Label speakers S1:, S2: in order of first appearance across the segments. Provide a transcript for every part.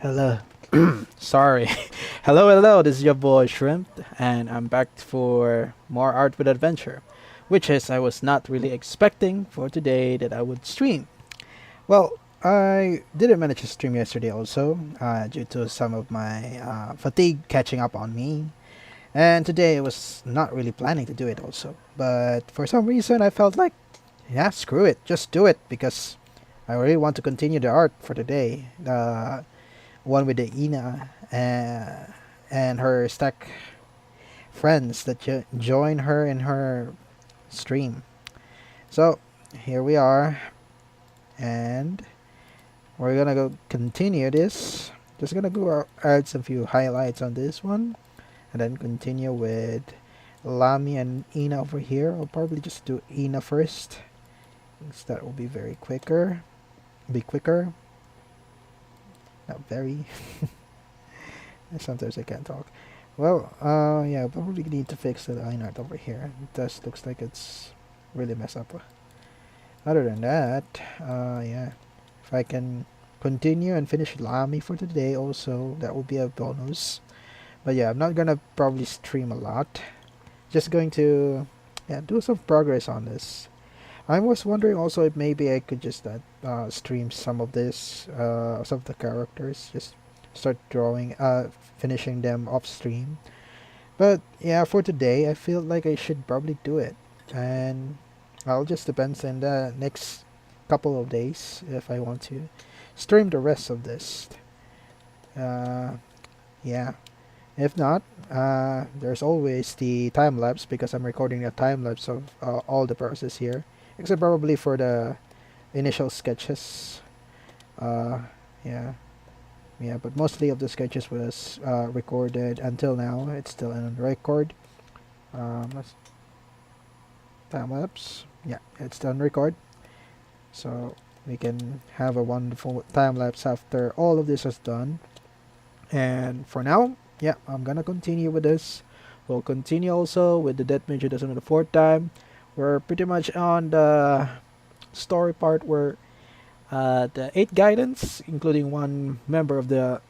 S1: Hello. Sorry. Hello, this is your boy Shrimp, and I'm back for more Art with Adventure, which is I was not really expecting for today that I would stream. Well, I didn't manage to stream yesterday also, due to some of my fatigue catching up on me, and today I was not really planning to do it also, but for some reason I felt like, yeah, screw it, just do it, because I really want to continue the art for today. One with the Ina and her stack friends that join her in her stream. So here we are, and we're gonna go continue this. Just gonna go add some few highlights on this one, and then continue with Lami and Ina over here. I'll probably just do Ina first, because that will be very quicker. Be quicker. Not very. Sometimes I can't talk. Well, yeah, probably need to fix the line art over here. It just looks like it's really messed up. Other than that, yeah, if I can continue and finish Lami for today also, that will be a bonus. But yeah, I'm not gonna probably stream a lot. Just going to, yeah, do some progress on this. I was wondering also if maybe I could just stream some of this, some of the characters, just start drawing, finishing them off stream. But yeah, for today, I feel like I should probably do it, and I'll just depends on the next couple of days if I want to stream the rest of this. Yeah. If not, there's always the time lapse because I'm recording a time lapse of all the process here, except probably for the initial sketches. Yeah, yeah, but mostly of the sketches was recorded until now. It's still on record. Let's time lapse. Yeah, it's done record. So we can have a wonderful time lapse after all of this is done. And for now, yeah, I'm gonna continue with this. We'll continue also with the Death Mage Edition the fourth time. We're pretty much on the story part where the 8 guidance, including one member of the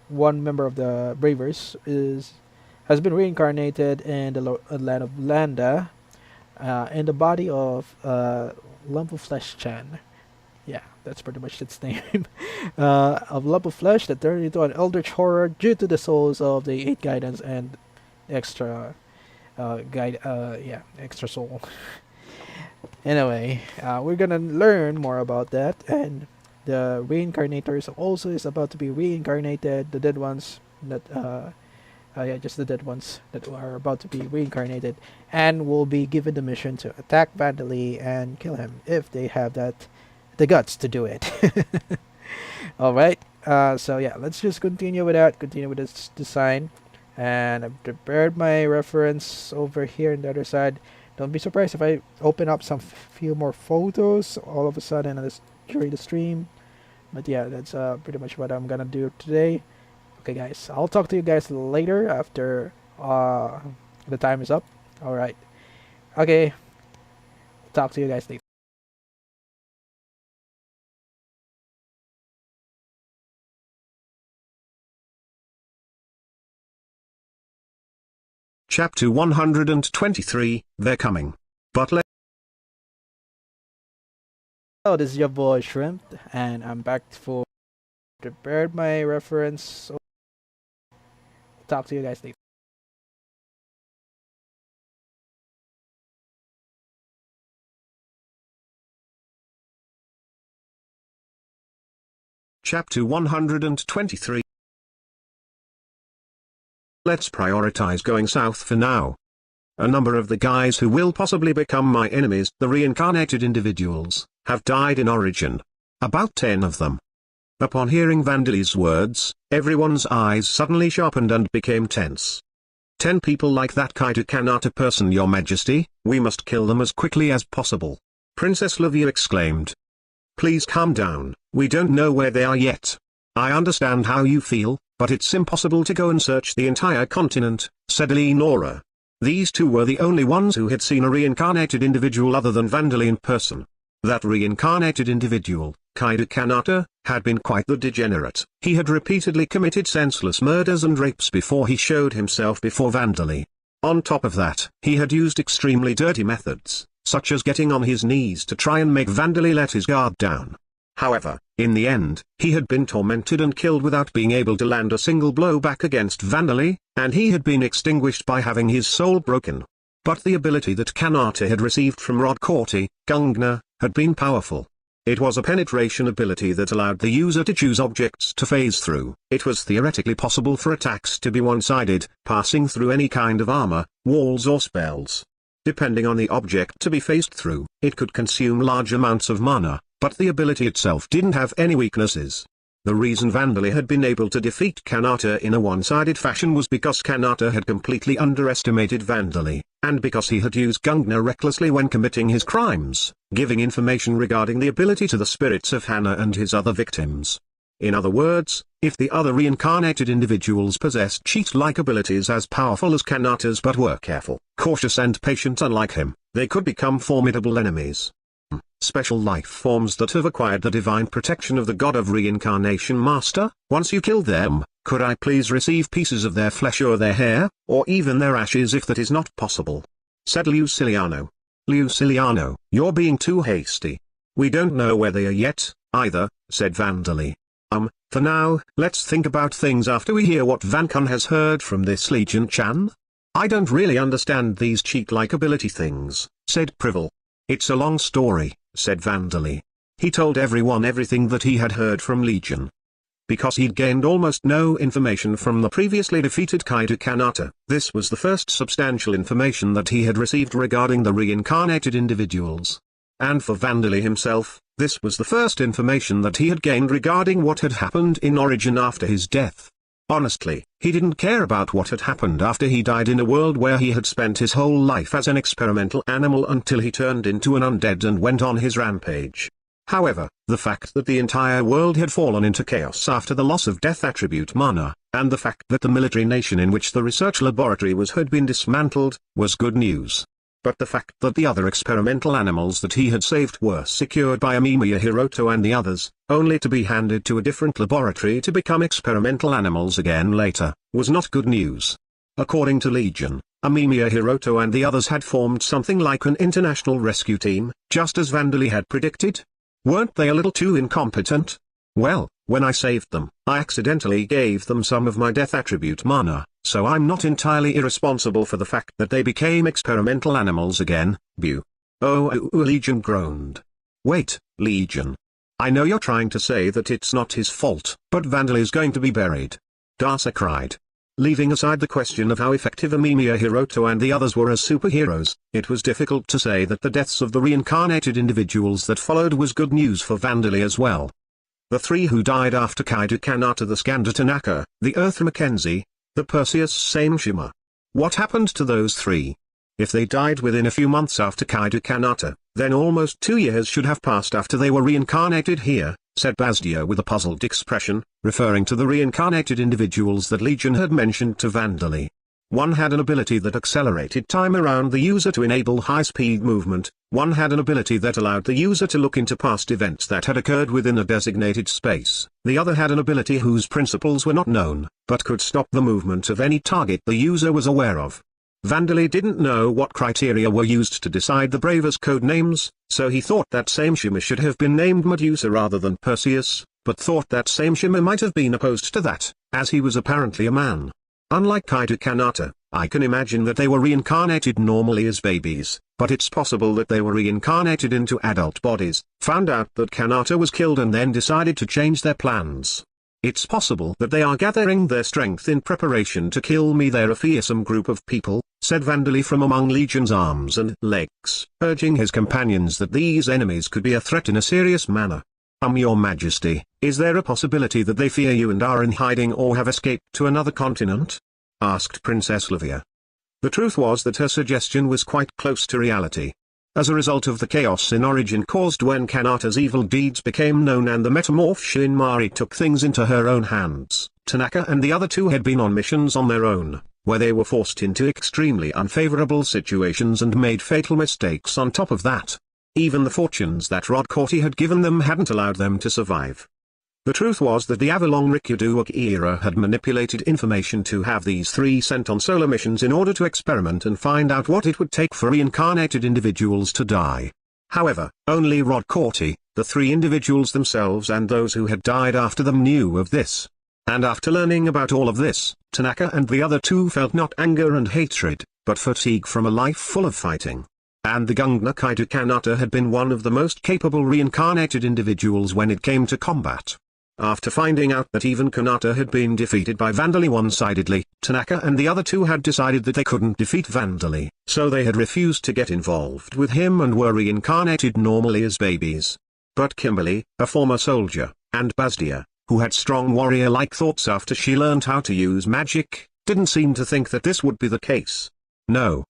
S1: one member of the Bravers, has been reincarnated in the land of Landa, in the body of Lump of Flesh Chan. Yeah, that's pretty much its name. Of lump of flesh that turned into an eldritch horror due to the souls of the 8 guidance and extra extra soul. Anyway, we're gonna learn more about that, and the reincarnators also is about to be reincarnated. The dead ones that yeah, just the dead ones that are about to be reincarnated, and will be given the mission to attack Vandali and kill him if they have the guts to do it. All right. So yeah, let's just continue with that. Continue with this design, and I've prepared my reference over here on the other side. Don't be surprised if I open up some few more photos all of a sudden during the stream. But yeah, that's pretty much what I'm gonna do today. Okay, guys, I'll talk to you guys later after the time is up. All right. Okay. Talk to you guys later.
S2: Chapter 123, They're Coming. But
S1: Hello, this is your boy Shrimp, and I'm back for prepared my reference. So talk to you guys later.
S2: Chapter 123. Let's prioritize going south for now. A number of the guys who will possibly become my enemies, the reincarnated individuals, have died in Origin. About 10 of them. Upon hearing Vandali's words, everyone's eyes suddenly sharpened and became tense. 10 people like that Kaito Kanata person, your majesty, we must kill them as quickly as possible. Princess Livia exclaimed. Please calm down, we don't know where they are yet. I understand how you feel, but it's impossible to go and search the entire continent, said Eleonora. These two were the only ones who had seen a reincarnated individual other than Vandali in person. That reincarnated individual, Kaito Kanata, had been quite the degenerate. He had repeatedly committed senseless murders and rapes before he showed himself before Vandali. On top of that, he had used extremely dirty methods, such as getting on his knees to try and make Vandali let his guard down. However, in the end, he had been tormented and killed without being able to land a single blow back against Vandali, and he had been extinguished by having his soul broken. But the ability that Kanata had received from Rodkauti, Gungna, had been powerful. It was a penetration ability that allowed the user to choose objects to phase through. It was theoretically possible for attacks to be one-sided, passing through any kind of armor, walls or spells. Depending on the object to be phased through, it could consume large amounts of mana, but the ability itself didn't have any weaknesses. The reason Vandali had been able to defeat Kanata in a one-sided fashion was because Kanata had completely underestimated Vandali, and because he had used Gungna recklessly when committing his crimes, giving information regarding the ability to the spirits of Hana and his other victims. In other words, if the other reincarnated individuals possessed cheat-like abilities as powerful as Kanata's but were careful, cautious and patient unlike him, they could become formidable enemies. Special life forms that have acquired the divine protection of the god of reincarnation master, once you kill them, could I please receive pieces of their flesh or their hair, or even their ashes if that is not possible? Said Luciliano. Luciliano, you're being too hasty. We don't know where they are yet, either, said Vandali. For now, let's think about things after we hear what Vankun has heard from this Legion-chan. I don't really understand these cheat-like ability things, said Prival. It's a long story, said Vandali. He told everyone everything that he had heard from Legion. Because he'd gained almost no information from the previously defeated Kaido Kanata, this was the first substantial information that he had received regarding the reincarnated individuals. And for Vandali himself, this was the first information that he had gained regarding what had happened in Origin after his death. Honestly, he didn't care about what had happened after he died in a world where he had spent his whole life as an experimental animal until he turned into an undead and went on his rampage. However, the fact that the entire world had fallen into chaos after the loss of death attribute mana, and the fact that the military nation in which the research laboratory was had been dismantled, was good news. But the fact that the other experimental animals that he had saved were secured by Amamiya Hiroto and the others, only to be handed to a different laboratory to become experimental animals again later, was not good news. According to Legion, Amamiya Hiroto and the others had formed something like an international rescue team, just as Vandali had predicted. Weren't they a little too incompetent? Well, when I saved them, I accidentally gave them some of my death attribute mana, so I'm not entirely irresponsible for the fact that they became experimental animals again. Bew. Oh, Legion groaned. Wait, Legion. I know you're trying to say that it's not his fault, but Vandali's going to be buried. Dasa cried. Leaving aside the question of how effective Amamiya Hiroto and the others were as superheroes, it was difficult to say that the deaths of the reincarnated individuals that followed was good news for Vandali as well. The three who died after Kaido Kanata, the Skanda Tanaka, the Earth Mackenzie, the Perseus Sameshima. What happened to those three? If they died within a few months after Kaido Kanata, then almost 2 years should have passed after they were reincarnated here, said Bazdia with a puzzled expression, referring to the reincarnated individuals that Legion had mentioned to Vandali. One had an ability that accelerated time around the user to enable high-speed movement, one had an ability that allowed the user to look into past events that had occurred within a designated space, the other had an ability whose principles were not known, but could stop the movement of any target the user was aware of. Vandali didn't know what criteria were used to decide the Bravers code names, so he thought that Sameshima should have been named Medusa rather than Perseus, but thought that Sameshima might have been opposed to that, as he was apparently a man. Unlike Kaido Kanata, I can imagine that they were reincarnated normally as babies, but it's possible that they were reincarnated into adult bodies, found out that Kanata was killed and then decided to change their plans. It's possible that they are gathering their strength in preparation to kill me. They're a fearsome group of people, said Vandali from among Legion's arms and legs, urging his companions that these enemies could be a threat in a serious manner. Your Majesty, is there a possibility that they fear you and are in hiding or have escaped to another continent? Asked Princess Livia. The truth was that her suggestion was quite close to reality. As a result of the chaos in Origin caused when Kanata's evil deeds became known and the metamorph Shinmari took things into her own hands, Tanaka and the other two had been on missions on their own, where they were forced into extremely unfavorable situations and made fatal mistakes on top of that. Even the fortunes that Rodkauti had given them hadn't allowed them to survive. The truth was that the Avalon Rikuduok era had manipulated information to have these three sent on solar missions in order to experiment and find out what it would take for reincarnated individuals to die. However, only Rod Corti, the three individuals themselves and those who had died after them knew of this. And after learning about all of this, Tanaka and the other two felt not anger and hatred, but fatigue from a life full of fighting. And the Gungnir Kaido Kanata had been one of the most capable reincarnated individuals when it came to combat. After finding out that even Kanata had been defeated by Vandali one-sidedly, Tanaka and the other two had decided that they couldn't defeat Vandali, so they had refused to get involved with him and were reincarnated normally as babies. But Kimberly, a former soldier, and Bazdia, who had strong warrior-like thoughts after she learned how to use magic, didn't seem to think that this would be the case. No,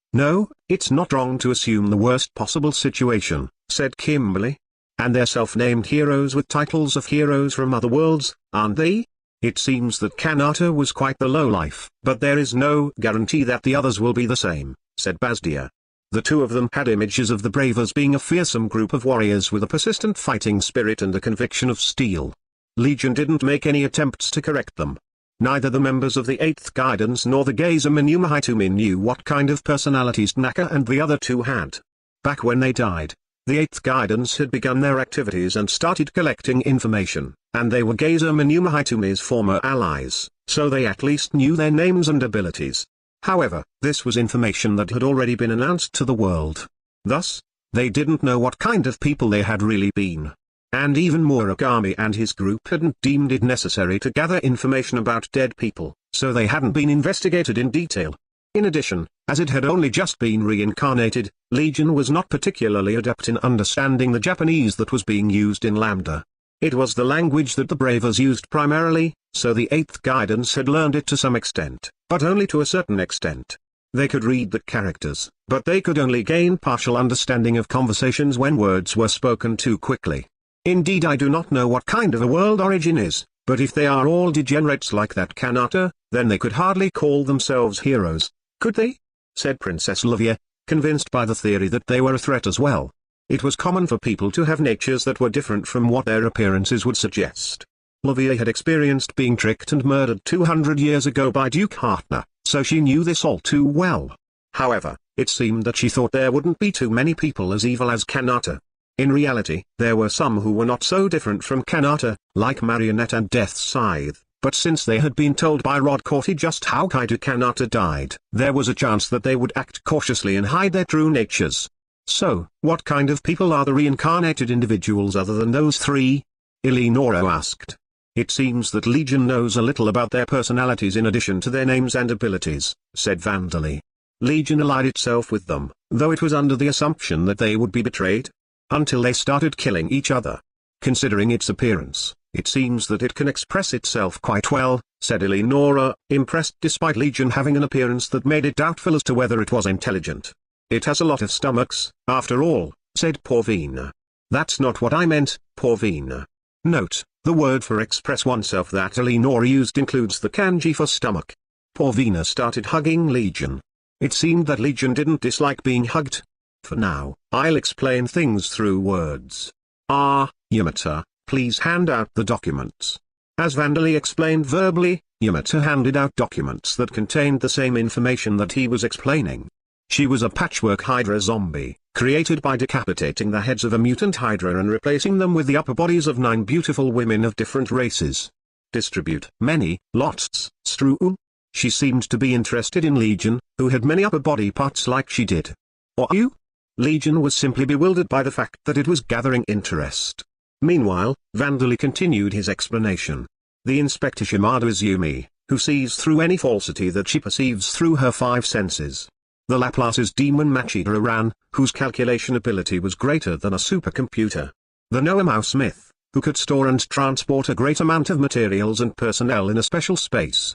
S2: it's not wrong to assume the worst possible situation, said Kimberly. And they're self-named heroes with titles of heroes from other worlds, aren't they? It seems that Kanata was quite the lowlife, but there is no guarantee that the others will be the same, said Bazdia. The two of them had images of the brave as being a fearsome group of warriors with a persistent fighting spirit and a conviction of steel. Legion didn't make any attempts to correct them. Neither the members of the 8th Guidance nor the Geiser Manuma Hitumi knew what kind of personalities Tanaka and the other two had. Back when they died, the 8th Guidance had begun their activities and started collecting information, and they were Geiser Manuma Hitumi's former allies, so they at least knew their names and abilities. However, this was information that had already been announced to the world. Thus, they didn't know what kind of people they had really been. And even Murakami and his group hadn't deemed it necessary to gather information about dead people, so they hadn't been investigated in detail. In addition, as it had only just been reincarnated, Legion was not particularly adept in understanding the Japanese that was being used in Lambda. It was the language that the Bravers used primarily, so the 8th Guidance had learned it to some extent, but only to a certain extent. They could read the characters, but they could only gain partial understanding of conversations when words were spoken too quickly. Indeed, I do not know what kind of a world origin is, but if they are all degenerates like that Kanata, then they could hardly call themselves heroes, could they? Said Princess Livia, convinced by the theory that they were a threat as well. It was common for people to have natures that were different from what their appearances would suggest. Livia had experienced being tricked and murdered 200 years ago by Duke Hartner, so she knew this all too well. However, it seemed that she thought there wouldn't be too many people as evil as Kanata. In reality, there were some who were not so different from Kanata, like Marionette and Death's Scythe, but since they had been told by Rod Corti just how Kaido Kanata died, there was a chance that they would act cautiously and hide their true natures. So, what kind of people are the reincarnated individuals other than those three? Eleonora asked. It seems that Legion knows a little about their personalities in addition to their names and abilities, said Vandali. Legion allied itself with them, though it was under the assumption that they would be betrayed. Until they started killing each other. Considering its appearance, it seems that it can express itself quite well, said Eleonora, impressed despite Legion having an appearance that made it doubtful as to whether it was intelligent. It has a lot of stomachs, after all, said Porvina. That's not what I meant, Porvina. Note, the word for express oneself that Eleonora used includes the kanji for stomach. Porvina started hugging Legion. It seemed that Legion didn't dislike being hugged. For now, I'll explain things through words. Yamata, please hand out the documents. As Vandali explained verbally, Yamata handed out documents that contained the same information that he was explaining. She was a patchwork Hydra zombie, created by decapitating the heads of a mutant Hydra and replacing them with the upper bodies of 9 beautiful women of different races. Distribute many, lots, strewn. She seemed to be interested in Legion, who had many upper body parts like she did. Or you? Legion was simply bewildered by the fact that it was gathering interest. Meanwhile, Vandali continued his explanation. The Inspector Shimada is Yumi, who sees through any falsity that she perceives through her 5 senses. The Laplace's demon Machida Ran, whose calculation ability was greater than a supercomputer. The Noah Mouse Smith, who could store and transport a great amount of materials and personnel in a special space.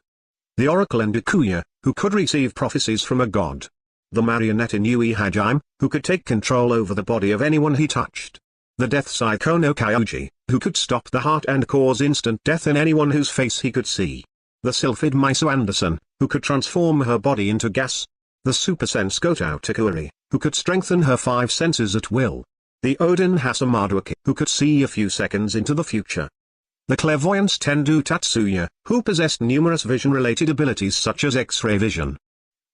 S2: The Oracle Endukuya, who could receive prophecies from a god. The marionette Inui Hajime, who could take control over the body of anyone he touched. The Death Psycho no Kyoji, who could stop the heart and cause instant death in anyone whose face he could see. The Sylphid Miso Anderson, who could transform her body into gas. The Super Sense Goto Takuri, who could strengthen her 5 senses at will. The Odin Hasamaduaki, who could see a few seconds into the future. the clairvoyant Tendu Tatsuya, who possessed numerous vision-related abilities such as X-ray vision.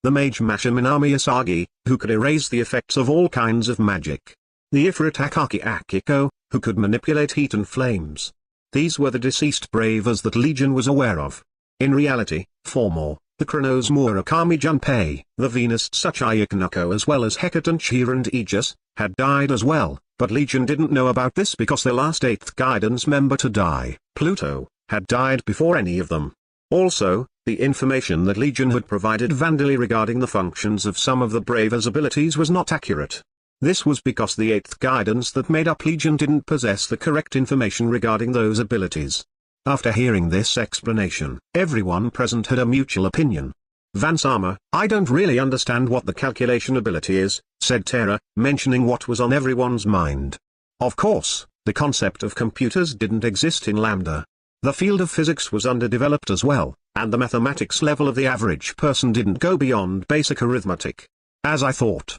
S2: The mage Masha Minami Asagi, who could erase the effects of all kinds of magic. The Ifrit Akaki Akiko, who could manipulate heat and flames. These were the deceased bravers that Legion was aware of. In reality, 4 more, the Chronos Murakami Junpei, the Venus Tsuchiya Kanako as well as Hecate and Shira and Aegis, had died as well, but Legion didn't know about this because their last 8th guidance member to die, Pluto, had died before any of them. Also, the information that Legion had provided Vandali regarding the functions of some of the Bravers' abilities was not accurate. This was because the 8th guidance that made up Legion didn't possess the correct information regarding those abilities. After hearing this explanation, everyone present had a mutual opinion. Vansama, I don't really understand what the calculation ability is, said Terra, mentioning what was on everyone's mind. Of course, the concept of computers didn't exist in Lambda. The field of physics was underdeveloped as well, and the mathematics level of the average person didn't go beyond basic arithmetic. As I thought.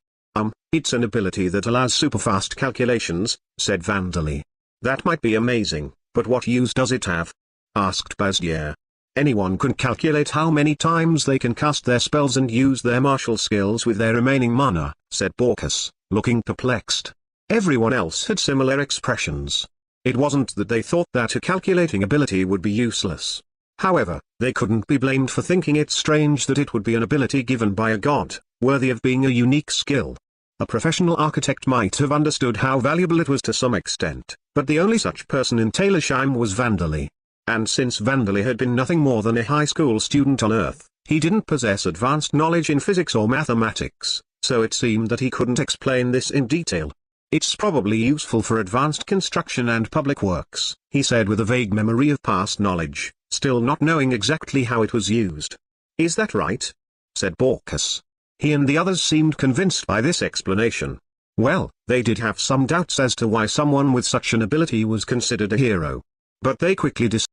S2: It's an ability that allows superfast calculations, said Vandali. That might be amazing, but what use does it have? Asked Bazdier. Anyone can calculate how many times they can cast their spells and use their martial skills with their remaining mana, said Borkus, looking perplexed. Everyone else had similar expressions. It wasn't that they thought that a calculating ability would be useless. However, they couldn't be blamed for thinking it strange that it would be an ability given by a god, worthy of being a unique skill. A professional architect might have understood how valuable it was to some extent, but the only such person in Taylorsheim was Vandali. And since Vandali had been nothing more than a high school student on Earth, he didn't possess advanced knowledge in physics or mathematics, so it seemed that he couldn't explain this in detail. It's probably useful for advanced construction and public works, he said with a vague memory of past knowledge, still not knowing exactly how it was used. Is that right? Said Borkus. He and the others seemed convinced by this explanation. Well, they did have some doubts as to why someone with such an ability was considered a hero. But they quickly decided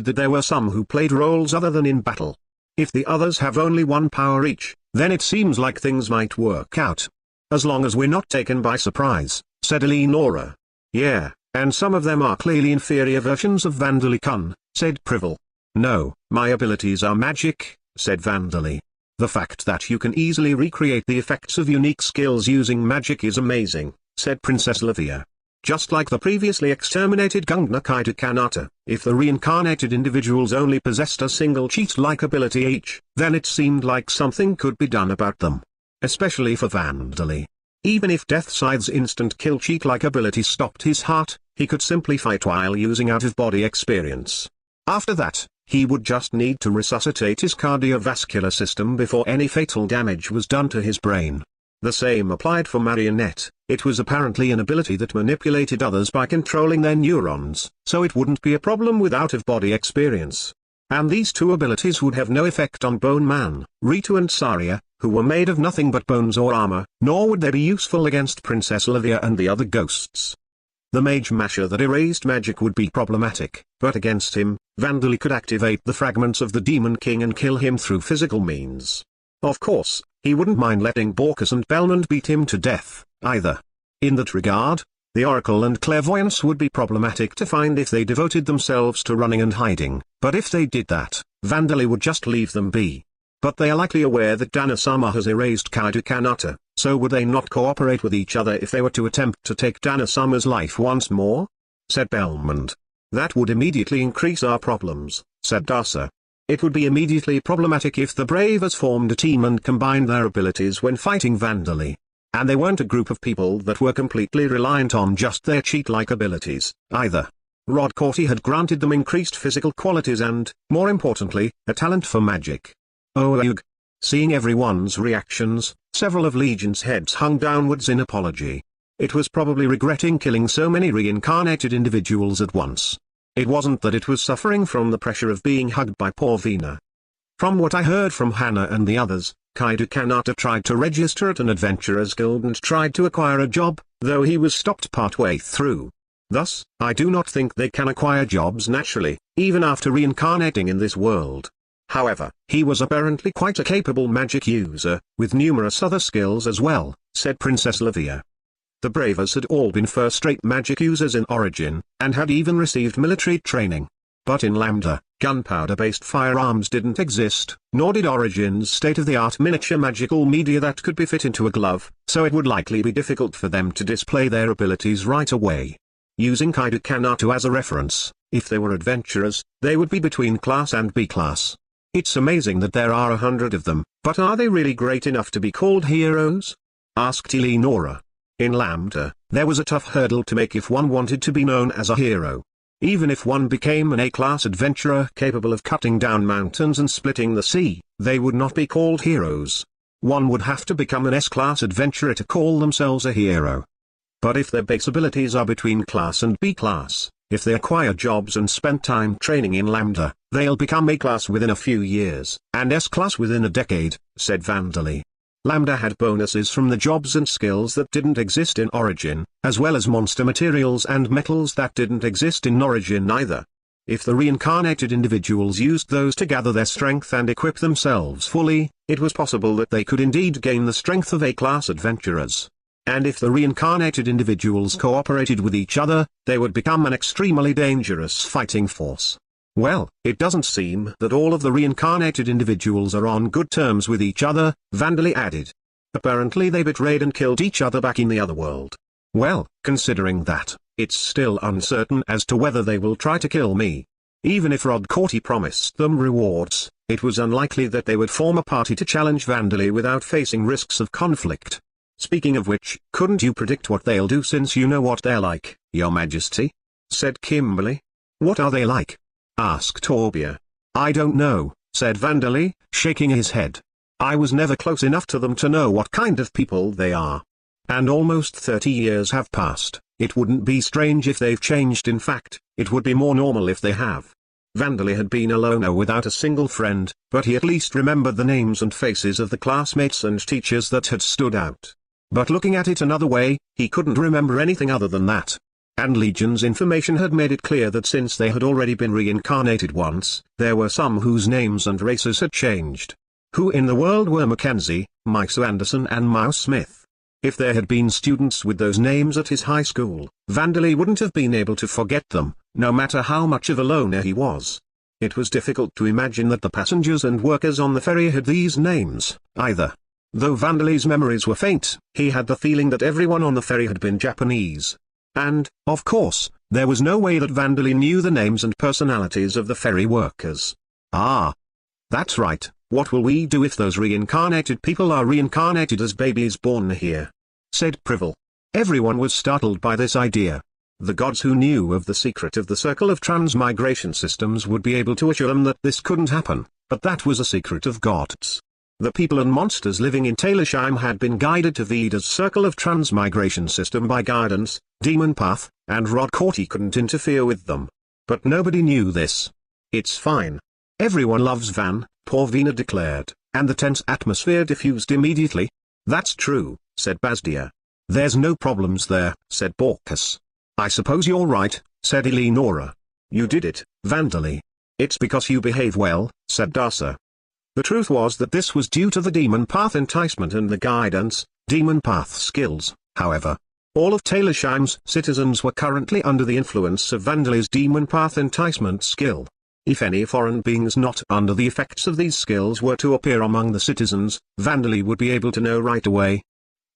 S2: that there were some who played roles other than in battle. If the others have only one power each, then it seems like things might work out. As long as we're not taken by surprise, said Eleonora. Yeah, and some of them are clearly inferior versions of Vandali-kun, said Privel. No, my abilities are magic, said Vandali. The fact that you can easily recreate the effects of unique skills using magic is amazing, said Princess Livia. Just like the previously exterminated Gungna Kaita Kanata, if the reincarnated individuals only possessed a single cheat-like ability each, then it seemed like something could be done about them. Especially for Vandali. Even if Deathside's instant kill cheat-like ability stopped his heart, he could simply fight while using out-of-body experience. After that, he would just need to resuscitate his cardiovascular system before any fatal damage was done to his brain. The same applied for Marionette. It was apparently an ability that manipulated others by controlling their neurons, so it wouldn't be a problem with out-of-body experience. And these two abilities would have no effect on Bone Man, Ritu and Saria, who were made of nothing but bones or armor, nor would they be useful against Princess Olivia and the other ghosts. The mage masher that erased magic would be problematic, but against him, Vandali could activate the fragments of the Demon King and kill him through physical means. Of course, he wouldn't mind letting Borkus and Belmont beat him to death, either. In that regard, the Oracle and Clairvoyance would be problematic to find if they devoted themselves to running and hiding, but if they did that, Vandali would just leave them be. But they are likely aware that Dana-sama has erased Kaito Kanata, so would they not cooperate with each other if they were to attempt to take Dana-sama's life once more? Said Belmont. That would immediately increase our problems, said Dasa. It would be immediately problematic if the Bravers formed a team and combined their abilities when fighting Vandali. And they weren't a group of people that were completely reliant on just their cheat-like abilities, either. Rod Corti had granted them increased physical qualities and, more importantly, a talent for magic. Oh Ayug. Seeing everyone's reactions, several of Legion's heads hung downwards in apology. It was probably regretting killing so many reincarnated individuals at once. It wasn't that it was suffering from the pressure of being hugged by poor Vina. From what I heard from Hannah and the others, Kaido Kanata tried to register at an adventurers guild and tried to acquire a job, though he was stopped partway through. Thus, I do not think they can acquire jobs naturally, even after reincarnating in this world. However, he was apparently quite a capable magic user, with numerous other skills as well, said Princess Livia. The bravest had all been first-rate magic users in Origin, and had even received military training. But in Lambda, gunpowder-based firearms didn't exist, nor did Origin's state-of-the-art miniature magical media that could be fit into a glove, so it would likely be difficult for them to display their abilities right away. Using Kaido Kanato as a reference, if they were adventurers, they would be between class and B class. It's amazing that there are 100 of them, but are they really great enough to be called heroes? Asked Eleonora. In Lambda, there was a tough hurdle to make if one wanted to be known as a hero. Even if one became an A-class adventurer capable of cutting down mountains and splitting the sea, they would not be called heroes. One would have to become an S-class adventurer to call themselves a hero. But if their base abilities are between class and B-class, if they acquire jobs and spend time training in Lambda, they'll become A-class within a few years, and S-class within a decade, said Vandali. Lambda had bonuses from the jobs and skills that didn't exist in Origin, as well as monster materials and metals that didn't exist in Origin either. If the reincarnated individuals used those to gather their strength and equip themselves fully, it was possible that they could indeed gain the strength of A-class adventurers. And if the reincarnated individuals cooperated with each other, they would become an extremely dangerous fighting force. Well, it doesn't seem that all of the reincarnated individuals are on good terms with each other, Vandali added. Apparently they betrayed and killed each other back in the other world. Well, considering that, it's still uncertain as to whether they will try to kill me. Even if Rod Corti promised them rewards, it was unlikely that they would form a party to challenge Vandali without facing risks of conflict. Speaking of which, couldn't you predict what they'll do since you know what they're like, Your Majesty? Said Kimberly. What are they like? Asked Orbia. I don't know, said Vandali, shaking his head. I was never close enough to them to know what kind of people they are. And almost 30 years have passed. It wouldn't be strange if they've changed. In fact, it would be more normal if they have. Vandali had been a loner without a single friend, but he at least remembered the names and faces of the classmates and teachers that had stood out. But looking at it another way, he couldn't remember anything other than that. And Legion's information had made it clear that since they had already been reincarnated once, there were some whose names and races had changed. Who in the world were Mackenzie, Miso Anderson and Mouse Smith? If there had been students with those names at his high school, Vandali wouldn't have been able to forget them, no matter how much of a loner he was. It was difficult to imagine that the passengers and workers on the ferry had these names, either. Though Vandali's memories were faint, he had the feeling that everyone on the ferry had been Japanese. And, of course, there was no way that Vandali knew the names and personalities of the ferry workers. Ah. That's right, what will we do if those reincarnated people are reincarnated as babies born here? Said Privel. Everyone was startled by this idea. The gods who knew of the secret of the circle of transmigration systems would be able to assure them that this couldn't happen, but that was a secret of gods. The people and monsters living in Taylorsheim had been guided to Veda's circle of transmigration system by guidance, demon path, and Rod Corti couldn't interfere with them. But nobody knew this. It's fine. Everyone loves Van, Porvina declared, and the tense atmosphere diffused immediately. That's true, said Bazdia. There's no problems there, said Borkus. I suppose you're right, said Eleonora. You did it, Vandali. It's because you behave well, said Darsa. The truth was that this was due to the demon path enticement and the guidance, demon path skills, however. All of Taylorsheim's citizens were currently under the influence of Vandali's demon path enticement skill. If any foreign beings not under the effects of these skills were to appear among the citizens, Vandali would be able to know right away.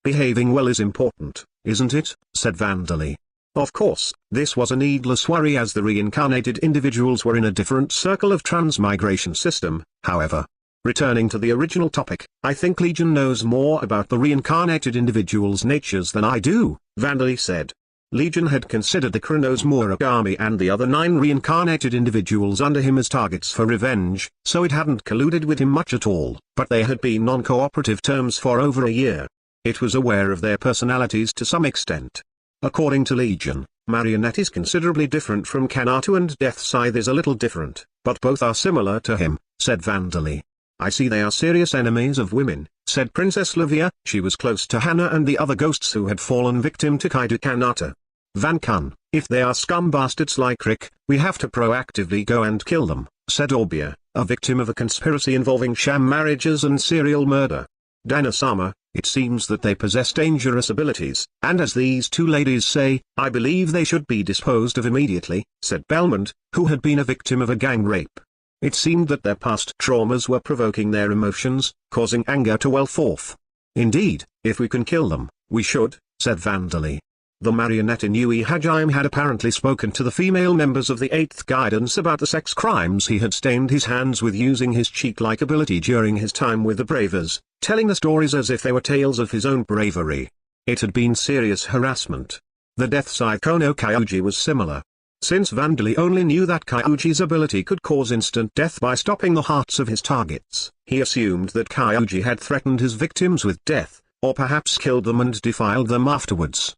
S2: Behaving well is important, isn't it? Said Vandali. Of course, this was a needless worry as the reincarnated individuals were in a different circle of transmigration system, however. Returning to the original topic, I think Legion knows more about the reincarnated individuals' natures than I do, Vandali said. Legion had considered the Chronos Murakami and the other 9 reincarnated individuals under him as targets for revenge, so it hadn't colluded with him much at all, but they had been on cooperative terms for over a year. It was aware of their personalities to some extent. According to Legion, Marionette is considerably different from Kanato and Death Scythe is a little different, but both are similar to him, said Vandali. I see they are serious enemies of women, said Princess Livia. She was close to Hannah and the other ghosts who had fallen victim to Kaido Kanata. Van Kun, if they are scum bastards like Rick, we have to proactively go and kill them, said Orbia, a victim of a conspiracy involving sham marriages and serial murder. Dana-sama, It seems that they possess dangerous abilities, and as these two ladies say, I believe they should be disposed of immediately, said Belmont, who had been a victim of a gang rape. It seemed that their past traumas were provoking their emotions, causing anger to well forth. Indeed, if we can kill them, we should, said Vandali. The marionette Inui Hajime had apparently spoken to the female members of the 8th Guidance about the sex crimes he had stained his hands with using his cheat-like ability during his time with the Bravers, telling the stories as if they were tales of his own bravery. It had been serious harassment. The death side Kono Kyuji was similar. Since Vandali only knew that Kyuji's ability could cause instant death by stopping the hearts of his targets, he assumed that Kyuji had threatened his victims with death, or perhaps killed them and defiled them afterwards.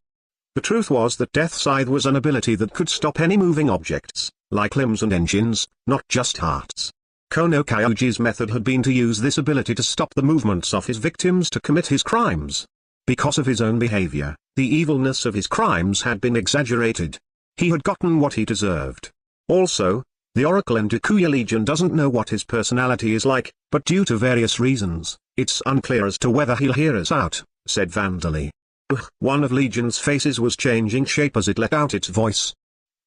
S2: The truth was that Death Scythe was an ability that could stop any moving objects, like limbs and engines, not just hearts. Kono Kyuji's method had been to use this ability to stop the movements of his victims to commit his crimes. Because of his own behavior, the evilness of his crimes had been exaggerated. He had gotten what he deserved. Also, the Oracle and Dekuya Legion doesn't know what his personality is like, but due to various reasons, it's unclear as to whether he'll hear us out, said Vandali. One of Legion's faces was changing shape as it let out its voice.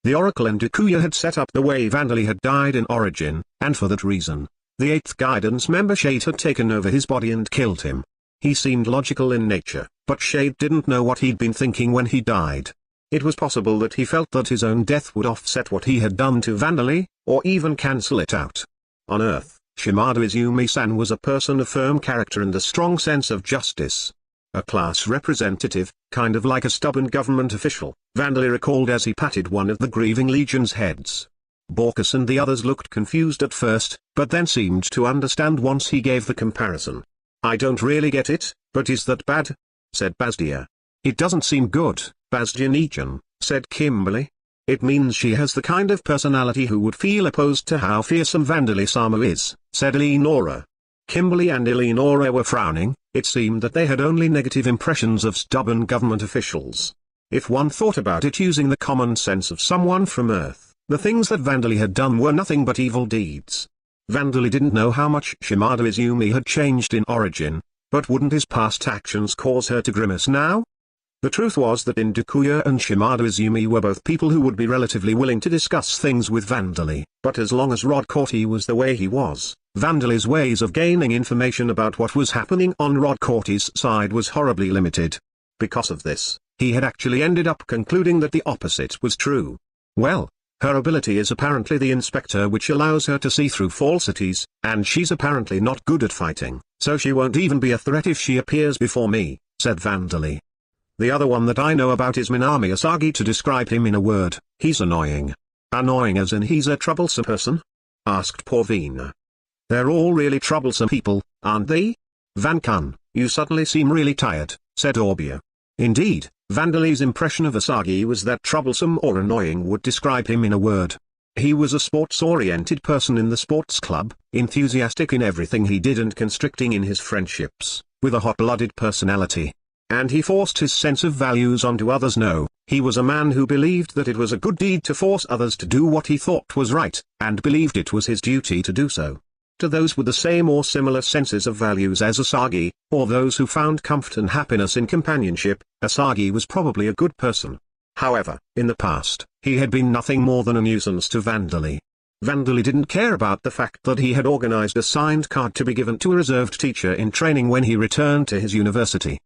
S2: The Oracle and Dekuya had set up the way Vandali had died in Origin, and for that reason, the 8th Guidance member Shade had taken over his body and killed him. He seemed logical in nature, but Shade didn't know what he'd been thinking when he died. It was possible that he felt that his own death would offset what he had done to Vandali, or even cancel it out. On Earth, Shimada Izumi-san was a person of firm character and a strong sense of justice. A class representative, kind of like a stubborn government official, Vandali recalled as he patted one of the grieving Legion's heads. Borkus and the others looked confused at first, but then seemed to understand once he gave the comparison. I don't really get it, but is that bad? Said Bazdia. It doesn't seem good, Bazdia-Nichan, said Kimberly. It means she has the kind of personality who would feel opposed to how fearsome Vandali-sama is, said Eleonora. Kimberly and Eleonora were frowning. It seemed that they had only negative impressions of stubborn government officials. If one thought about it using the common sense of someone from Earth, the things that Vandali had done were nothing but evil deeds. Vandali didn't know how much Shimada Izumi had changed in Origin, but wouldn't his past actions cause her to grimace now? The truth was that Dekuya and Shimada Izumi were both people who would be relatively willing to discuss things with Vandali, but as long as Rod Corti was the way he was, Vandali's ways of gaining information about what was happening on Rod Corti's side was horribly limited. Because of this, he had actually ended up concluding that the opposite was true. Well, her ability is apparently the Inspector, which allows her to see through falsities, and she's apparently not good at fighting, so she won't even be a threat if she appears before me, said Vandali. The other one that I know about is Minami Asagi. To describe him in a word, he's annoying. Annoying as in he's a troublesome person? Asked Porvina. They're all really troublesome people, aren't they? Van-kun, you suddenly seem really tired, said Orbia. Indeed, Vandali's impression of Asagi was that troublesome or annoying would describe him in a word. He was a sports-oriented person in the sports club, enthusiastic in everything he did and constricting in his friendships, with a hot-blooded personality. And he forced his sense of values onto others. No, he was a man who believed that it was a good deed to force others to do what he thought was right, and believed it was his duty to do so. To those with the same or similar senses of values as Asagi, or those who found comfort and happiness in companionship, Asagi was probably a good person. However, in the past, he had been nothing more than a nuisance to Vandali. Vandali didn't care about the fact that he had organized a signed card to be given to a reserved teacher in training when he returned to his university.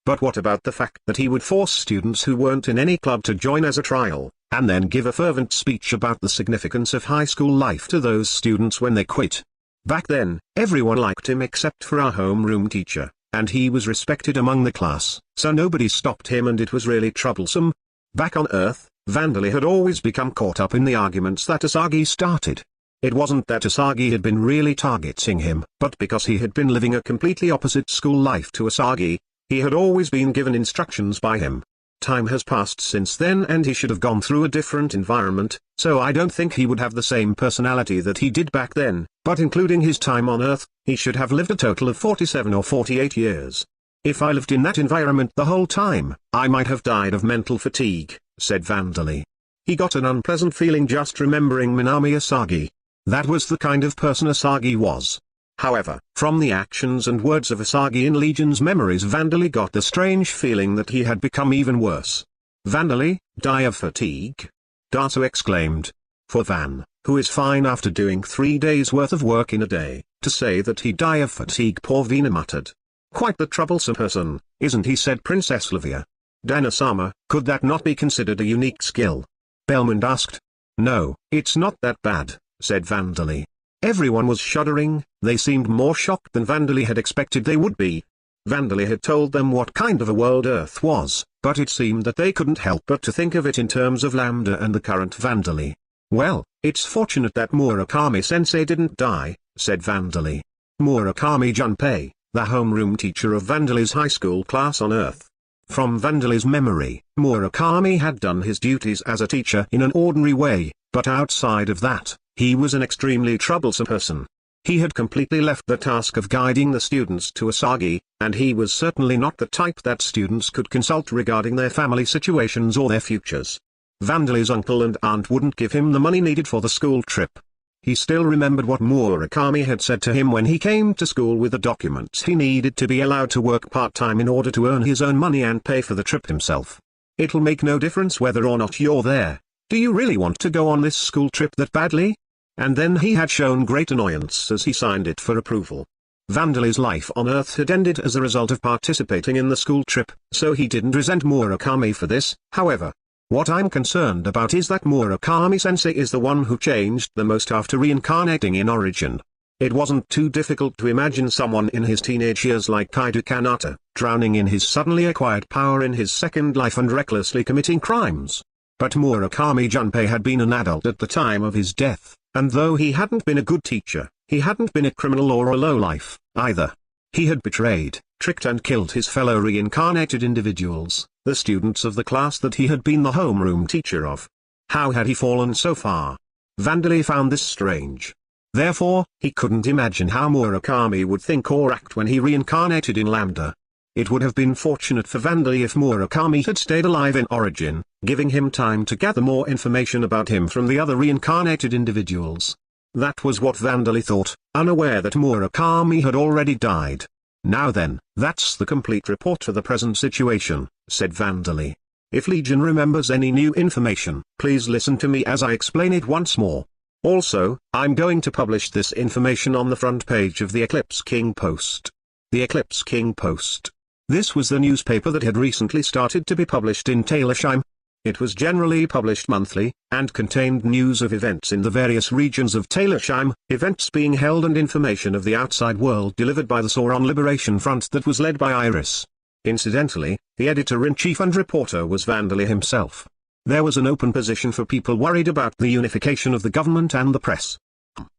S2: But what about the fact that he would force students who weren't in any club to join as a trial, and then give a fervent speech about the significance of high school life to those students when they quit? Back then, everyone liked him except for our homeroom teacher, and he was respected among the class, so nobody stopped him and it was really troublesome. Back on Earth, Vandali had always become caught up in the arguments that Asagi started. It wasn't that Asagi had been really targeting him, but because he had been living a completely opposite school life to Asagi, he had always been given instructions by him. Time has passed since then and he should have gone through a different environment, so I don't think he would have the same personality that he did back then, but including his time on Earth, he should have lived a total of 47 or 48 years. If I lived in that environment the whole time, I might have died of mental fatigue, said Vandali. He got an unpleasant feeling just remembering Minami Asagi. That was the kind of person Asagi was. However, from the actions and words of Asagi in Legion's memories, Vandali got the strange feeling that he had become even worse. Vandali, die of fatigue? Dasu exclaimed. For Van, who is fine after doing 3 days worth of work in a day, to say that he die of fatigue, poor Vina muttered. Quite the troublesome person, isn't he, said Princess Livia. Dana-sama, could that not be considered a unique skill? Belmond asked. No, it's not that bad, said Vandali. Everyone was shuddering, they seemed more shocked than Vandali had expected they would be. Vandali had told them what kind of a world Earth was, but it seemed that they couldn't help but to think of it in terms of Lambda and the current Vandali. Well, it's fortunate that Murakami-sensei didn't die, said Vandali. Murakami Junpei, the homeroom teacher of Vandali's high school class on Earth. From Vandali's memory, Murakami had done his duties as a teacher in an ordinary way, but outside of that, he was an extremely troublesome person. He had completely left the task of guiding the students to Asagi, and he was certainly not the type that students could consult regarding their family situations or their futures. Vandali's uncle and aunt wouldn't give him the money needed for the school trip. He still remembered what Murakami had said to him when he came to school with the documents he needed to be allowed to work part-time in order to earn his own money and pay for the trip himself. It'll make no difference whether or not you're there. Do you really want to go on this school trip that badly? And then he had shown great annoyance as he signed it for approval. Vandali's life on Earth had ended as a result of participating in the school trip, so he didn't resent Murakami for this. However, what I'm concerned about is that Murakami-sensei is the one who changed the most after reincarnating in Origin. It wasn't too difficult to imagine someone in his teenage years like Kaido Kanata, drowning in his suddenly acquired power in his second life and recklessly committing crimes. But Murakami Junpei had been an adult at the time of his death, and though he hadn't been a good teacher, he hadn't been a criminal or a lowlife, either. He had betrayed, tricked and killed his fellow reincarnated individuals, the students of the class that he had been the homeroom teacher of. How had he fallen so far? Vandali found this strange. Therefore, he couldn't imagine how Murakami would think or act when he reincarnated in Lambda. It would have been fortunate for Vandali if Murakami had stayed alive in Origin, giving him time to gather more information about him from the other reincarnated individuals. That was what Vandali thought, unaware that Murakami had already died. Now then, that's the complete report for the present situation, said Vandali. If Legion remembers any new information, please listen to me as I explain it once more. Also, I'm going to publish this information on the front page of the Eclipse King Post. The Eclipse King Post. This was the newspaper that had recently started to be published in Taylorsheim. It was generally published monthly, and contained news of events in the various regions of Taylorsheim, events being held and information of the outside world delivered by the Sauron Liberation Front that was led by Iris. Incidentally, the editor-in-chief and reporter was Vandali himself. There was an open position for people worried about the unification of the government and the press.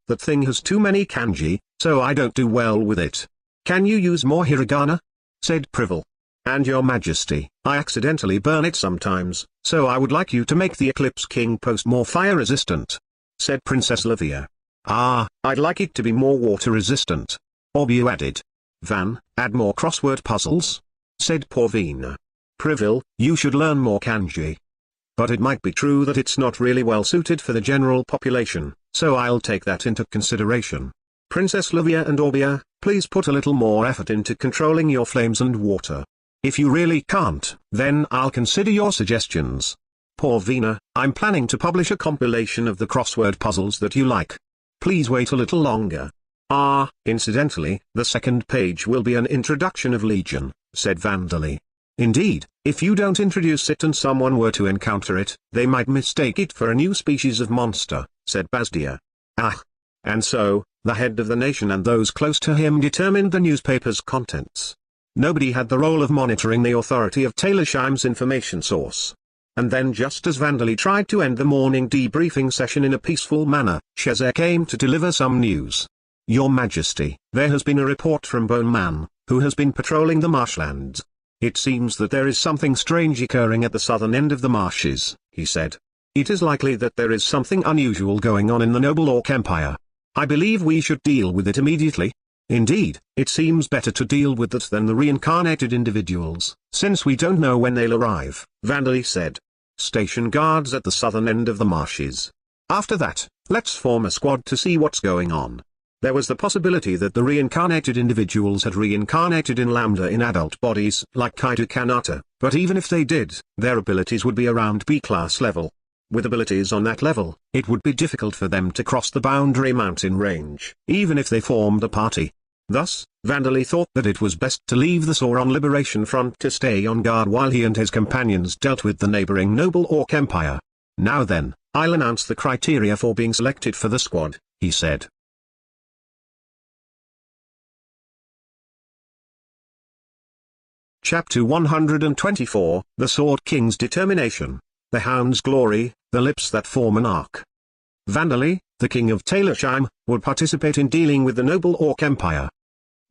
S2: That thing has too many kanji, so I don't do well with it. Can you use more hiragana? Said Privel. And your majesty, I accidentally burn it sometimes, so I would like you to make the Eclipse King Post more fire-resistant. Said Princess Livia. Ah, I'd like it to be more water-resistant. Orbu added. Van, add more crossword puzzles? Said Porvina. Privel, you should learn more kanji. But it might be true that it's not really well suited for the general population, so I'll take that into consideration. Princess Livia and Orbia, please put a little more effort into controlling your flames and water. If you really can't, then I'll consider your suggestions. Porvina, I'm planning to publish a compilation of the crossword puzzles that you like. Please wait a little longer. Ah, incidentally, the second page will be an introduction of Legion, said Vandali. Indeed, if you don't introduce it and someone were to encounter it, they might mistake it for a new species of monster, said Bazdia. Ah. And so, the head of the nation and those close to him determined the newspaper's contents. Nobody had the role of monitoring the authority of Taylorsheim's information source. And then just as Vandali tried to end the morning debriefing session in a peaceful manner, Shazer came to deliver some news. Your Majesty, there has been a report from Bone Man, who has been patrolling the marshlands. It seems that there is something strange occurring at the southern end of the marshes, he said. It is likely that there is something unusual going on in the Noble Orc Empire. I believe we should deal with it immediately. Indeed, it seems better to deal with that than the reincarnated individuals, since we don't know when they'll arrive, Vandali said. Station guards at the southern end of the marshes. After that, let's form a squad to see what's going on. There was the possibility that the reincarnated individuals had reincarnated in Lambda in adult bodies like Kaido Kanata, but even if they did, their abilities would be around B-class level. With abilities on that level, it would be difficult for them to cross the boundary mountain range, even if they formed a party. Thus, Vandali thought that it was best to leave the Sauron Liberation Front to stay on guard while he and his companions dealt with the neighboring noble Orc Empire. Now then, I'll announce the criteria for being selected for the squad, he said. Chapter 124, The Sword King's Determination. The Hound's Glory, the Lips That Form an Arc. Vandali, the king of Talersheim, would participate in dealing with the noble Orc Empire.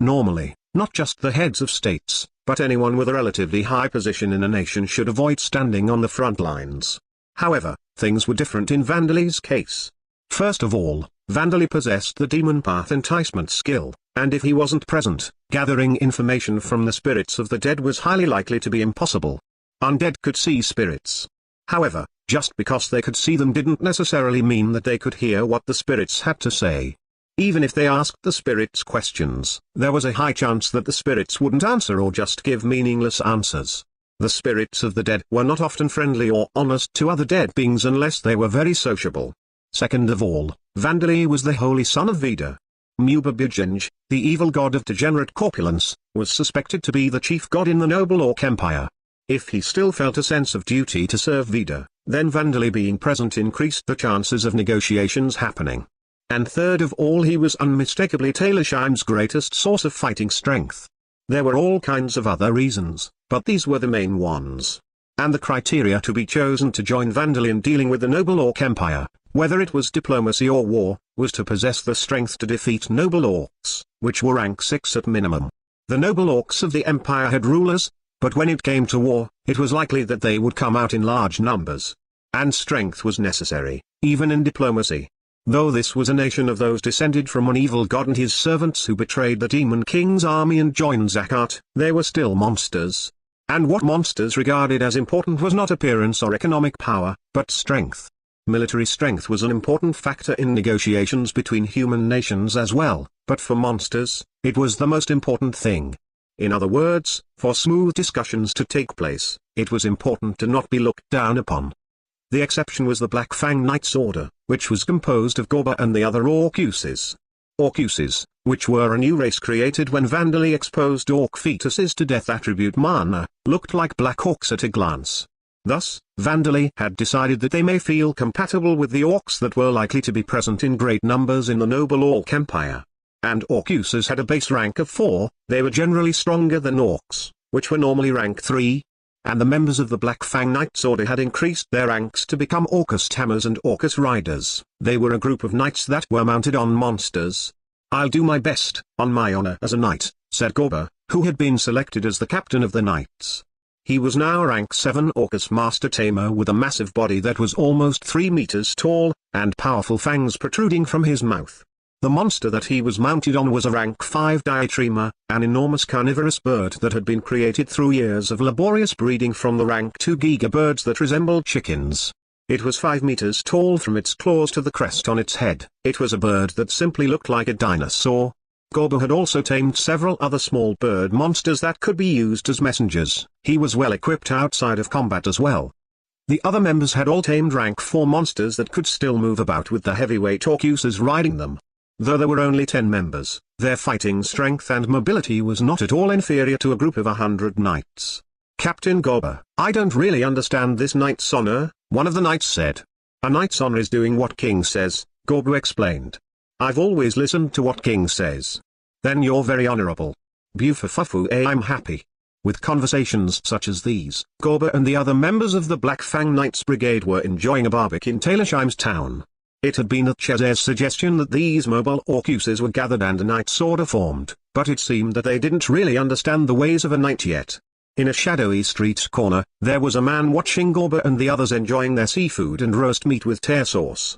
S2: Normally, not just the heads of states, but anyone with a relatively high position in a nation should avoid standing on the front lines. However, things were different in Vandali's case. First of all, Vandali possessed the demon path enticement skill, and if he wasn't present, gathering information from the spirits of the dead was highly likely to be impossible. Undead could see spirits. However, just because they could see them didn't necessarily mean that they could hear what the spirits had to say. Even if they asked the spirits questions, there was a high chance that the spirits wouldn't answer or just give meaningless answers. The spirits of the dead were not often friendly or honest to other dead beings unless they were very sociable. Second of all, Vandali was the holy son of Vida. Mubabujenge, the evil god of degenerate corpulence, was suspected to be the chief god in the noble Orc Empire. If he still felt a sense of duty to serve Vida, then Vandali being present increased the chances of negotiations happening. And third of all, he was unmistakably Talersheim's greatest source of fighting strength. There were all kinds of other reasons, but these were the main ones. And the criteria to be chosen to join Vandali in dealing with the noble Orc Empire, whether it was diplomacy or war, was to possess the strength to defeat noble orcs, which were rank 6 at minimum. The noble orcs of the empire had rulers, but when it came to war, it was likely that they would come out in large numbers. And strength was necessary, even in diplomacy. Though this was a nation of those descended from an evil god and his servants who betrayed the demon king's army and joined Zakat, they were still monsters. And what monsters regarded as important was not appearance or economic power, but strength. Military strength was an important factor in negotiations between human nations as well, but for monsters, it was the most important thing. In other words, for smooth discussions to take place, it was important to not be looked down upon. The exception was the Black Fang Knights Order, which was composed of Gorba and the other Orcuses. Orcuses, which were a new race created when Vandali exposed Orc fetuses to death attribute mana, looked like Black Orcs at a glance. Thus, Vandali had decided that they may feel compatible with the Orcs that were likely to be present in great numbers in the noble Orc Empire. And Orcuses had a base rank of 4, they were generally stronger than Orcs, which were normally rank 3. And the members of the Black Fang Knights Order had increased their ranks to become Orcus Tammers and Orcus Riders. They were a group of knights that were mounted on monsters. "I'll do my best, on my honor as a knight," said Gorba, who had been selected as the captain of the knights. He was now rank 7 Orcus Master Tamer with a massive body that was almost 3 meters tall, and powerful fangs protruding from his mouth. The monster that he was mounted on was a rank 5 Diatrema, an enormous carnivorous bird that had been created through years of laborious breeding from the rank 2 Giga birds that resembled chickens. It was 5 meters tall from its claws to the crest on its head. It was a bird that simply looked like a dinosaur. Gorba had also tamed several other small bird monsters that could be used as messengers. He was well equipped outside of combat as well. The other members had all tamed rank 4 monsters that could still move about with the heavyweight Orcuses riding them. Though there were only 10 members, their fighting strength and mobility was not at all inferior to a group of 100 knights. "Captain Gorba, I don't really understand this knight's honor," one of the knights said. "A knight's honor is doing what king says," Gorba explained. "I've always listened to what king says." "Then you're very honorable." "Bufafufu, I'm happy." With conversations such as these, Gorba and the other members of the Black Fang Knights Brigade were enjoying a barbecue in Talersheim's town. It had been at Chezer's suggestion that these mobile Orcuses were gathered and a knight's order formed, but it seemed that they didn't really understand the ways of a knight yet. In a shadowy street corner, there was a man watching Gorba and the others enjoying their seafood and roast meat with tear sauce.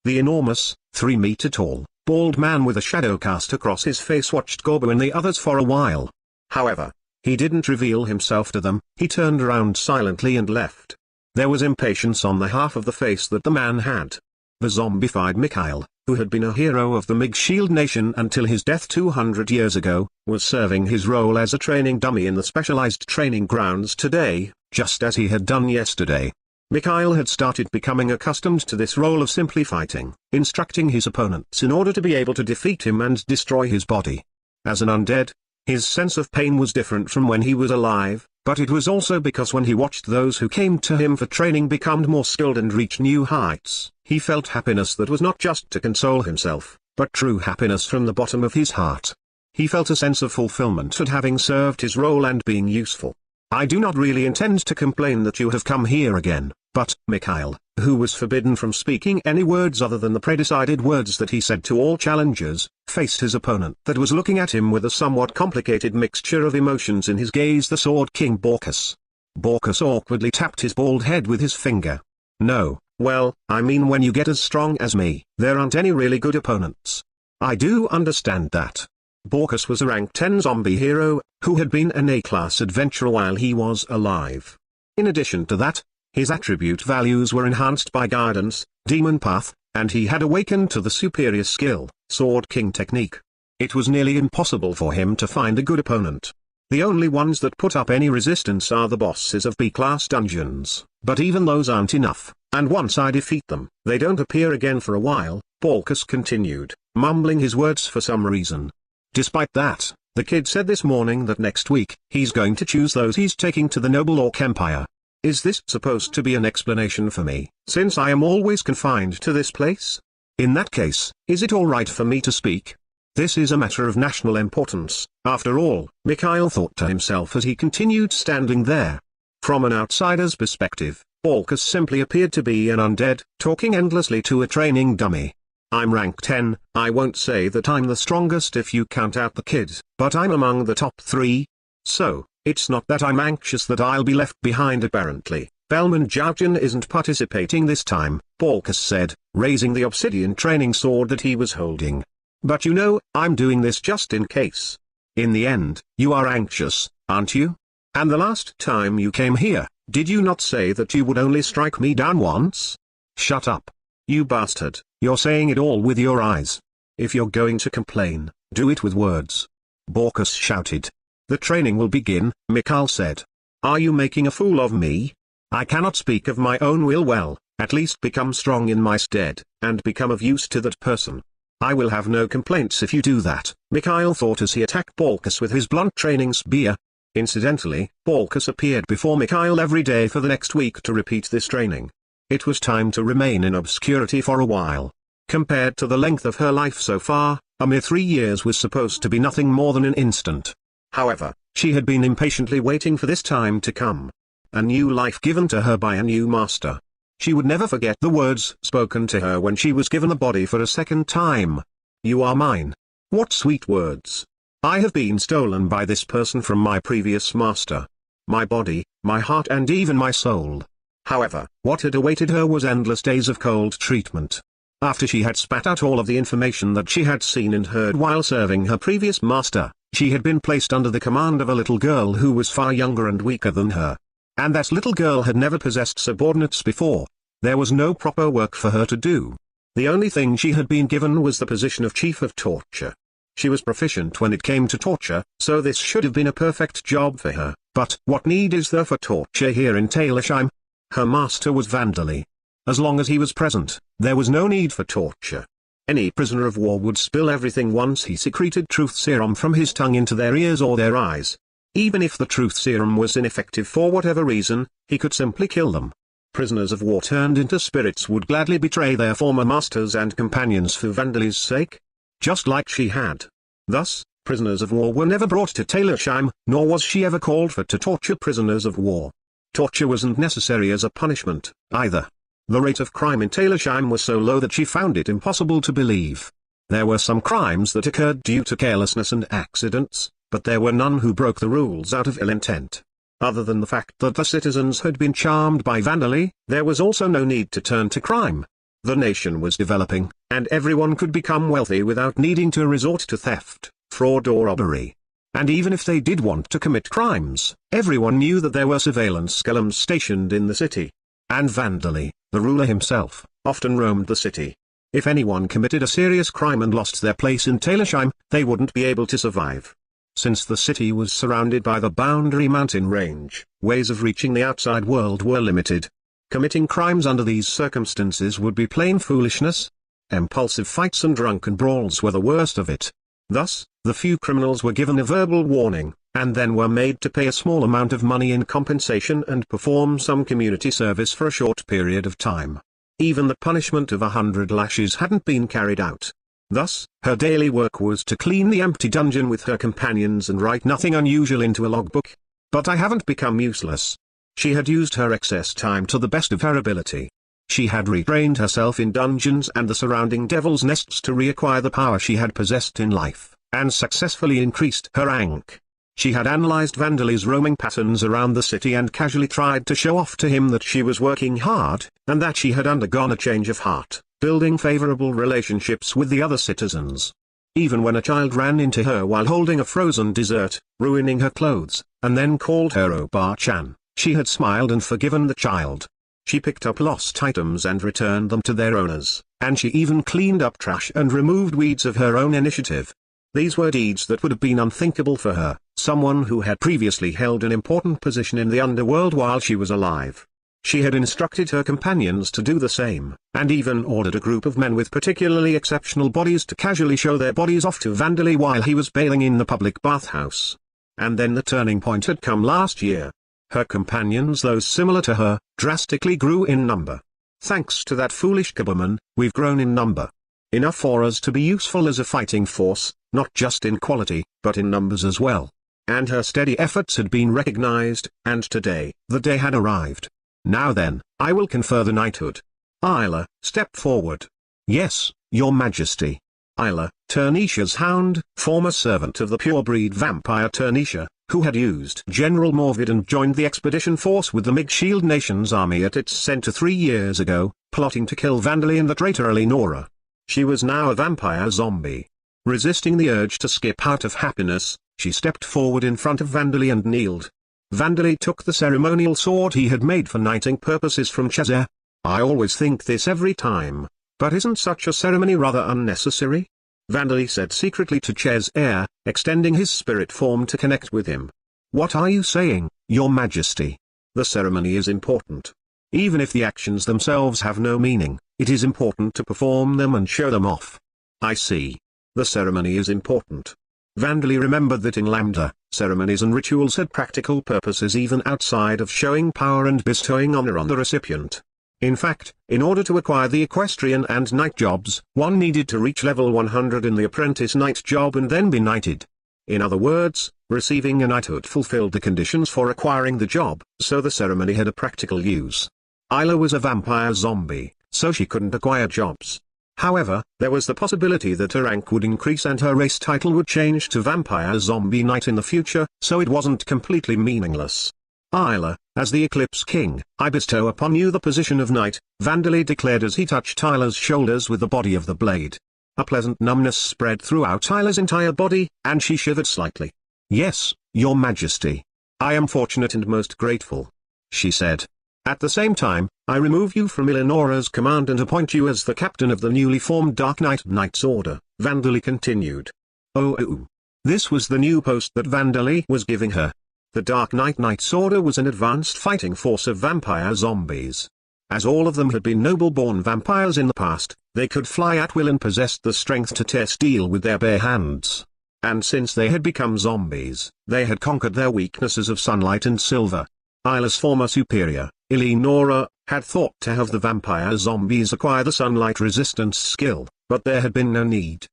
S2: The enormous, 3-meter-tall, bald man with a shadow cast across his face watched Gorba and the others for a while. However, he didn't reveal himself to them. He turned around silently and left. There was impatience on the half of the face that the man had. The zombified Mikhail, who had been a hero of the Mage Shield Nation until his death 200 years ago, was serving his role as a training dummy in the specialized training grounds today, just as he had done yesterday. Mikhail had started becoming accustomed to this role of simply fighting, instructing his opponents in order to be able to defeat him and destroy his body. As an undead, his sense of pain was different from when he was alive, but it was also because when he watched those who came to him for training become more skilled and reach new heights, he felt happiness that was not just to console himself, but true happiness from the bottom of his heart. He felt a sense of fulfillment at having served his role and being useful. I do not really intend to complain that you have come here again, but, Mikhail, who was forbidden from speaking any words other than the predecided words that he said to all challengers, faced his opponent that was looking at him with a somewhat complicated mixture of emotions in his gaze, the Sword King Borkus. Borkus awkwardly tapped his bald head with his finger. No, well, I mean when you get as strong as me, there aren't any really good opponents. I do understand that. Borkus was a rank 10 zombie hero, who had been an A-class adventurer while he was alive. In addition to that, his attribute values were enhanced by guidance, demon path, and he had awakened to the superior skill, Sword King technique. It was nearly impossible for him to find a good opponent. The only ones that put up any resistance are the bosses of B-class dungeons, but even those aren't enough, and once I defeat them, they don't appear again for a while, Borkus continued, mumbling his words for some reason. Despite that, the kid said this morning that next week, he's going to choose those he's taking to the Noble Orc Empire. Is this supposed to be an explanation for me, since I am always confined to this place? In that case, is it alright for me to speak? This is a matter of national importance, after all, Mikhail thought to himself as he continued standing there. From an outsider's perspective, Borkus simply appeared to be an undead, talking endlessly to a training dummy. I'm rank 10, I won't say that I'm the strongest if you count out the kid, but I'm among the top 3. So, it's not that I'm anxious that I'll be left behind apparently. Bellman Joujin isn't participating this time, Borkus said, raising the obsidian training sword that he was holding. But you know, I'm doing this just in case. In the end, you are anxious, aren't you? And the last time you came here, did you not say that you would only strike me down once? Shut up. You bastard, you're saying it all with your eyes. If you're going to complain, do it with words. Borkus shouted. The training will begin, Mikhail said. Are you making a fool of me? I cannot speak of my own will well, at least become strong in my stead, and become of use to that person. I will have no complaints if you do that, Mikhail thought as he attacked Borkus with his blunt training spear. Incidentally, Borkus appeared before Mikhail every day for the next week to repeat this training. It was time to remain in obscurity for a while. Compared to the length of her life so far, a mere 3 years was supposed to be nothing more than an instant. However, she had been impatiently waiting for this time to come. A new life given to her by a new master. She would never forget the words spoken to her when she was given a body for a second time. You are mine. What sweet words. I have been stolen by this person from my previous master. My body, my heart and even my soul. However, what had awaited her was endless days of cold treatment. After she had spat out all of the information that she had seen and heard while serving her previous master, she had been placed under the command of a little girl who was far younger and weaker than her. And that little girl had never possessed subordinates before. There was no proper work for her to do. The only thing she had been given was the position of chief of torture. She was proficient when it came to torture, so this should have been a perfect job for her. But what need is there for torture here in Talersheim? Her master was Vandali. As long as he was present, there was no need for torture. Any prisoner of war would spill everything once he secreted truth serum from his tongue into their ears or their eyes. Even if the truth serum was ineffective for whatever reason, he could simply kill them. Prisoners of war turned into spirits would gladly betray their former masters and companions for Vandali's sake. Just like she had. Thus, prisoners of war were never brought to Talersheim, nor was she ever called for to torture prisoners of war. Torture wasn't necessary as a punishment, either. The rate of crime in Talersheim was so low that she found it impossible to believe. There were some crimes that occurred due to carelessness and accidents, but there were none who broke the rules out of ill intent. Other than the fact that the citizens had been charmed by Vandali, there was also no need to turn to crime. The nation was developing, and everyone could become wealthy without needing to resort to theft, fraud or robbery. And even if they did want to commit crimes, everyone knew that there were surveillance skeletons stationed in the city. And Vandali, the ruler himself, often roamed the city. If anyone committed a serious crime and lost their place in Talersheim, they wouldn't be able to survive. Since the city was surrounded by the boundary mountain range, ways of reaching the outside world were limited. Committing crimes under these circumstances would be plain foolishness. Impulsive fights and drunken brawls were the worst of it. Thus, the few criminals were given a verbal warning, and then were made to pay a small amount of money in compensation and perform some community service for a short period of time. Even the punishment of 100 lashes hadn't been carried out. Thus, her daily work was to clean the empty dungeon with her companions and write nothing unusual into a logbook. But I haven't become useless. She had used her excess time to the best of her ability. She had retrained herself in dungeons and the surrounding devil's nests to reacquire the power she had possessed in life, and successfully increased her rank. She had analyzed Vandali's roaming patterns around the city and casually tried to show off to him that she was working hard, and that she had undergone a change of heart, building favorable relationships with the other citizens. Even when a child ran into her while holding a frozen dessert, ruining her clothes, and then called her Oba-chan, she had smiled and forgiven the child. She picked up lost items and returned them to their owners, and she even cleaned up trash and removed weeds of her own initiative. These were deeds that would have been unthinkable for her, someone who had previously held an important position in the underworld while she was alive. She had instructed her companions to do the same, and even ordered a group of men with particularly exceptional bodies to casually show their bodies off to Vandali while he was bathing in the public bathhouse. And then the turning point had come last year. Her companions, those similar to her, drastically grew in number. Thanks to that foolish Kabuman, we've grown in number. Enough for us to be useful as a fighting force, not just in quality, but in numbers as well. And her steady efforts had been recognized, and today, the day had arrived. Now then, I will confer the knighthood. Isla, step forward. Yes, your majesty. Isla, Turnisha's hound, former servant of the pure-breed vampire Turnisha, who had used General Morvid and joined the expedition force with the Mage Shield Nation's army at its center 3 years ago, plotting to kill Vandali and the traitor Eleonora. She was now a vampire zombie. Resisting the urge to skip out of happiness, she stepped forward in front of Vandali and kneeled. Vandali took the ceremonial sword he had made for knighting purposes from Cheshire. I always think this every time, but isn't such a ceremony rather unnecessary? Vandali said secretly to Cheshire, extending his spirit form to connect with him. What are you saying, your majesty? The ceremony is important. Even if the actions themselves have no meaning, it is important to perform them and show them off. I see. The ceremony is important. Vandali remembered that in Lambda, ceremonies and rituals had practical purposes even outside of showing power and bestowing honor on the recipient. In fact, in order to acquire the equestrian and knight jobs, one needed to reach level 100 in the apprentice knight job and then be knighted. In other words, receiving a knighthood fulfilled the conditions for acquiring the job, so the ceremony had a practical use. Isla was a vampire zombie, so she couldn't acquire jobs. However, there was the possibility that her rank would increase and her race title would change to Vampire Zombie Knight in the future, so it wasn't completely meaningless. Isla, as the Eclipse King, I bestow upon you the position of Knight, Vandali declared as he touched Isla's shoulders with the body of the blade. A pleasant numbness spread throughout Isla's entire body, and she shivered slightly. Yes, your majesty. I am fortunate and most grateful, she said. At the same time, I remove you from Eleonora's command and appoint you as the captain of the newly formed Dark Knight Knights Order, Vandali continued. Oh. This was the new post that Vandali was giving her. The Dark Knight Knights Order was an advanced fighting force of vampire zombies. As all of them had been noble-born vampires in the past, they could fly at will and possessed the strength to tear steel with their bare hands. And since they had become zombies, they had conquered their weaknesses of sunlight and silver. Isla's former superior, Eleonora, had thought to have the vampire zombies acquire the sunlight resistance skill, but there had been no need.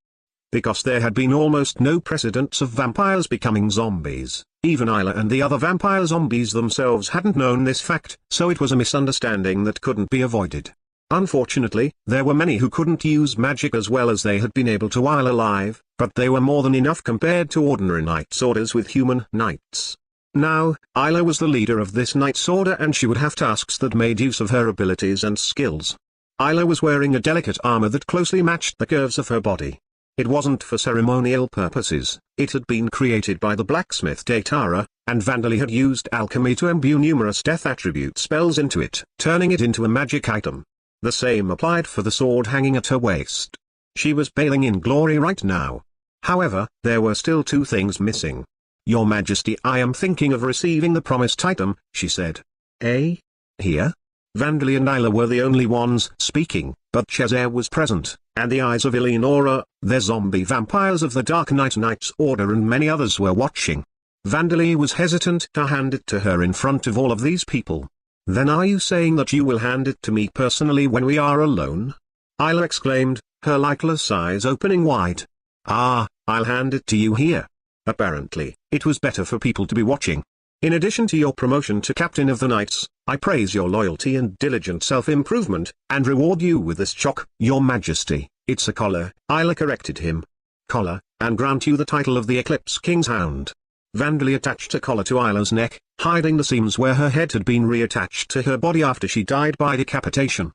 S2: Because there had been almost no precedents of vampires becoming zombies, even Isla and the other vampire zombies themselves hadn't known this fact, so it was a misunderstanding that couldn't be avoided. Unfortunately, there were many who couldn't use magic as well as they had been able to while alive, but they were more than enough compared to ordinary knights' orders with human knights. Now, Isla was the leader of this knight's order and she would have tasks that made use of her abilities and skills. Isla was wearing a delicate armor that closely matched the curves of her body. It wasn't for ceremonial purposes, it had been created by the blacksmith Datara, and Vandali had used alchemy to imbue numerous death attribute spells into it, turning it into a magic item. The same applied for the sword hanging at her waist. She was bathing in glory right now. However, there were still two things missing. "Your Majesty, I am thinking of receiving the promised item," she said. "Eh? Here?" Vandali and Isla were the only ones speaking, but Cesare was present, and the eyes of Eleonora, the zombie vampires of the Dark Knight's Order and many others were watching. Vandali was hesitant to hand it to her in front of all of these people. "Then are you saying that you will hand it to me personally when we are alone?" Isla exclaimed, her lightless eyes opening wide. "Ah, I'll hand it to you here." Apparently, it was better for people to be watching. "In addition to your promotion to Captain of the Knights, I praise your loyalty and diligent self-improvement, and reward you with this chock." "Your Majesty, it's a collar," Isla corrected him. "Collar, and grant you the title of the Eclipse King's Hound." Vandali attached a collar to Isla's neck, hiding the seams where her head had been reattached to her body after she died by decapitation.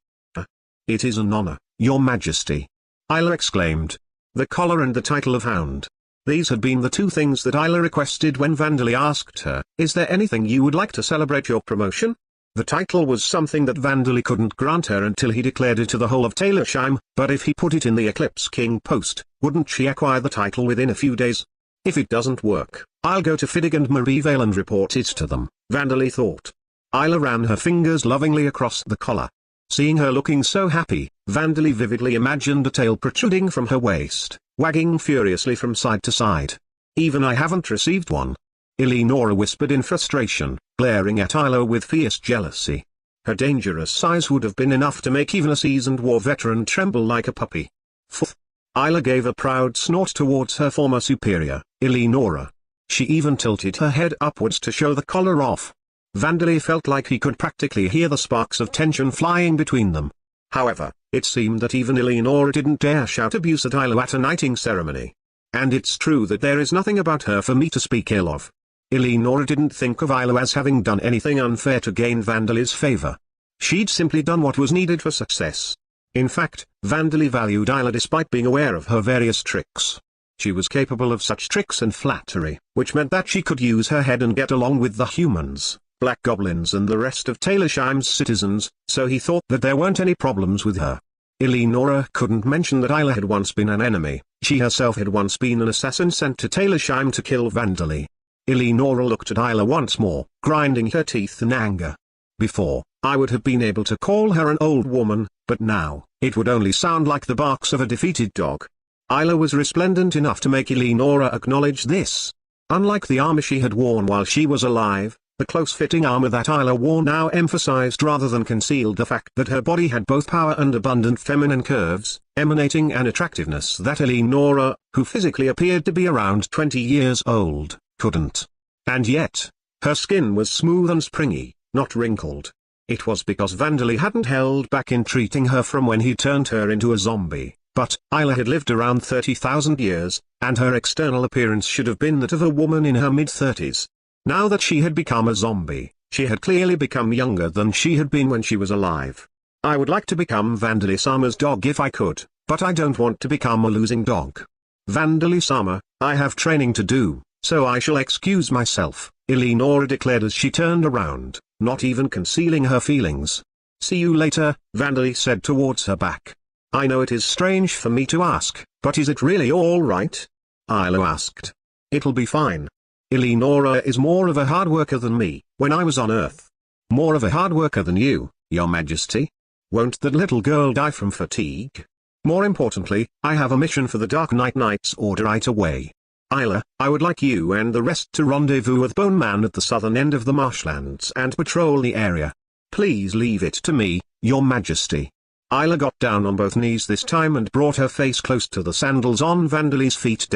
S2: "It is an honor, Your Majesty," Isla exclaimed. The collar and the title of Hound. These had been the two things that Isla requested when Vandali asked her, "Is there anything you would like to celebrate your promotion?" The title was something that Vandali couldn't grant her until he declared it to the whole of Taylorsheim, but if he put it in the Eclipse King post, wouldn't she acquire the title within a few days? "If it doesn't work, I'll go to Fidig and Merivale and report it to them," Vandali thought. Isla ran her fingers lovingly across the collar. Seeing her looking so happy, Vandali vividly imagined a tail protruding from her waist, wagging furiously from side to side. "Even I haven't received one," Eleonora whispered in frustration, glaring at Isla with fierce jealousy. Her dangerous size would have been enough to make even a seasoned war veteran tremble like a puppy. "Pfft!" Isla gave a proud snort towards her former superior, Eleonora. She even tilted her head upwards to show the collar off. Vandali felt like he could practically hear the sparks of tension flying between them. However, it seemed that even Eleonora didn't dare shout abuse at Isla at a knighting ceremony. And it's true that there is nothing about her for me to speak ill of. Eleonora didn't think of Isla as having done anything unfair to gain Vandali's favor. She'd simply done what was needed for success. In fact, Vandali valued Isla despite being aware of her various tricks. She was capable of such tricks and flattery, which meant that she could use her head and get along with the humans, black goblins and the rest of Taylorsheim's citizens, so he thought that there weren't any problems with her. Eleonora couldn't mention that Isla had once been an enemy. She herself had once been an assassin sent to Taylorsheim to kill Vandali. Eleonora looked at Isla once more, grinding her teeth in anger. "Before, I would have been able to call her an old woman, but now, it would only sound like the barks of a defeated dog." Isla was resplendent enough to make Eleonora acknowledge this. Unlike the armor she had worn while she was alive, the close-fitting armor that Isla wore now emphasized rather than concealed the fact that her body had both power and abundant feminine curves, emanating an attractiveness that Eleonora, who physically appeared to be around 20 years old, couldn't. And yet, her skin was smooth and springy, not wrinkled. It was because Vandali hadn't held back in treating her from when he turned her into a zombie, but Isla had lived around 30,000 years, and her external appearance should have been that of a woman in her mid-30s. Now that she had become a zombie, she had clearly become younger than she had been when she was alive. "I would like to become Vandali-sama's dog if I could, but I don't want to become a losing dog. Vandali-sama, I have training to do, so I shall excuse myself," Eleonora declared as she turned around, not even concealing her feelings. "See you later," Vandali said towards her back. "I know it is strange for me to ask, but is it really all right?" Isla asked. "It'll be fine. Eleonora is more of a hard worker than me, when I was on Earth. More of a hard worker than you, Your Majesty. Won't that little girl die from fatigue? More importantly, I have a mission for the Dark Knight's Order right away. Isla, I would like you and the rest to rendezvous with Bone Man at the southern end of the marshlands and patrol the area. Please leave it to me, Your Majesty." Isla got down on both knees this time and brought her face close to the sandals on Vandali's feet.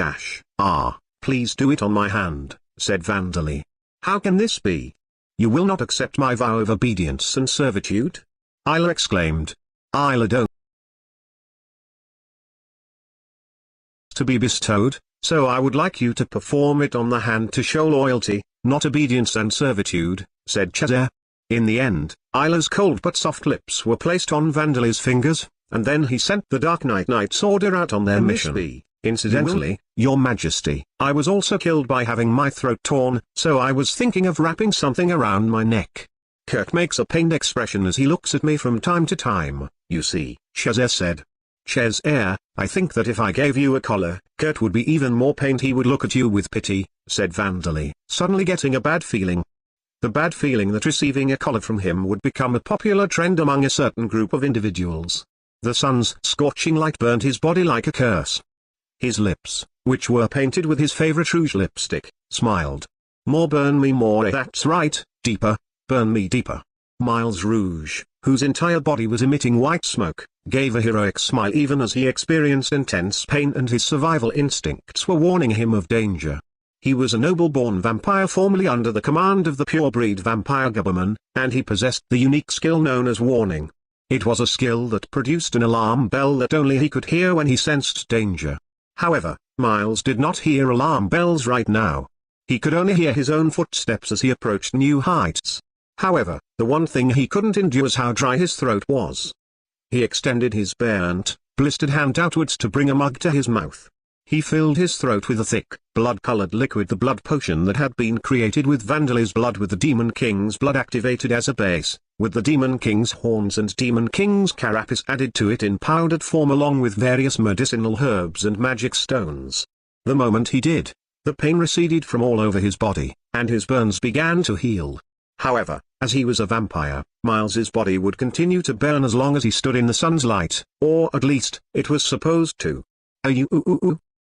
S2: "Ah, please do it on my hand," said Vandali. "How can this be? You will not accept my vow of obedience and servitude?" Isla exclaimed. "Isla don't to be bestowed, so I would like you to perform it on the hand to show loyalty, not obedience and servitude," said Cesare. In the end, Isla's cold but soft lips were placed on Vandali's fingers, and then he sent the Dark Knight's Order out on their mission. "Incidentally, Your Majesty, I was also killed by having my throat torn, so I was thinking of wrapping something around my neck." Kurt makes a pained expression as he looks at me from time to time, you see, Cesare said. Cesare, I think that if I gave you a collar, Kurt would be even more pained. He would look at you with pity, said Vandali, suddenly getting a bad feeling. The bad feeling that receiving a collar from him would become a popular trend among a certain group of individuals. The sun's scorching light burned his body like a curse. His lips, which were painted with his favorite rouge lipstick, smiled. More burn me more, that's right, deeper, burn me deeper. Miles Rouge, whose entire body was emitting white smoke, gave a heroic smile even as he experienced intense pain, and his survival instincts were warning him of danger. He was a noble-born vampire formerly under the command of the pure-breed vampire Gubberman, and he possessed the unique skill known as warning. It was a skill that produced an alarm bell that only he could hear when he sensed danger. However, Miles did not hear alarm bells right now. He could only hear his own footsteps as he approached new heights. However, the one thing he couldn't endure was how dry his throat was. He extended his burnt, blistered hand outwards to bring a mug to his mouth. He filled his throat with a thick, blood-colored liquid, the blood potion that had been created with Vandali's blood, with the Demon King's blood activated as a base, with the Demon King's horns and Demon King's carapace added to it in powdered form, along with various medicinal herbs and magic stones. The moment he did, the pain receded from all over his body, and his burns began to heal. However, as he was a vampire, Miles's body would continue to burn as long as he stood in the sun's light, or at least, it was supposed to.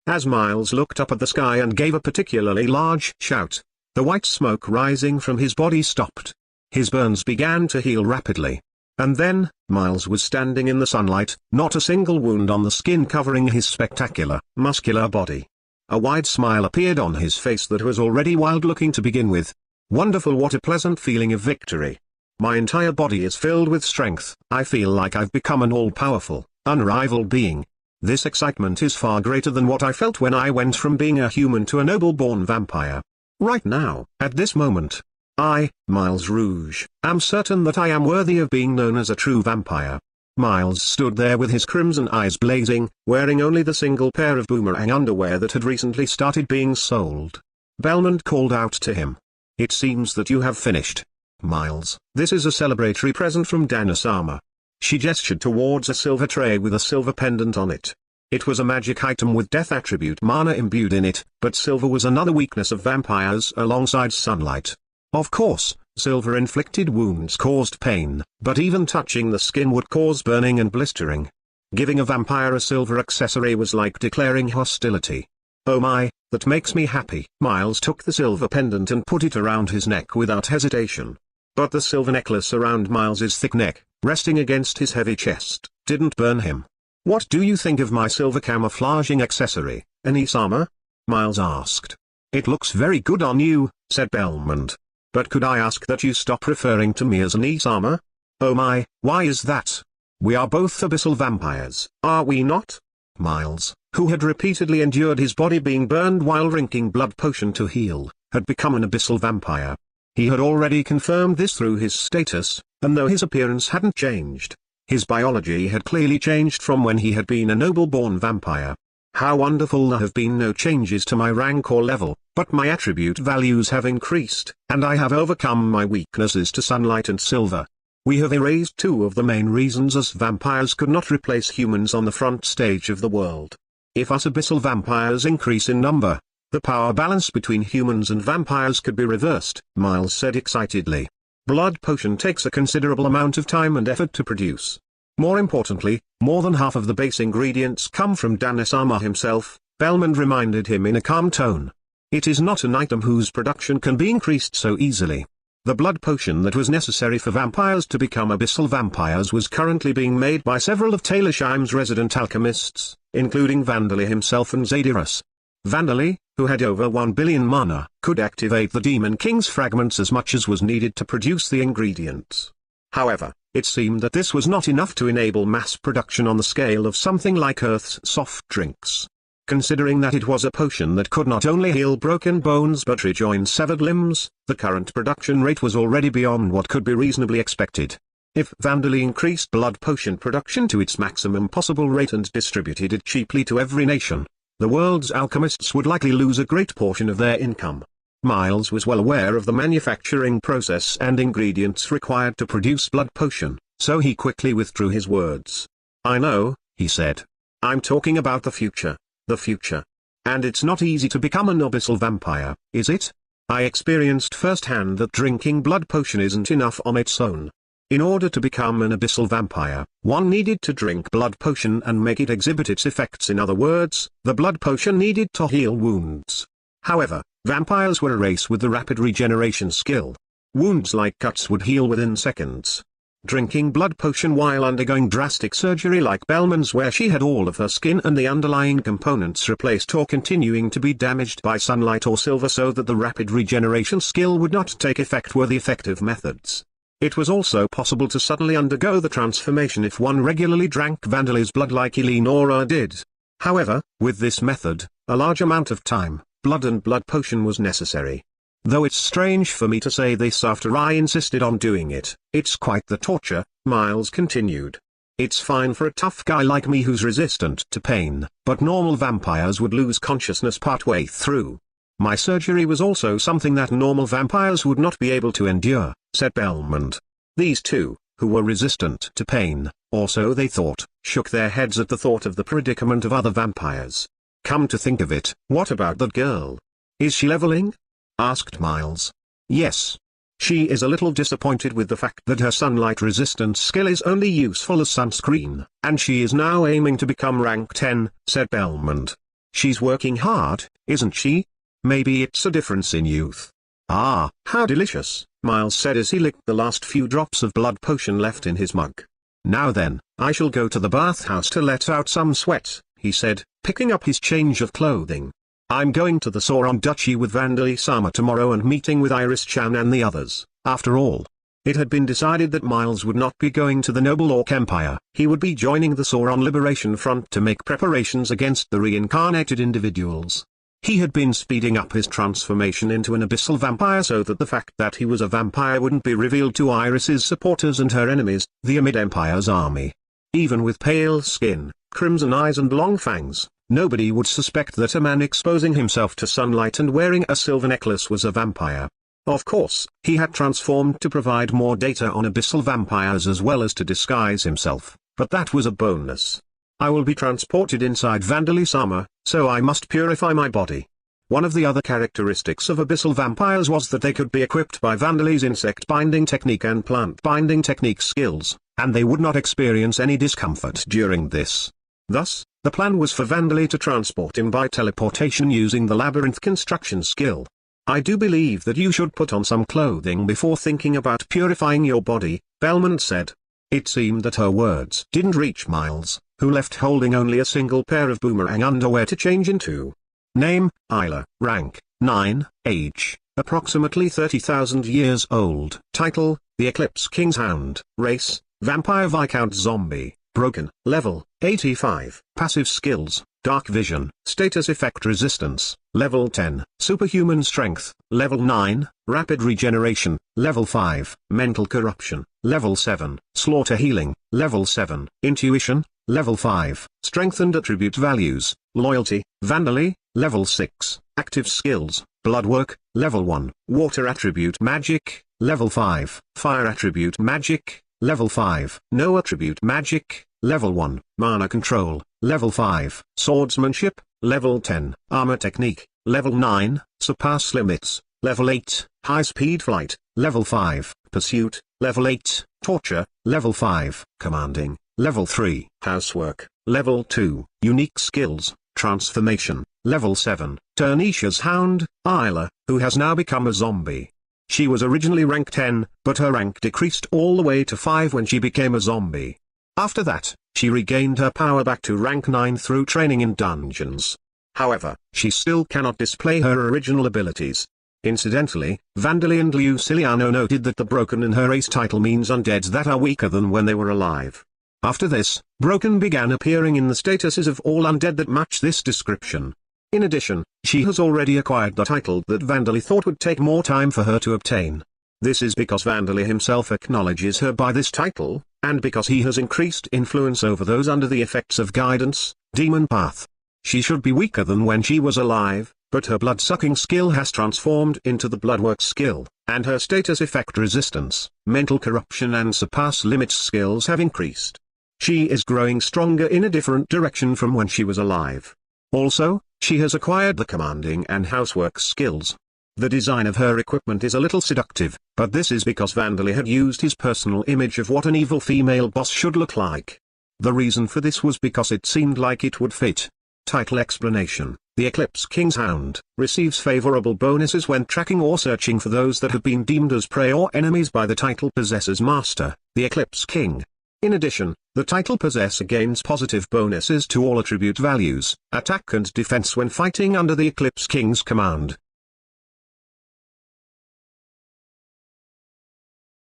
S2: As Miles looked up at the sky and gave a particularly large shout, the white smoke rising from his body stopped. His burns began to heal rapidly. And then, Miles was standing in the sunlight, not a single wound on the skin covering his spectacular, muscular body. A wide smile appeared on his face that was already wild-looking to begin with. Wonderful, what a pleasant feeling of victory. My entire body is filled with strength. I feel like I've become an all-powerful, unrivaled being. This excitement is far greater than what I felt when I went from being a human to a noble-born vampire. Right now, at this moment, I, Miles Rouge, am certain that I am worthy of being known as a true vampire. Miles stood there with his crimson eyes blazing, wearing only the single pair of boomerang underwear that had recently started being sold. Belmont called out to him. It seems that you have finished. Miles, this is a celebratory present from Dana-sama. She gestured towards a silver tray with a silver pendant on it. It was a magic item with death attribute mana imbued in it, but silver was another weakness of vampires alongside sunlight. Of course, silver-inflicted wounds caused pain, but even touching the skin would cause burning and blistering. Giving a vampire a silver accessory was like declaring hostility. Oh my, that makes me happy. Miles took the silver pendant and put it around his neck without hesitation. But the silver necklace around Miles's thick neck, resting against his heavy chest, didn't burn him. What do you think of my silver camouflaging accessory, Anisama? Miles asked. It looks very good on you, said Belmont. But could I ask that you stop referring to me as Anisama? Oh my, why is that? We are both abyssal vampires, are we not? Miles, who had repeatedly endured his body being burned while drinking blood potion to heal, had become an abyssal vampire. He had already confirmed this through his status, and though his appearance hadn't changed, his biology had clearly changed from when he had been a noble-born vampire. How wonderful, there have been no changes to my rank or level, but my attribute values have increased, and I have overcome my weaknesses to sunlight and silver. We have erased two of the main reasons us vampires could not replace humans on the front stage of the world. If us abyssal vampires increase in number, the power balance between humans and vampires could be reversed, Miles said excitedly. Blood potion takes a considerable amount of time and effort to produce. More importantly, more than half of the base ingredients come from Dana-sama himself, Belmont reminded him in a calm tone. It is not an item whose production can be increased so easily. The blood potion that was necessary for vampires to become abyssal vampires was currently being made by several of Talersheim's resident alchemists, including Vandali himself and Zadyrus. Vandali, who had over 1 billion mana, could activate the Demon King's fragments as much as was needed to produce the ingredients. However, it seemed that this was not enough to enable mass production on the scale of something like Earth's soft drinks. Considering that it was a potion that could not only heal broken bones but rejoin severed limbs, the current production rate was already beyond what could be reasonably expected. If Vandali increased blood potion production to its maximum possible rate and distributed it cheaply to every nation, the world's alchemists would likely lose a great portion of their income. Miles was well aware of the manufacturing process and ingredients required to produce blood potion, so he quickly withdrew his words. "I know," he said. "I'm talking about the future. The future. And it's not easy to become an abyssal vampire, is it? I experienced firsthand that drinking blood potion isn't enough on its own. In order to become an abyssal vampire, one needed to drink blood potion and make it exhibit its effects. In other words, the blood potion needed to heal wounds. However, vampires were a race with the rapid regeneration skill. Wounds like cuts would heal within seconds. Drinking blood potion while undergoing drastic surgery like Bellman's, where she had all of her skin and the underlying components replaced or continuing to be damaged by sunlight or silver so that the rapid regeneration skill would not take effect, were the effective methods. It was also possible to suddenly undergo the transformation if one regularly drank Vandali's blood like Eleonora did. However, with this method, a large amount of time, blood and blood potion was necessary. Though it's strange for me to say this after I insisted on doing it, it's quite the torture," Miles continued. "It's fine for a tough guy like me who's resistant to pain, but normal vampires would lose consciousness partway through. My surgery was also something that normal vampires would not be able to endure," said Belmont. These two, who were resistant to pain, or so they thought, shook their heads at the thought of the predicament of other vampires. "Come to think of it, what about that girl? Is she leveling?" asked Miles. "Yes. She is a little disappointed with the fact that her sunlight resistance skill is only useful as sunscreen, and she is now aiming to become rank 10, said Belmont. "She's working hard, isn't she? Maybe it's a difference in youth." "Ah, how delicious," Miles said as he licked the last few drops of blood potion left in his mug. "Now then, I shall go to the bathhouse to let out some sweat," he said, picking up his change of clothing. "I'm going to the Sauron Duchy with Vandali-sama tomorrow and meeting with Iris-chan and the others." After all, it had been decided that Miles would not be going to the Noble Orc Empire. He would be joining the Sauron Liberation Front to make preparations against the reincarnated individuals. He had been speeding up his transformation into an abyssal vampire so that the fact that he was a vampire wouldn't be revealed to Iris's supporters and her enemies, the Amid Empire's army. Even with pale skin, crimson eyes and long fangs, nobody would suspect that a man exposing himself to sunlight and wearing a silver necklace was a vampire. Of course, he had transformed to provide more data on abyssal vampires as well as to disguise himself, but that was a bonus. "I will be transported inside Vandali-sama, so I must purify my body." One of the other characteristics of abyssal vampires was that they could be equipped by Vandali's insect binding technique and plant binding technique skills, and they would not experience any discomfort during this. Thus, the plan was for Vandali to transport him by teleportation using the labyrinth construction skill. "I do believe that you should put on some clothing before thinking about purifying your body," Belmont said. It seemed that her words didn't reach Miles, who left holding only a single pair of boomerang underwear to change into. Name, Isla, rank, 9, age, approximately 30,000 years old. Title, The Eclipse King's Hound. Race, Vampire Viscount Zombie. Broken, level, 85. Passive skills, Dark Vision. Status Effect Resistance, level 10. Superhuman Strength, level 9. Rapid Regeneration, level 5. Mental Corruption, level 7. Slaughter Healing, level 7. Intuition, level 5. Strengthened Attribute Values, Loyalty, Vandali, level 6. Active Skills, Bloodwork, level 1. Water Attribute Magic, level 5. Fire Attribute Magic, level 5. No Attribute Magic, level 1. Mana Control, level 5. Swordsmanship, level 10. Armor Technique, level 9. Surpass Limits, level 8. High Speed Flight, level 5. Pursuit, level 8. Torture, level 5. Commanding, level 3. Housework, level 2. Unique Skills, Transformation, level 7. Turnisha's Hound, Isla, who has now become a zombie. She was originally rank 10, but her rank decreased all the way to 5 when she became a zombie. After that, she regained her power back to rank 9 through training in dungeons. However, she still cannot display her original abilities. Incidentally, Vandali and Luciliano noted that the broken in her race title means undeads that are weaker than when they were alive. After this, broken began appearing in the statuses of all undead that match this description. In addition, she has already acquired the title that Vandali thought would take more time for her to obtain. This is because Vandali himself acknowledges her by this title, and because he has increased influence over those under the effects of guidance, demon path. She should be weaker than when she was alive, but her blood-sucking skill has transformed into the bloodwork skill, and her status effect resistance, mental corruption and surpass limits skills have increased. She is growing stronger in a different direction from when she was alive. Also, she has acquired the commanding and housework skills. The design of her equipment is a little seductive, but this is because Vandali had used his personal image of what an evil female boss should look like. The reason for this was because it seemed like it would fit. Title explanation: The Eclipse King's Hound receives favorable bonuses when tracking or searching for those that have been deemed as prey or enemies by the title possessor's master, the Eclipse King. In addition, the title possessor gains positive bonuses to all attribute values, attack and defense when fighting under the Eclipse King's command.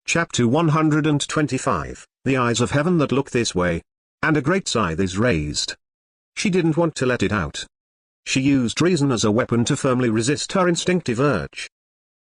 S2: Chapter 125, The Eyes of Heaven That Look This Way. And a great scythe is raised. She didn't want to let it out. She used reason as a weapon to firmly resist her instinctive urge.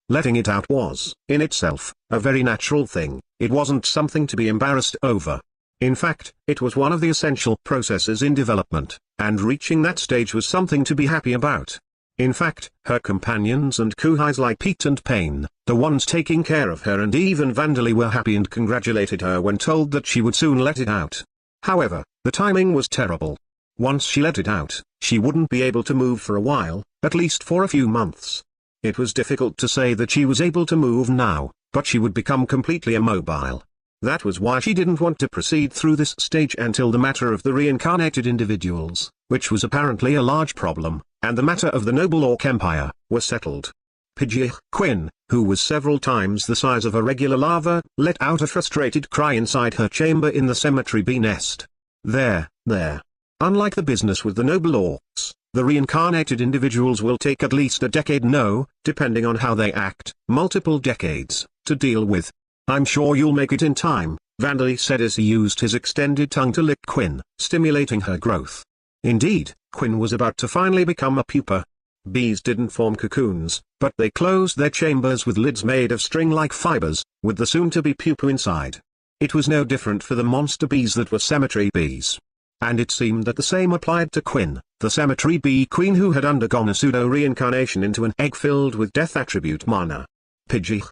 S2: Letting it out was, in itself, a very natural thing. It wasn't something to be embarrassed over. In fact, it was one of the essential processes in development, and reaching that stage was something to be happy about. In fact, her companions and Kuhais like Pete and Pain, the ones taking care of her, and even Vandali were happy and congratulated her when told that she would soon let it out. However, the timing was terrible. Once she let it out, she wouldn't be able to move for a while, at least for a few months. It was difficult to say that she was able to move now, but she would become completely immobile. That was why she didn't want to proceed through this stage until the matter of the reincarnated individuals, which was apparently a large problem, and the matter of the noble orc empire, were settled. Pidgey Quinn, who was several times the size of a regular larva, let out a frustrated cry inside her chamber in the cemetery bee nest. There. Unlike the business with the noble orcs, the reincarnated individuals will take at least a decade, depending on how they act, multiple decades, to deal with. I'm sure you'll make it in time, Vandali said as he used his extended tongue to lick Quinn, stimulating her growth. Indeed, Quinn was about to finally become a pupa. Bees didn't form cocoons, but they closed their chambers with lids made of string-like fibers, with the soon-to-be pupa inside. It was no different for the monster bees that were cemetery bees. And it seemed that the same applied to Quinn, the cemetery bee queen who had undergone a pseudo-reincarnation into an egg filled with death attribute mana. Pidgey.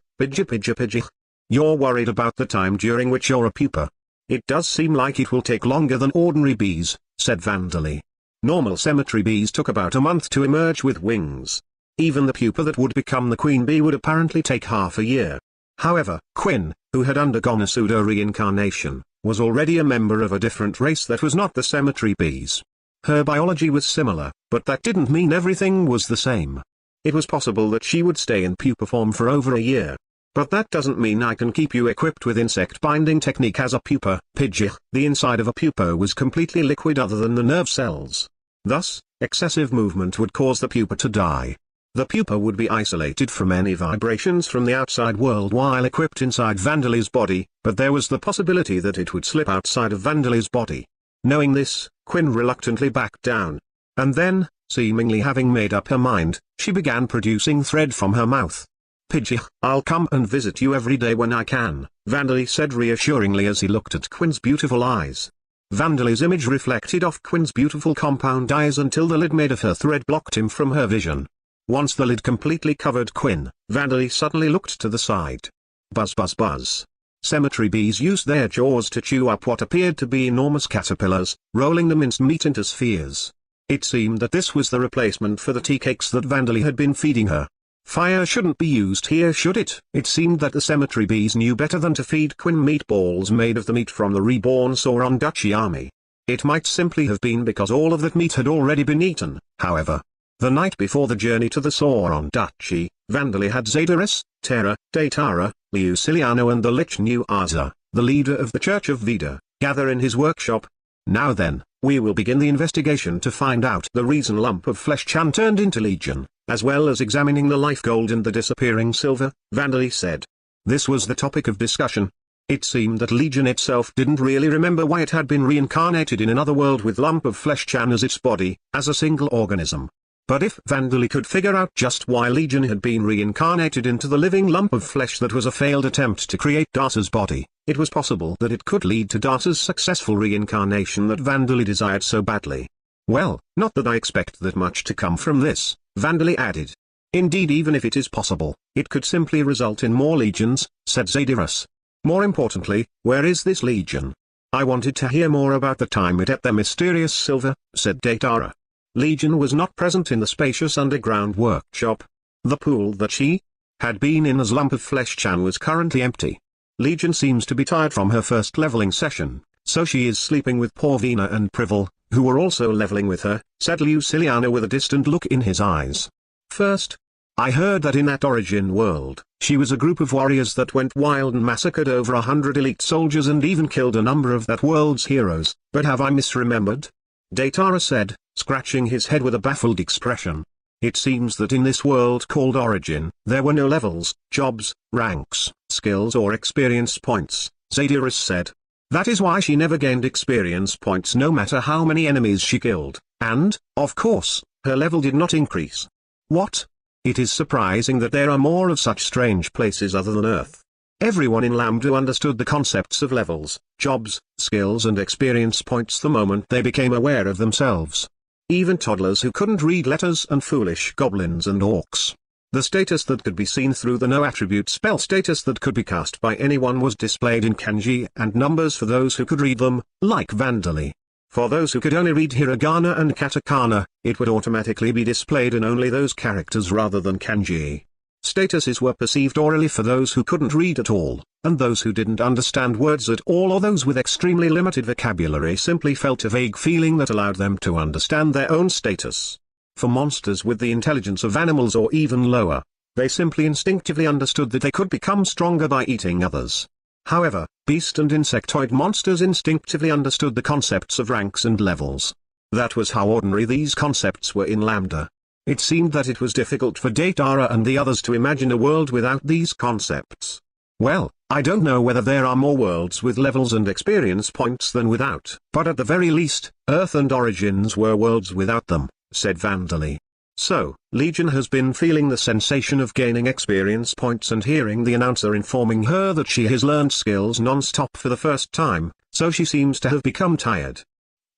S2: You're worried about the time during which you're a pupa. It does seem like it will take longer than ordinary bees, said Vandali. Normal cemetery bees took about a month to emerge with wings. Even the pupa that would become the queen bee would apparently take half a year. However, Quinn, who had undergone a pseudo-reincarnation, was already a member of a different race that was not the cemetery bees. Her biology was similar, but that didn't mean everything was the same. It was possible that she would stay in pupa form for over a year. But that doesn't mean I can keep you equipped with insect binding technique as a pupa. Pidgey. The inside of a pupa was completely liquid other than the nerve cells. Thus, excessive movement would cause the pupa to die. The pupa would be isolated from any vibrations from the outside world while equipped inside Vandali's body, but there was the possibility that it would slip outside of Vandali's body. Knowing this, Quinn reluctantly backed down. And then, seemingly having made up her mind, she began producing thread from her mouth. Pidgey, I'll come and visit you every day when I can, Vandali said reassuringly as he looked at Quinn's beautiful eyes. Vandali's image reflected off Quinn's beautiful compound eyes until the lid made of her thread blocked him from her vision. Once the lid completely covered Quinn, Vandali suddenly looked to the side. Buzz. Cemetery bees used their jaws to chew up what appeared to be enormous caterpillars, rolling the minced meat into spheres. It seemed that this was the replacement for the tea cakes that Vandali had been feeding her. Fire shouldn't be used here, should it? It seemed that the cemetery bees knew better than to feed Quinn meatballs made of the meat from the reborn Sauron Duchy army. It might simply have been because all of that meat had already been eaten, however. The night before the journey to the Sauron Duchy, Vandali had Zadaris, Terra, Daitara, Liusiliano and the Lich Nuaza, the leader of the Church of Vida, gather in his workshop. Now then, we will begin the investigation to find out the reason lump of flesh Chan turned into Legion, as well as examining the life gold and the disappearing silver, Vandali said. This was the topic of discussion. It seemed that Legion itself didn't really remember why it had been reincarnated in another world with lump of flesh Chan as its body, as a single organism. But if Vandali could figure out just why Legion had been reincarnated into the living lump of flesh that was a failed attempt to create Darsa's body, it was possible that it could lead to Darsa's successful reincarnation that Vandali desired so badly. Well, not that I expect that much to come from this, Vandali added. Indeed, even if it is possible, it could simply result in more legions, said Zadyrus. More importantly, where is this legion? I wanted to hear more about the time it ate their mysterious silver, said Datara. Legion was not present in the spacious underground workshop. The pool that she had been in as lump of flesh Chan was currently empty. Legion seems to be tired from her first leveling session, so she is sleeping with Porvina and Privel, who were also leveling with her, said Luciliano with a distant look in his eyes. First, I heard that in that origin world, she was a group of warriors that went wild and massacred over 100 elite soldiers and even killed a number of that world's heroes, but have I misremembered? Datara said, scratching his head with a baffled expression. It seems that in this world called Origin, there were no levels, jobs, ranks, skills or experience points, Zadyrus said. That is why she never gained experience points no matter how many enemies she killed, and, of course, her level did not increase. What? It is surprising that there are more of such strange places other than Earth. Everyone in Lambda understood the concepts of levels, jobs, skills and experience points the moment they became aware of themselves. Even toddlers who couldn't read letters and foolish goblins and orcs. The status that could be seen through the no-attribute spell status that could be cast by anyone was displayed in kanji and numbers for those who could read them, like Vandali. For those who could only read hiragana and katakana, it would automatically be displayed in only those characters rather than kanji. Statuses were perceived orally for those who couldn't read at all, and those who didn't understand words at all or those with extremely limited vocabulary simply felt a vague feeling that allowed them to understand their own status. For monsters with the intelligence of animals or even lower, they simply instinctively understood that they could become stronger by eating others. However, beast and insectoid monsters instinctively understood the concepts of ranks and levels. That was how ordinary these concepts were in Lambda. It seemed that it was difficult for Datara and the others to imagine a world without these concepts. Well, I don't know whether there are more worlds with levels and experience points than without, but at the very least, Earth and Origins were worlds without them, said Vandali. So, Legion has been feeling the sensation of gaining experience points and hearing the announcer informing her that she has learned skills non-stop for the first time, so she seems to have become tired.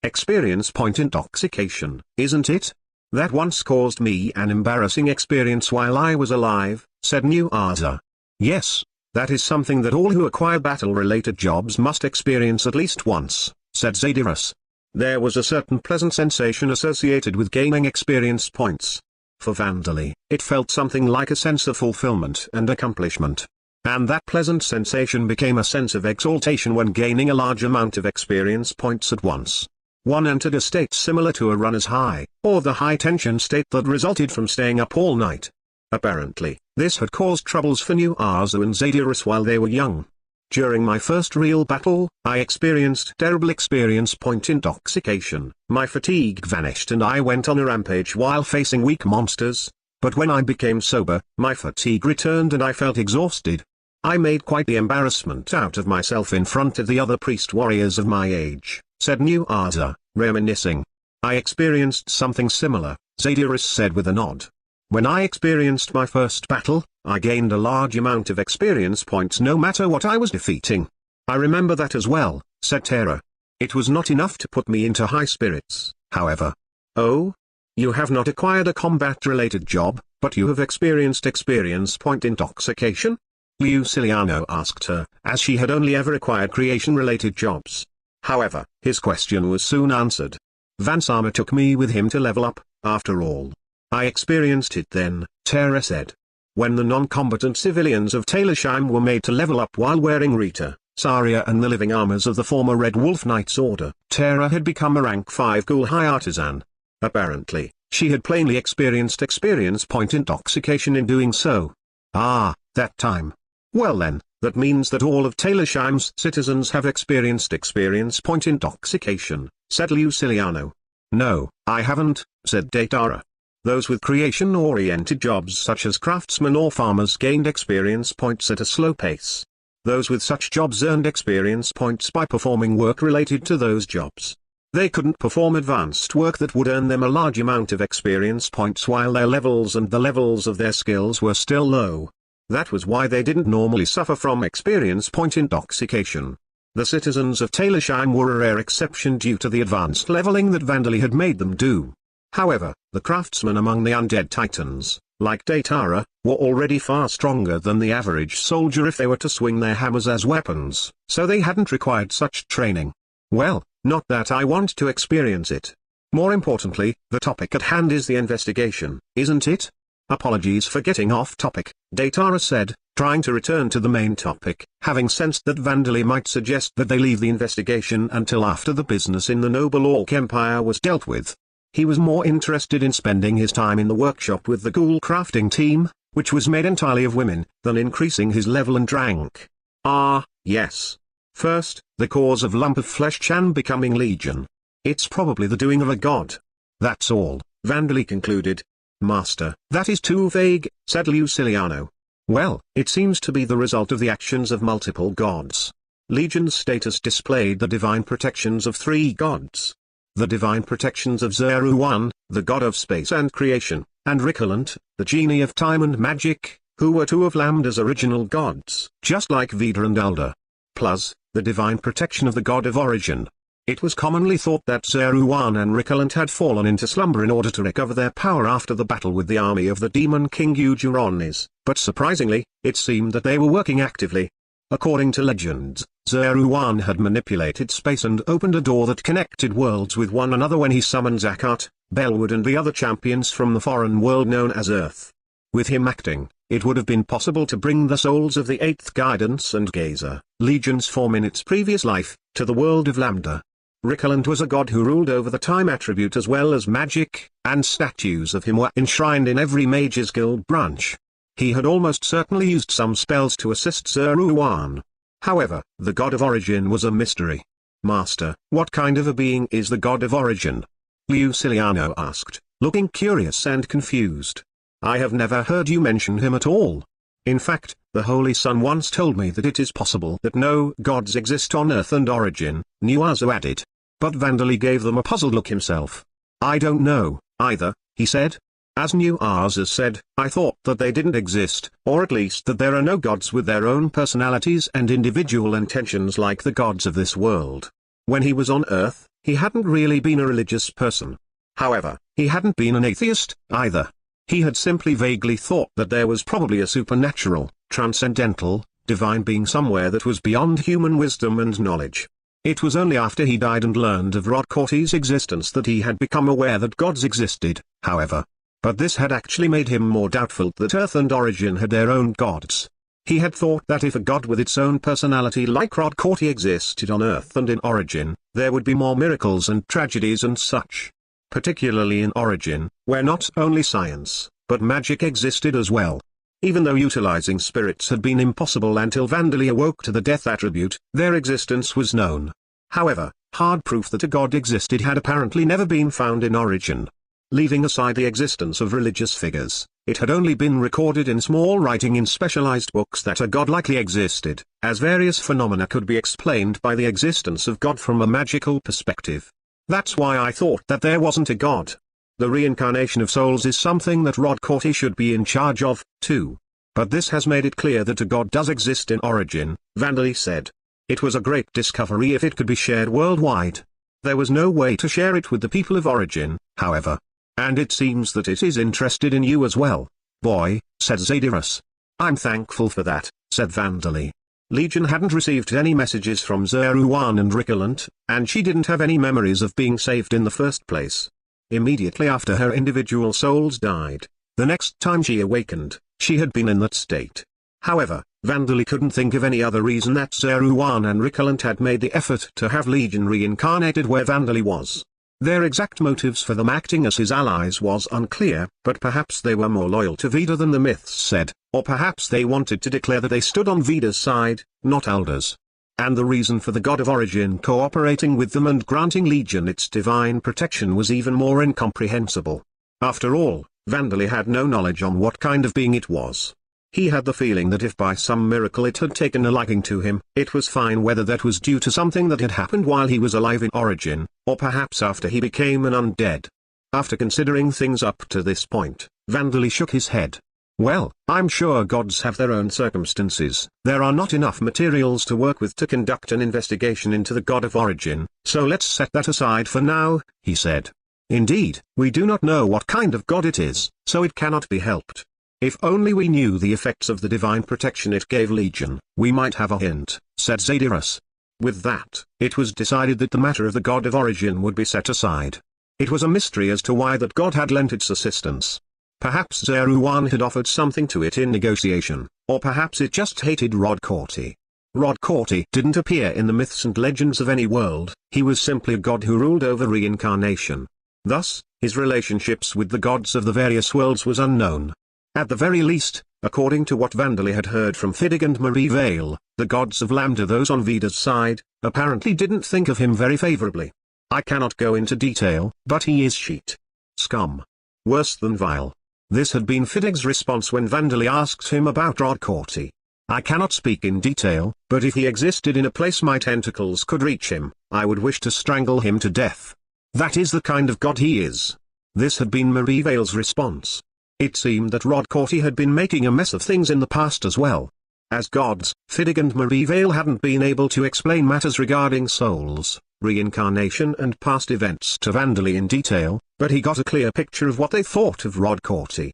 S2: Experience point intoxication, isn't it? That once caused me an embarrassing experience while I was alive, said New Arza. Yes, that is something that all who acquire battle-related jobs must experience at least once, said Zadyrus. There was a certain pleasant sensation associated with gaining experience points. For Vandali, it felt something like a sense of fulfillment and accomplishment. And that pleasant sensation became a sense of exaltation when gaining a large amount of experience points at once. One entered a state similar to a runner's high, or the high-tension state that resulted from staying up all night. Apparently, this had caused troubles for New Arzu and Zadyrus while they were young. During my first real battle, I experienced terrible experience point intoxication. My fatigue vanished and I went on a rampage while facing weak monsters. But when I became sober, my fatigue returned and I felt exhausted. I made quite the embarrassment out of myself in front of the other priest warriors of my age, said New Arza, reminiscing. I experienced something similar, Zadyrus said with a nod. When I experienced my first battle, I gained a large amount of experience points no matter what I was defeating. I remember that as well, said Terra. It was not enough to put me into high spirits, however. Oh? You have not acquired a combat-related job, but you have experienced experience point intoxication? Luciliano asked her, as she had only ever acquired creation-related jobs. However, his question was soon answered. Vansama took me with him to level up, after all. I experienced it then, Terra said. When the non-combatant civilians of Taylorsheim were made to level up while wearing Rita, Saria and the living armors of the former Red Wolf Knights Order, Terra had become a rank 5 ghoul high artisan. Apparently, she had plainly experienced experience point intoxication in doing so. Ah, that time. Well then, that means that all of Taylorsheim's citizens have experienced experience point intoxication, said Luciliano. No, I haven't, said Datara. Those with creation-oriented jobs such as craftsmen or farmers gained experience points at a slow pace. Those with such jobs earned experience points by performing work related to those jobs. They couldn't perform advanced work that would earn them a large amount of experience points while their levels and the levels of their skills were still low. That was why they didn't normally suffer from experience point intoxication. The citizens of Taylorsheim were a rare exception due to the advanced leveling that Vandali had made them do. However, the craftsmen among the undead titans, like Daitara, were already far stronger than the average soldier if they were to swing their hammers as weapons, so they hadn't required such training. Well, not that I want to experience it. More importantly, the topic at hand is the investigation, isn't it? Apologies for getting off topic, Daitara said, trying to return to the main topic, having sensed that Vandali might suggest that they leave the investigation until after the business in the noble Orc Empire was dealt with. He was more interested in spending his time in the workshop with the ghoul crafting team, which was made entirely of women, than increasing his level and rank. Ah, yes. First, the cause of Lump of Flesh Chan becoming Legion. It's probably the doing of a god. That's all, Vandali concluded. Master, that is too vague, said Luciliano. Well, it seems to be the result of the actions of multiple gods. Legion's status displayed the divine protections of 3 gods. The divine protections of Zeru-1, the god of space and creation, and Ricalant, the genie of time and magic, who were 2 of Lambda's original gods, just like Vida and Alda. Plus, the divine protection of the god of origin. It was commonly thought that Zeru-1 and Ricalant had fallen into slumber in order to recover their power after the battle with the army of the demon king Eugerones, but surprisingly, it seemed that they were working actively. According to legends, Zeru-1 had manipulated space and opened a door that connected worlds with one another when he summoned Zakat, Bellwood and the other champions from the foreign world known as Earth. With him acting, it would have been possible to bring the souls of the 8th Guidance and Gazer, Legion's form in its previous life, to the world of Lambda. Ricalant was a god who ruled over the time attribute as well as magic, and statues of him were enshrined in every Mage's guild branch. He had almost certainly used some spells to assist Zeru-1. However, the god of origin was a mystery. Master, what kind of a being is the god of origin? Luciliano asked, looking curious and confused. I have never heard you mention him at all. In fact, the Holy Sun once told me that it is possible that no gods exist on Earth and origin, Nuazu added. But Vandali gave them a puzzled look himself. I don't know, either, he said. As Nuazu said, I thought that they didn't exist, or at least that there are no gods with their own personalities and individual intentions like the gods of this world. When he was on Earth, he hadn't really been a religious person. However, he hadn't been an atheist, either. He had simply vaguely thought that there was probably a supernatural, transcendental, divine being somewhere that was beyond human wisdom and knowledge. It was only after he died and learned of Rodcorti's existence that he had become aware that gods existed, however. But this had actually made him more doubtful that Earth and Origin had their own gods. He had thought that if a god with its own personality like Rodcorti existed on Earth and in Origin, there would be more miracles and tragedies and such. Particularly in Origin, where not only science, but magic existed as well. Even though utilizing spirits had been impossible until Vandali awoke to the death attribute, their existence was known. However, hard proof that a god existed had apparently never been found in Origin. Leaving aside the existence of religious figures, it had only been recorded in small writing in specialized books that a god likely existed, as various phenomena could be explained by the existence of God from a magical perspective. That's why I thought that there wasn't a god. The reincarnation of souls is something that Rodcorti should be in charge of, too. But this has made it clear that a god does exist in Origin, Vandali said. It was a great discovery if it could be shared worldwide. There was no way to share it with the people of Origin, however. And it seems that it is interested in you as well. Boy, said Zadirus. I'm thankful for that, said Vandali. Legion hadn't received any messages from Zeru-1 and Ricalant, and she didn't have any memories of being saved in the first place. Immediately after her individual souls died, the next time she awakened, she had been in that state. However, Vandali couldn't think of any other reason that Zeru-1 and Ricalant had made the effort to have Legion reincarnated where Vandali was. Their exact motives for them acting as his allies was unclear, but perhaps they were more loyal to Vida than the myths said, or perhaps they wanted to declare that they stood on Vida's side, not Alda's. And the reason for the god of origin cooperating with them and granting Legion its divine protection was even more incomprehensible. After all, Vandali had no knowledge on what kind of being it was. He had the feeling that if by some miracle it had taken a liking to him, it was fine whether that was due to something that had happened while he was alive in Origin, or perhaps after he became an undead. After considering things up to this point, Vandali shook his head. Well, I'm sure gods have their own circumstances. There are not enough materials to work with to conduct an investigation into the god of origin, so let's set that aside for now, he said. Indeed, we do not know what kind of god it is, so it cannot be helped. If only we knew the effects of the divine protection it gave Legion, we might have a hint, said Zadyrus. With that, it was decided that the matter of the god of origin would be set aside. It was a mystery as to why that god had lent its assistance. Perhaps Zeruan had offered something to it in negotiation, or perhaps it just hated Rodcorti. Rodcorti didn't appear in the myths and legends of any world, he was simply a god who ruled over reincarnation. Thus, his relationships with the gods of the various worlds was unknown. At the very least, according to what Vandali had heard from Fidig and Marie Vale, the gods of Lambda, those on Vida's side, apparently didn't think of him very favorably. I cannot go into detail, but he is sheet. Scum. Worse than vile. This had been Fidig's response when Vandali asked him about Rodcorti. I cannot speak in detail, but if he existed in a place my tentacles could reach him, I would wish to strangle him to death. That is the kind of god he is. This had been Marie Vale's response. It seemed that Rodcorti had been making a mess of things in the past as well. As gods, Fidig and Marie Vale hadn't been able to explain matters regarding souls, reincarnation and past events to Vandali in detail, but he got a clear picture of what they thought of Rodcorti.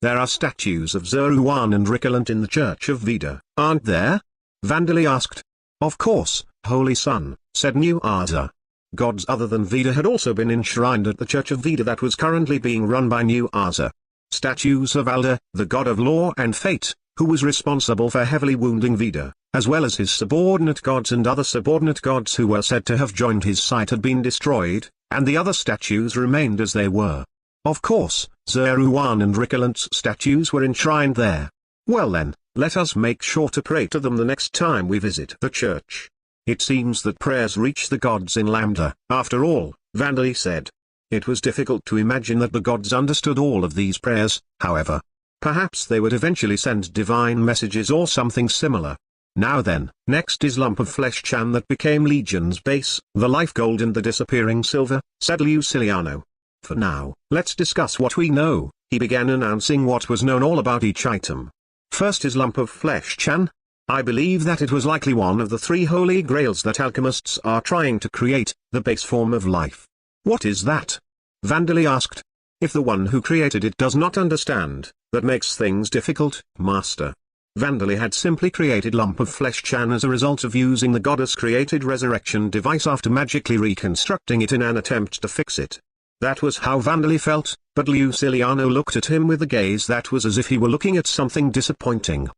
S2: There are statues of Zeruan and Ricalant in the Church of Vida, aren't there? Vandali asked. Of course, Holy Son, said New Arza. Gods other than Vida had also been enshrined at the Church of Vida that was currently being run by New Arza. Statues of Alda, the god of law and fate, who was responsible for heavily wounding Vida, as well as his subordinate gods and other subordinate gods who were said to have joined his site, had been destroyed, and the other statues remained as they were. Of course, Zeruan and Ricalant's statues were enshrined there. Well then, let us make sure to pray to them the next time we visit the church. It seems that prayers reach the gods in Lambda, after all, Vandali said. It was difficult to imagine that the gods understood all of these prayers, however. Perhaps they would eventually send divine messages or something similar. Now then, next is Lump of Flesh Chan that became Legion's base, the life gold and the disappearing silver, said Luciliano. For now, let's discuss what we know, he began announcing what was known all about each item. First is Lump of Flesh Chan. I believe that it was likely one of the 3 holy grails that alchemists are trying to create, the base form of life. What is that? Vandali asked. If the one who created it does not understand, that makes things difficult, Master. Vandali had simply created Lump of Flesh Chan as a result of using the goddess-created resurrection device after magically reconstructing it in an attempt to fix it. That was how Vandali felt, but Luciliano looked at him with a gaze that was as if he were looking at something disappointing.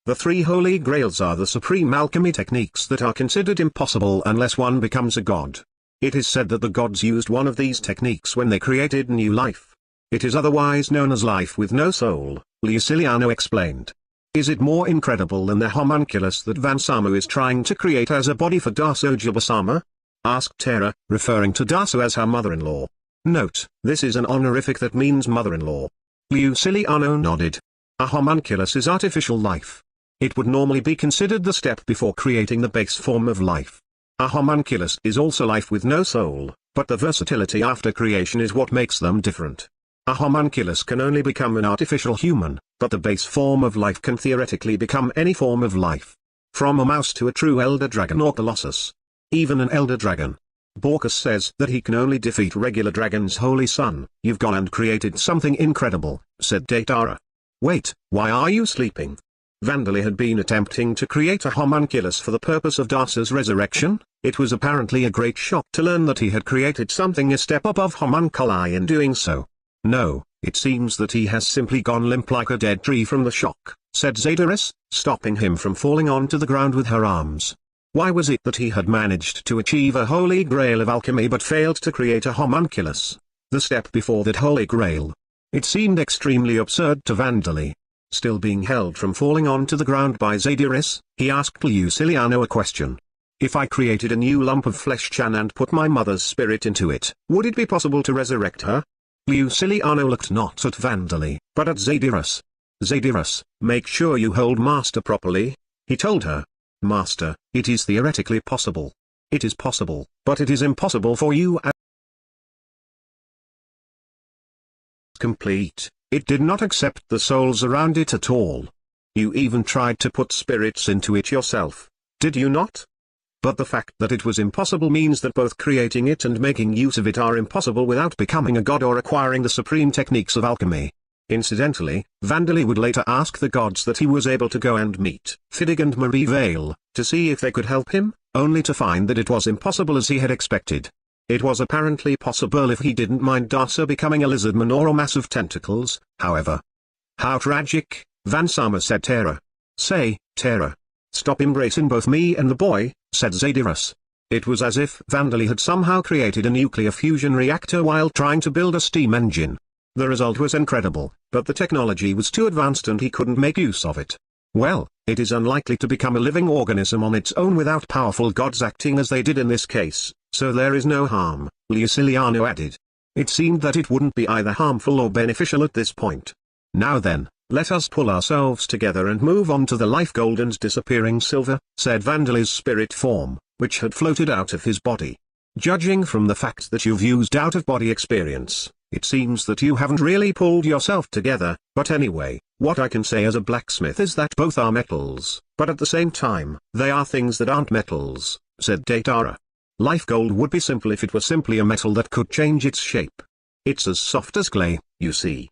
S2: The 3 holy grails are the supreme alchemy techniques that are considered impossible unless one becomes a god. It is said that the gods used one of these techniques when they created new life. It is otherwise known as life with no soul, Luciliano explained. Is it more incredible than the homunculus that Vansamu is trying to create as a body for Daso Jubasama? Asked Terra, referring to Daso as her mother-in-law. Note, this is an honorific that means mother-in-law. Luciliano nodded. A homunculus is artificial life. It would normally be considered the step before creating the base form of life. A homunculus is also life with no soul, but the versatility after creation is what makes them different. A homunculus can only become an artificial human, but the base form of life can theoretically become any form of life. From a mouse to a true elder dragon or colossus. Even an elder dragon. Borkus says that he can only defeat regular dragons. Holy Son, you've gone and created something incredible, said Datara. Wait, why are you sleeping? Vandali had been attempting to create a homunculus for the purpose of Dasa's resurrection. It was apparently a great shock to learn that he had created something a step above homunculi in doing so. No, it seems that he has simply gone limp like a dead tree from the shock, said Zadyrus, stopping him from falling onto the ground with her arms. Why was it that he had managed to achieve a holy grail of alchemy but failed to create a homunculus? The step before that holy grail. It seemed extremely absurd to Vandali. Still being held from falling onto the ground by Zadyrus, he asked Luciliano a question. If I created a new lump of flesh Chan and put my mother's spirit into it, would it be possible to resurrect her? Luciliano looked not at Vandali, but at Zadyrus. Zadyrus, make sure you hold Master properly, he told her. Master, it is theoretically possible. It is possible, but it is impossible for you as complete. It did not accept the souls around it at all. You even tried to put spirits into it yourself, did you not? But the fact that it was impossible means that both creating it and making use of it are impossible without becoming a god or acquiring the supreme techniques of alchemy. Incidentally, Vandali would later ask the gods that he was able to go and meet Fidig and Marie Vale, to see if they could help him, only to find that it was impossible as he had expected. It was apparently possible if he didn't mind Darsa becoming a lizardman or a mass of tentacles, however. How tragic, Vansama said Terra. Say, Terra. Stop embracing both me and the boy, said Zadyrus. It was as if Vandali had somehow created a nuclear fusion reactor while trying to build a steam engine. The result was incredible, but the technology was too advanced and he couldn't make use of it. Well, it is unlikely to become a living organism on its own without powerful gods acting as they did in this case, so there is no harm, Luciliano added. It seemed that it wouldn't be either harmful or beneficial at this point. Now then, let us pull ourselves together and move on to the life gold and disappearing silver, said Vandali's spirit form, which had floated out of his body. Judging from the fact that you've used out-of-body experience, it seems that you haven't really pulled yourself together, but anyway, what I can say as a blacksmith is that both are metals, but at the same time, they are things that aren't metals, said Datara. Life gold would be simple if it were simply a metal that could change its shape. It's as soft as clay, you see.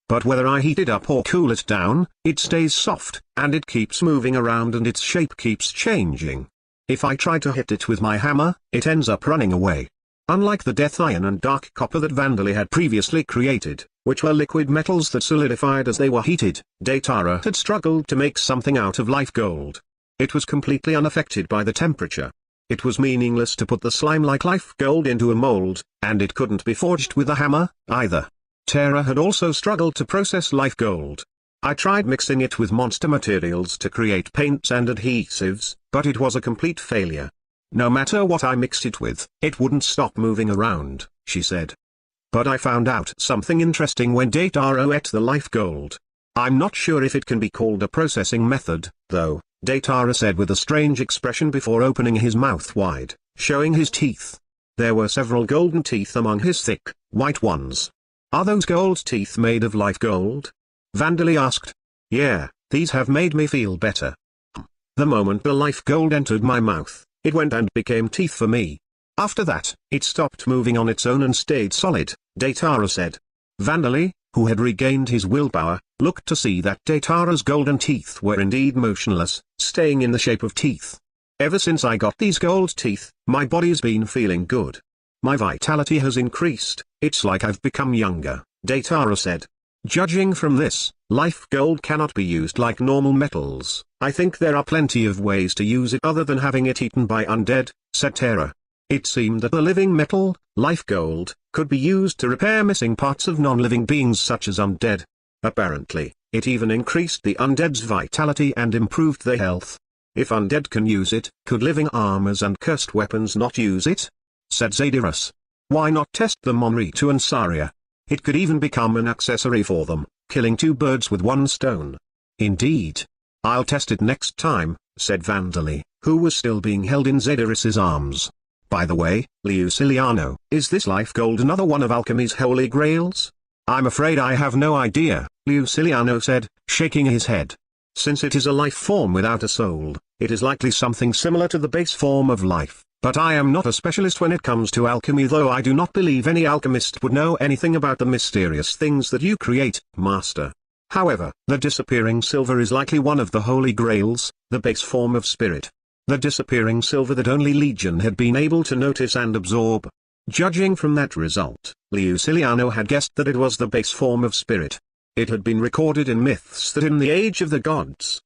S2: But whether I heat it up or cool it down, it stays soft, and it keeps moving around and its shape keeps changing. If I try to hit it with my hammer, it ends up running away. Unlike the death iron and dark copper that Vandali had previously created, which were liquid metals that solidified as they were heated, Datara had struggled to make something out of life gold. It was completely unaffected by the temperature. It was meaningless to put the slime-like life gold into a mold, and it couldn't be forged with a hammer, either. Terra had also struggled to process life gold. I tried mixing it with monster materials to create paints and adhesives, but it was a complete failure. No matter what I mixed it with, it wouldn't stop moving around, she said. But I found out something interesting when Datara ate the life gold. I'm not sure if it can be called a processing method, though, Datara said with a strange expression before opening his mouth wide, showing his teeth. There were several golden teeth among his thick, white ones. Are those gold teeth made of life gold? Vandali asked. Yeah, these have made me feel better. The moment the life gold entered my mouth, it went and became teeth for me. After that, it stopped moving on its own and stayed solid, Datara said. Vandali, who had regained his willpower, looked to see that Datara's golden teeth were indeed motionless, staying in the shape of teeth. Ever since I got these gold teeth, my body's been feeling good. My vitality has increased, it's like I've become younger, Datara said. Judging from this, life gold cannot be used like normal metals. I think there are plenty of ways to use it other than having it eaten by undead, said Terra. It seemed that the living metal, life gold, could be used to repair missing parts of non-living beings such as undead. Apparently, it even increased the undead's vitality and improved their health. If undead can use it, could living armors and cursed weapons not use it? Said Zadyrus. Why not test them on Ritu and Saria? It could even become an accessory for them, killing two birds with one stone. Indeed. I'll test it next time, said Vandali, who was still being held in Zadyrus's arms. By the way, Luciliano, is this life gold another one of alchemy's holy grails? I'm afraid I have no idea, Luciliano said, shaking his head. Since it is a life form without a soul, it is likely something similar to the base form of life. But I am not a specialist when it comes to alchemy, though I do not believe any alchemist would know anything about the mysterious things that you create, Master. However, the disappearing silver is likely one of the holy grails, the base form of spirit. The disappearing silver that only Legion had been able to notice and absorb. Judging from that result, Luciliano had guessed that it was the base form of spirit. It had been recorded in myths that in the age of the gods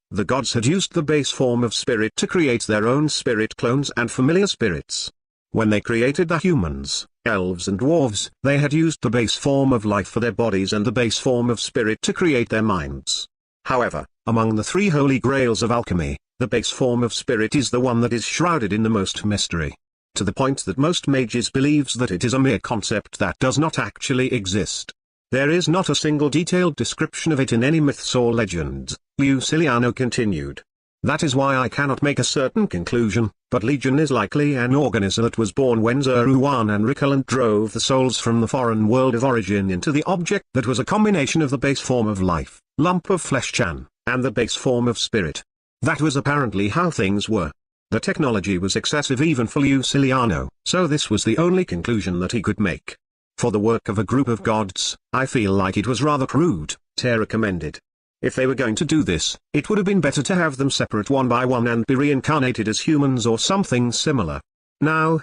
S2: had used the base form of spirit to create their own spirit clones and familiar spirits. When they created the humans, elves and dwarves, they had used the base form of life for their bodies and the base form of spirit to create their minds. However, among the three holy grails of alchemy, the base form of spirit is the one that is shrouded in the most mystery. To the point that most mages believes that it is a mere concept that does not actually exist. There is not a single detailed description of it in any myths or legends, Luciliano continued. That is why I cannot make a certain conclusion, but Legion is likely an organism that was born when Zeruan and Ricalant drove the souls from the foreign world of origin into the object that was a combination of the base form of life, lump of flesh Chan, and the base form of spirit. That was apparently how things were. The technology was excessive even for Luciliano, so this was the only conclusion that he could make. For the work of a group of gods, I feel like it was rather crude, Terra commended. If they were going to do this, it would have been better to have them separate one by one and be reincarnated as humans or something similar. Now,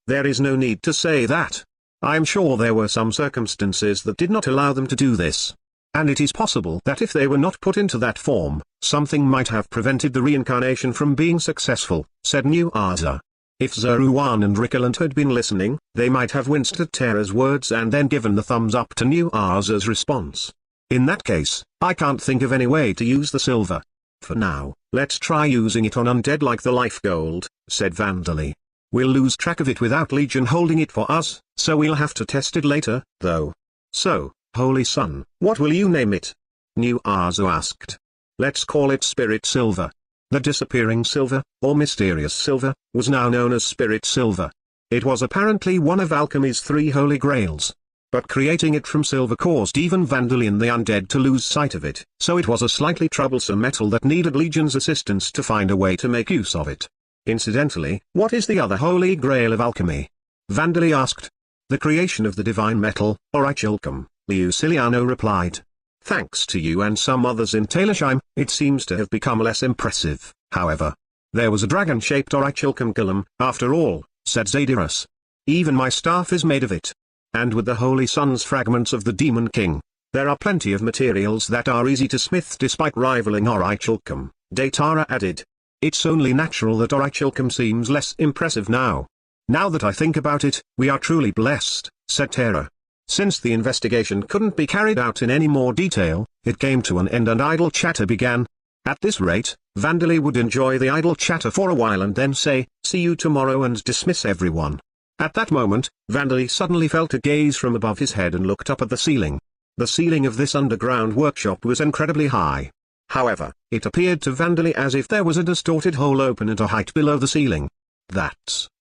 S2: there is no need to say that. I am sure there were some circumstances that did not allow them to do this. And it is possible that if they were not put into that form, something might have prevented the reincarnation from being successful, said New Arza. If Zeruan and Rickeland had been listening, they might have winced at Terra's words and then given the thumbs up to New Arza's response. In that case, I can't think of any way to use the silver. For now, let's try using it on undead like the life gold, said Vandali. We'll lose track of it without Legion holding it for us, so we'll have to test it later, though. So, Holy Sun, what will you name it? New Arzu asked. Let's call it Spirit Silver. The disappearing silver, or mysterious silver, was now known as Spirit Silver. It was apparently one of alchemy's 3 holy grails. But creating it from silver caused even Vandali and the undead to lose sight of it, so it was a slightly troublesome metal that needed Legion's assistance to find a way to make use of it. Incidentally, what is the other holy grail of alchemy? Vandali asked. The creation of the divine metal, or Ichilcum, Luciliano replied. Thanks to you and some others in Talersheim, it seems to have become less impressive, however. There was a dragon-shaped Aurichilcum golem, after all, said Zadyrus. Even my staff is made of it. And with the Holy Sun's fragments of the Demon King, there are plenty of materials that are easy to smith despite rivaling Aurichilcum, Datara added. It's only natural that Aurichilcum seems less impressive now. Now that I think about it, we are truly blessed, said Terra. Since the investigation couldn't be carried out in any more detail, it came to an end and idle chatter began. At this rate, Vandali would enjoy the idle chatter for a while and then say, see you tomorrow and dismiss everyone. At that moment, Vandali suddenly felt a gaze from above his head and looked up at the ceiling. The ceiling of this underground workshop was incredibly high. However, it appeared to Vandali as if there was a distorted hole open at a height below the ceiling.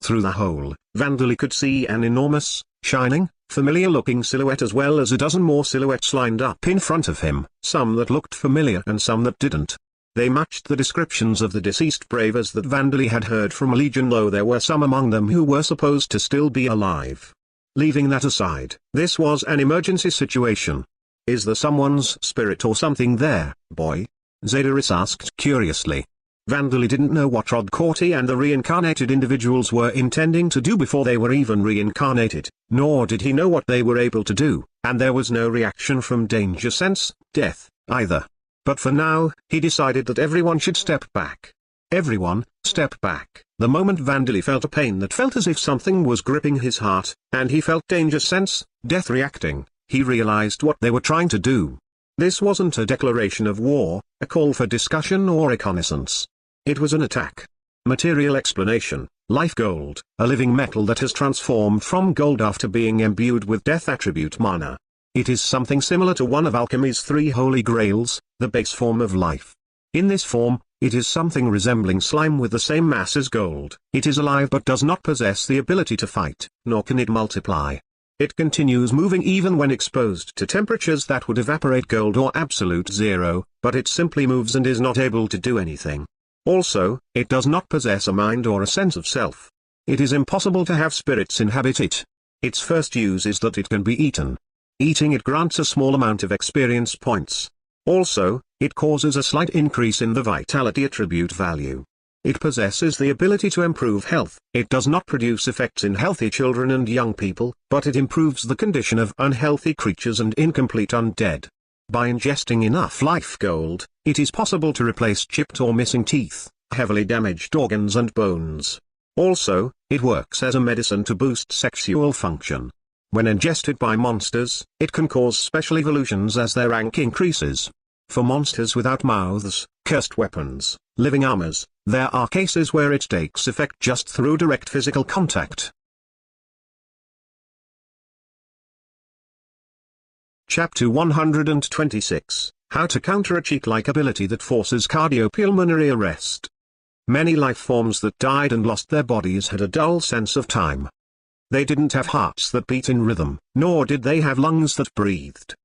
S2: Through the hole, Vandali could see an enormous, shining, familiar-looking silhouette as well as a dozen more silhouettes lined up in front of him, some that looked familiar and some that didn't. They matched the descriptions of the deceased bravers that Vandali had heard from Legion, though there were some among them who were supposed to still be alive. Leaving that aside, this was an emergency situation. Is there someone's spirit or something there, boy? Zadyrus asked curiously. Vandali didn't know what Rodcorti and the reincarnated individuals were intending to do before they were even reincarnated, nor did he know what they were able to do, and there was no reaction from danger sense, death, either. But for now, he decided that everyone should step back. Everyone, step back. The moment Vandali felt a pain that felt as if something was gripping his heart, and he felt danger sense, death reacting, he realized what they were trying to do. This wasn't a declaration of war, a call for discussion or reconnaissance. It was an attack. Material explanation, life gold, a living metal that has transformed from gold after being imbued with death attribute mana. It is something similar to one of alchemy's 3 holy grails, the base form of life. In this form, it is something resembling slime with the same mass as gold. It is alive but does not possess the ability to fight, nor can it multiply. It continues moving even when exposed to temperatures that would evaporate gold or absolute zero, but it simply moves and is not able to do anything. Also, it does not possess a mind or a sense of self. It is impossible to have spirits inhabit it. Its first use is that it can be eaten. Eating it grants a small amount of experience points. Also, it causes a slight increase in the vitality attribute value. It possesses the ability to improve health. It does not produce effects in healthy children and young people, but it improves the condition of unhealthy creatures and incomplete undead. By ingesting enough life gold, it is possible to replace chipped or missing teeth, heavily damaged organs and bones. Also, it works as a medicine to boost sexual function. When ingested by monsters, it can cause special evolutions as their rank increases. For monsters without mouths, cursed weapons, living armors, there are cases where it takes effect just through direct physical contact. Chapter 126, How to Counter a Cheat-like Ability that Forces Cardiopulmonary Arrest. Many life forms that died and lost their bodies had a dull sense of time. They didn't have hearts that beat in rhythm, nor did they have lungs that breathed.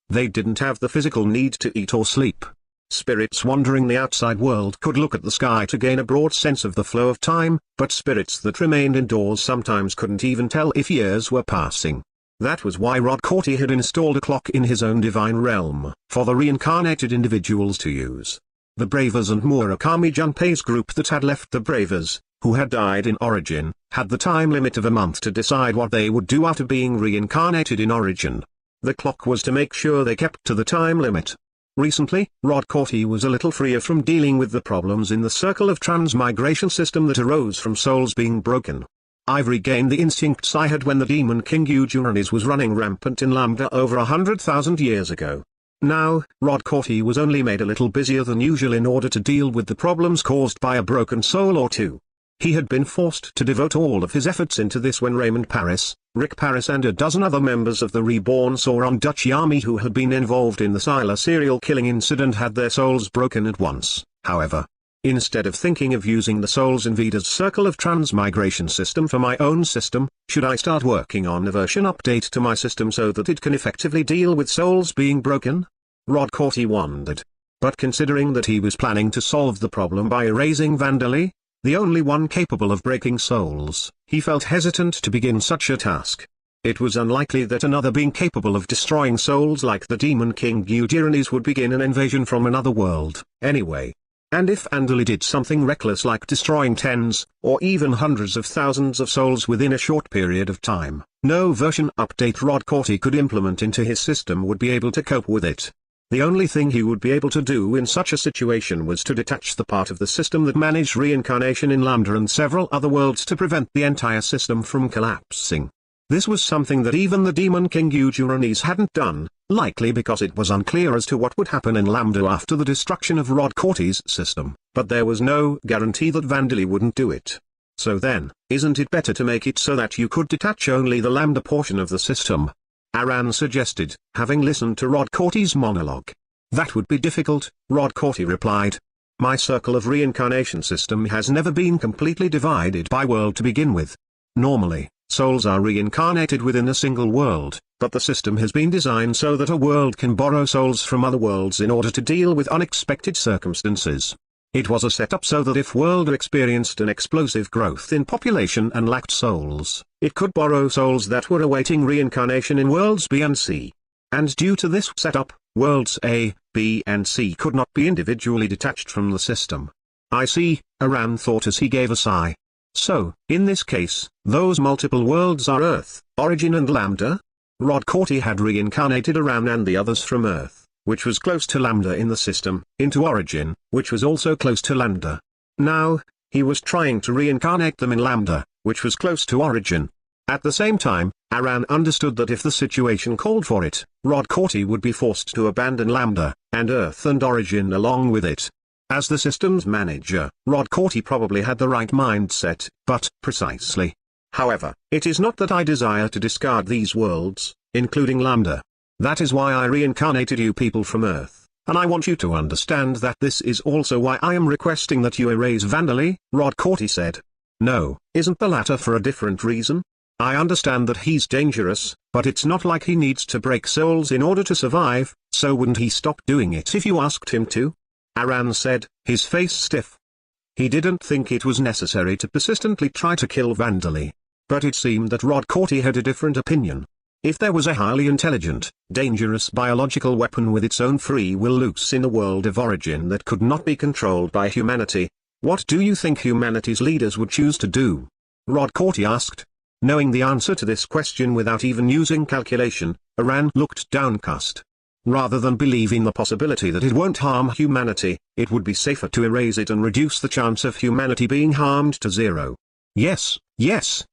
S2: They didn't have the physical need to eat or sleep. Spirits wandering the outside world could look at the sky to gain a broad sense of the flow of time, but spirits that remained indoors sometimes couldn't even tell if years were passing. That was why Rod Corti had installed a clock in his own divine realm, for the reincarnated individuals to use. The Bravers and Murakami Junpei's group that had left the Bravers, who had died in Origin, had the time limit of a month to decide what they would do after being reincarnated in Origin. The clock was to make sure they kept to the time limit. Recently, Rod Corti was a little freer from dealing with the problems in the circle of transmigration system that arose from souls being broken. I've regained the instincts I had when the Demon King Eugenides was running rampant in Lambda over 100,000 years ago. Now, Rod Corti was only made a little busier than usual in order to deal with the problems caused by a broken soul or two. He had been forced to devote all of his efforts into this when Raymond Paris, Rick Paris and a dozen other members of the Reborn Sauron Dutch army who had been involved in the Scylla serial killing incident had their souls broken at once. However, instead of thinking of using the souls in Veda's circle of transmigration system for my own system, should I start working on a version update to my system so that it can effectively deal with souls being broken? Rod Corti wondered. But considering that he was planning to solve the problem by erasing Vandali, the only one capable of breaking souls, he felt hesitant to begin such a task. It was unlikely that another being capable of destroying souls like the Demon King Eugenides would begin an invasion from another world, anyway. And if Andali did something reckless like destroying tens, or even hundreds of thousands of souls within a short period of time, no version update Rod Corti could implement into his system would be able to cope with it. The only thing he would be able to do in such a situation was to detach the part of the system that managed reincarnation in Lambda and several other worlds to prevent the entire system from collapsing. This was something that even the Demon King Eugenides hadn't done, likely because it was unclear as to what would happen in Lambda after the destruction of Rod Corti's system, but there was no guarantee that Vandali wouldn't do it. So then, isn't it better to make it so that you could detach only the Lambda portion of the system? Aran suggested, having listened to Rod Corti's monologue. That would be difficult, Rod Corti replied. My circle of reincarnation system has never been completely divided by world to begin with. Normally, souls are reincarnated within a single world, but the system has been designed so that a world can borrow souls from other worlds in order to deal with unexpected circumstances. It was a setup so that if world experienced an explosive growth in population and lacked souls, it could borrow souls that were awaiting reincarnation in worlds B and C. And due to this setup, worlds A, B and C could not be individually detached from the system. I see, Aran thought as he gave a sigh. So, in this case, those multiple worlds are Earth, Origin and Lambda? Rod Corti had reincarnated Aran and the others from Earth, which was close to Lambda in the system, into Origin, which was also close to Lambda. Now, he was trying to reincarnate them in Lambda, which was close to Origin. At the same time, Aran understood that if the situation called for it, Rod Corti would be forced to abandon Lambda, and Earth and Origin along with it. As the system's manager, Rod Corti probably had the right mindset, but, precisely. However, it is not that I desire to discard these worlds, including Lambda. That is why I reincarnated you people from Earth, and I want you to understand that this is also why I am requesting that you erase Vandali, Rod Corti said. No, isn't the latter for a different reason? I understand that he's dangerous, but it's not like he needs to break souls in order to survive, so wouldn't he stop doing it if you asked him to? Aran said, his face stiff. He didn't think it was necessary to persistently try to kill Vandali. But it seemed that Rod Corti had a different opinion. If there was a highly intelligent, dangerous biological weapon with its own free will loose in the world of Origin that could not be controlled by humanity, what do you think humanity's leaders would choose to do? Rod Corti asked. Knowing the answer to this question without even using calculation, Aran looked downcast. Rather than believing the possibility that it won't harm humanity, it would be safer to erase it and reduce the chance of humanity being harmed to zero. Yes,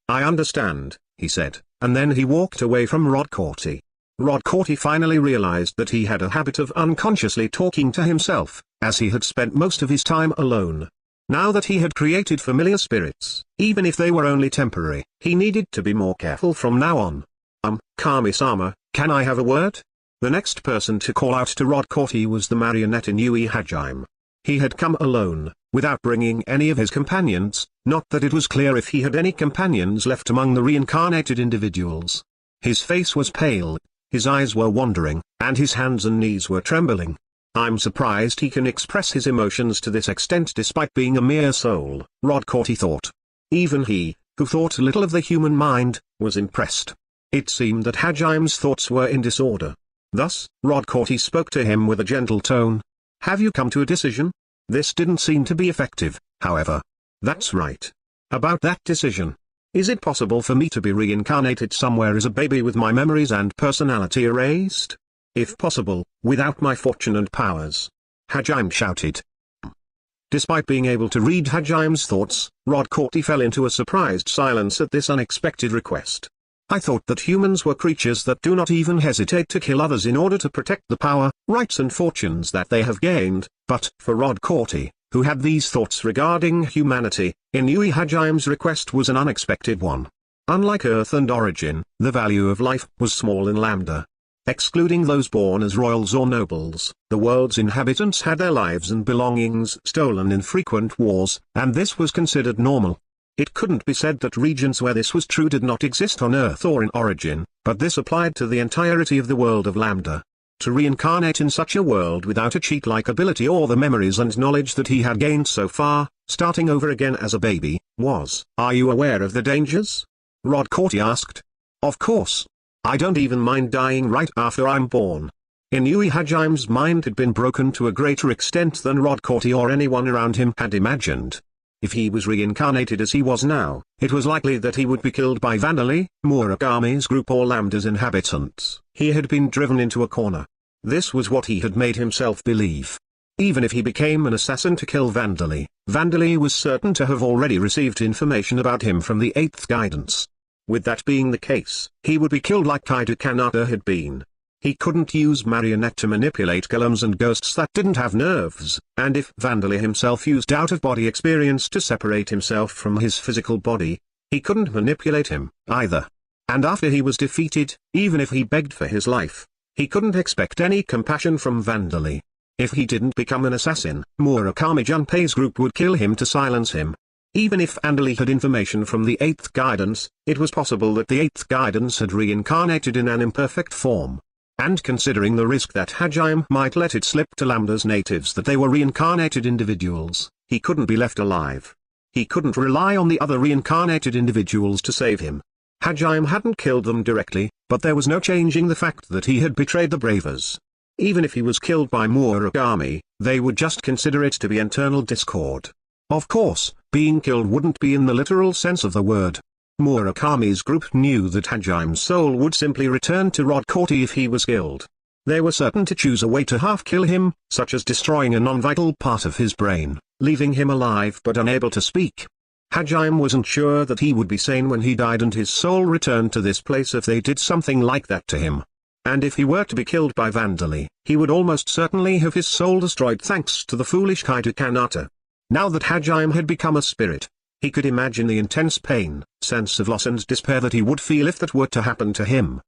S2: I understand, he said, and then he walked away from Rod Corti. Rod Corti finally realized that he had a habit of unconsciously talking to himself, as he had spent most of his time alone. Now that he had created familiar spirits, even if they were only temporary, he needed to be more careful from now on. Kami-sama, can I have a word? The next person to call out to Rod Corti was the marionette Inui Hajime. He had come alone, without bringing any of his companions, not that it was clear if he had any companions left among the reincarnated individuals. His face was pale, his eyes were wandering, and his hands and knees were trembling. I'm surprised he can express his emotions to this extent despite being a mere soul, Rod Corti thought. Even he, who thought little of the human mind, was impressed. It seemed that Hajime's thoughts were in disorder. Thus, Rod Corti spoke to him with a gentle tone. Have you come to a decision? This didn't seem to be effective, however. That's right. About that decision. Is it possible for me to be reincarnated somewhere as a baby with my memories and personality erased? If possible, without my fortune and powers. Hajime shouted. Despite being able to read Hajime's thoughts, Rod Corti fell into a surprised silence at this unexpected request. I thought that humans were creatures that do not even hesitate to kill others in order to protect the power, rights and fortunes that they have gained, but for Rod Corti, who had these thoughts regarding humanity, Inui Hajime's request was an unexpected one. Unlike Earth and Origin, the value of life was small in Lambda. Excluding those born as royals or nobles, the world's inhabitants had their lives and belongings stolen in frequent wars, and this was considered normal. It couldn't be said that regions where this was true did not exist on Earth or in Origin, but this applied to the entirety of the world of Lambda. To reincarnate in such a world without a cheat-like ability or the memories and knowledge that he had gained so far, starting over again as a baby, was. Are you aware of the dangers? Rod Corti asked. Of course. I don't even mind dying right after I'm born. Inui Hajime's mind had been broken to a greater extent than Rod Corti or anyone around him had imagined. If he was reincarnated as he was now, it was likely that he would be killed by Vandali, Murakami's group or Lambda's inhabitants. He had been driven into a corner. This was what he had made himself believe. Even if he became an assassin to kill Vandali, Vandali was certain to have already received information about him from the 8th guidance. With that being the case, he would be killed like Kaido Kanata had been. He couldn't use Marionette to manipulate golems and ghosts that didn't have nerves, and if Vandali himself used out-of-body experience to separate himself from his physical body, he couldn't manipulate him, either. And after he was defeated, even if he begged for his life, he couldn't expect any compassion from Vandali. If he didn't become an assassin, Murakami Junpei's group would kill him to silence him. Even if Vandali had information from the 8th guidance, it was possible that the 8th guidance had reincarnated in an imperfect form. And considering the risk that Hajime might let it slip to Lambda's natives that they were reincarnated individuals, he couldn't be left alive. He couldn't rely on the other reincarnated individuals to save him. Hajime hadn't killed them directly, but there was no changing the fact that he had betrayed the Bravers. Even if he was killed by Murakami, they would just consider it to be internal discord. Of course, being killed wouldn't be in the literal sense of the word. Murakami's group knew that Hajime's soul would simply return to Rod Corti if he was killed. They were certain to choose a way to half-kill him, such as destroying a non-vital part of his brain, leaving him alive but unable to speak. Hajime wasn't sure that he would be sane when he died and his soul returned to this place if they did something like that to him. And if he were to be killed by Vandali, he would almost certainly have his soul destroyed thanks to the foolish Kaido Kanata. Now that Hajime had become a spirit, he could imagine the intense pain, sense of loss and despair that he would feel if that were to happen to him.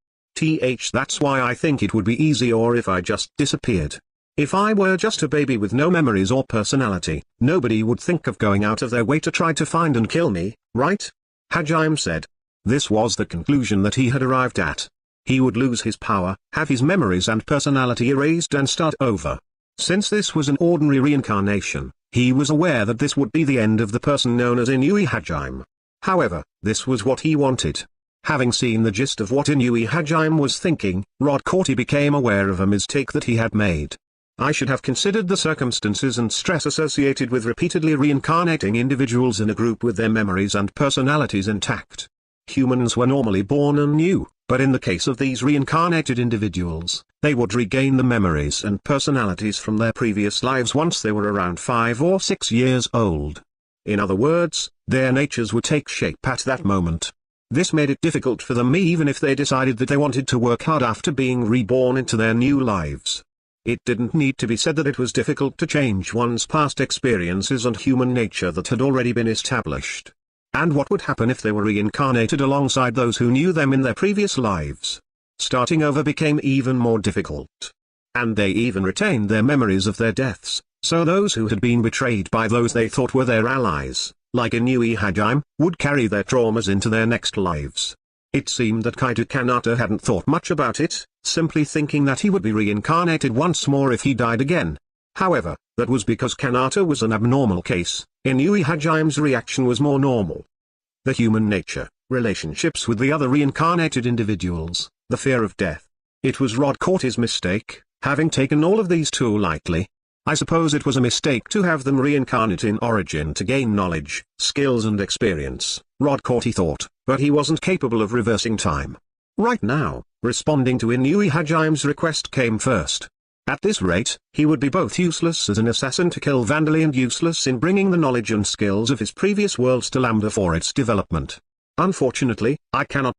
S2: That's why I think it would be easier if I just disappeared. If I were just a baby with no memories or personality, nobody would think of going out of their way to try to find and kill me, right? Hajime said. This was the conclusion that he had arrived at. He would lose his power, have his memories and personality erased and start over. Since this was an ordinary reincarnation, he was aware that this would be the end of the person known as Inui Hajime. However, this was what he wanted. Having seen the gist of what Inui Hajime was thinking, Rod Corti became aware of a mistake that he had made. I should have considered the circumstances and stress associated with repeatedly reincarnating individuals in a group with their memories and personalities intact. Humans were normally born anew, but in the case of these reincarnated individuals, they would regain the memories and personalities from their previous lives once they were around 5 or 6 years old. In other words, their natures would take shape at that moment. This made it difficult for them even if they decided that they wanted to work hard after being reborn into their new lives. It didn't need to be said that it was difficult to change one's past experiences and human nature that had already been established. And what would happen if they were reincarnated alongside those who knew them in their previous lives? Starting over became even more difficult. And they even retained their memories of their deaths, so those who had been betrayed by those they thought were their allies, like Inui Hajime, would carry their traumas into their next lives. It seemed that Kaido Kanata hadn't thought much about it, simply thinking that he would be reincarnated once more if he died again. However, that was because Kanata was an abnormal case. Inui Hajime's reaction was more normal. The human nature, relationships with the other reincarnated individuals, the fear of death. It was Rod Corty's mistake, having taken all of these too lightly. I suppose it was a mistake to have them reincarnate in origin to gain knowledge, skills and experience, Rod Corty thought, but he wasn't capable of reversing time. Right now, responding to Inui Hajime's request came first. At this rate, he would be both useless as an assassin to kill Vandali and useless in bringing the knowledge and skills of his previous worlds to Lambda for its development. Unfortunately, I cannot.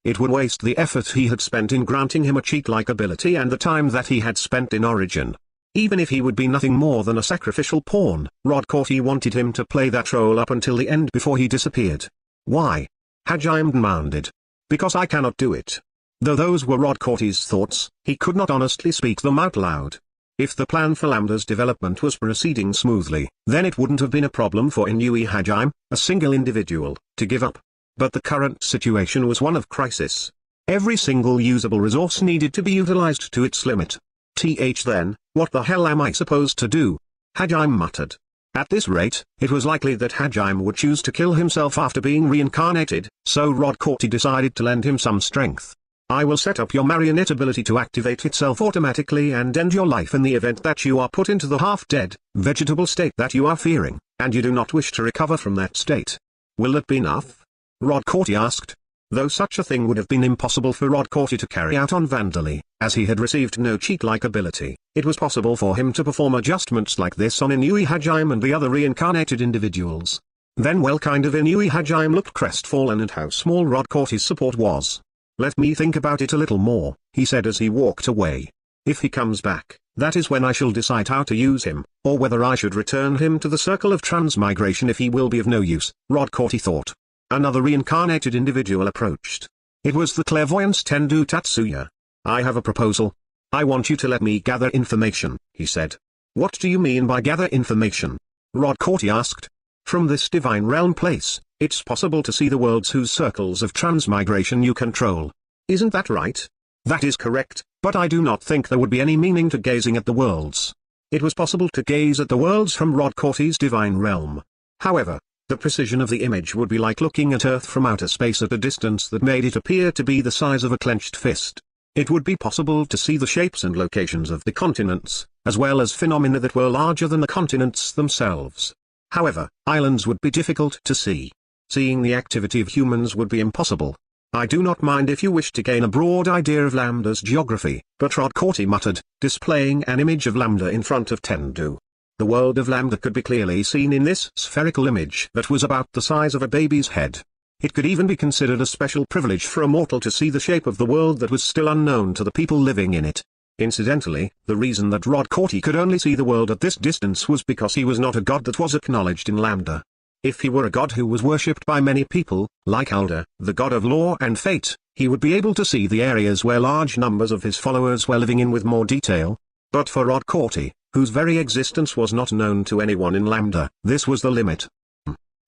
S2: It would waste the effort he had spent in granting him a cheat-like ability and the time that he had spent in Origin. Even if he would be nothing more than a sacrificial pawn, Rod Corty wanted him to play that role up until the end before he disappeared. Why? Hajime demanded. Because I cannot do it. Though those were Rod Corty's thoughts, he could not honestly speak them out loud. If the plan for Lambda's development was proceeding smoothly, then it wouldn't have been a problem for Inui Hajime, a single individual, to give up. But the current situation was one of crisis. Every single usable resource needed to be utilized to its limit. Then, what the hell am I supposed to do? Hajime muttered. At this rate, it was likely that Hajime would choose to kill himself after being reincarnated, so Rod Corty decided to lend him some strength. I will set up your marionette ability to activate itself automatically and end your life in the event that you are put into the half-dead, vegetable state that you are fearing, and you do not wish to recover from that state. Will that be enough? Rod Corty asked. Though such a thing would have been impossible for Rod Corty to carry out on Vandali, as he had received no cheat-like ability, it was possible for him to perform adjustments like this on Inui Hajime and the other reincarnated individuals. Then Inui Hajime looked crestfallen at how small Rod Corty's support was. Let me think about it a little more, he said as he walked away. If he comes back, that is when I shall decide how to use him, or whether I should return him to the circle of transmigration if he will be of no use, Rod Corty thought. Another reincarnated individual approached. It was the clairvoyant Tendu Tatsuya. I have a proposal. I want you to let me gather information, he said. What do you mean by gather information? Rod Corty asked. From this divine realm place, it's possible to see the worlds whose circles of transmigration you control. Isn't that right? That is correct, but I do not think there would be any meaning to gazing at the worlds. It was possible to gaze at the worlds from Rod Corty's divine realm. However, the precision of the image would be like looking at Earth from outer space at a distance that made it appear to be the size of a clenched fist. It would be possible to see the shapes and locations of the continents, as well as phenomena that were larger than the continents themselves. However, islands would be difficult to see. Seeing the activity of humans would be impossible. I do not mind if you wish to gain a broad idea of Lambda's geography, but Rod Corty muttered, displaying an image of Lambda in front of Tendu. The world of Lambda could be clearly seen in this spherical image that was about the size of a baby's head. It could even be considered a special privilege for a mortal to see the shape of the world that was still unknown to the people living in it. Incidentally, the reason that Rod Corty could only see the world at this distance was because he was not a god that was acknowledged in Lambda. If he were a god who was worshipped by many people, like Alda, the god of law and fate, he would be able to see the areas where large numbers of his followers were living in with more detail. But for Rod Corty, whose very existence was not known to anyone in Lambda, this was the limit.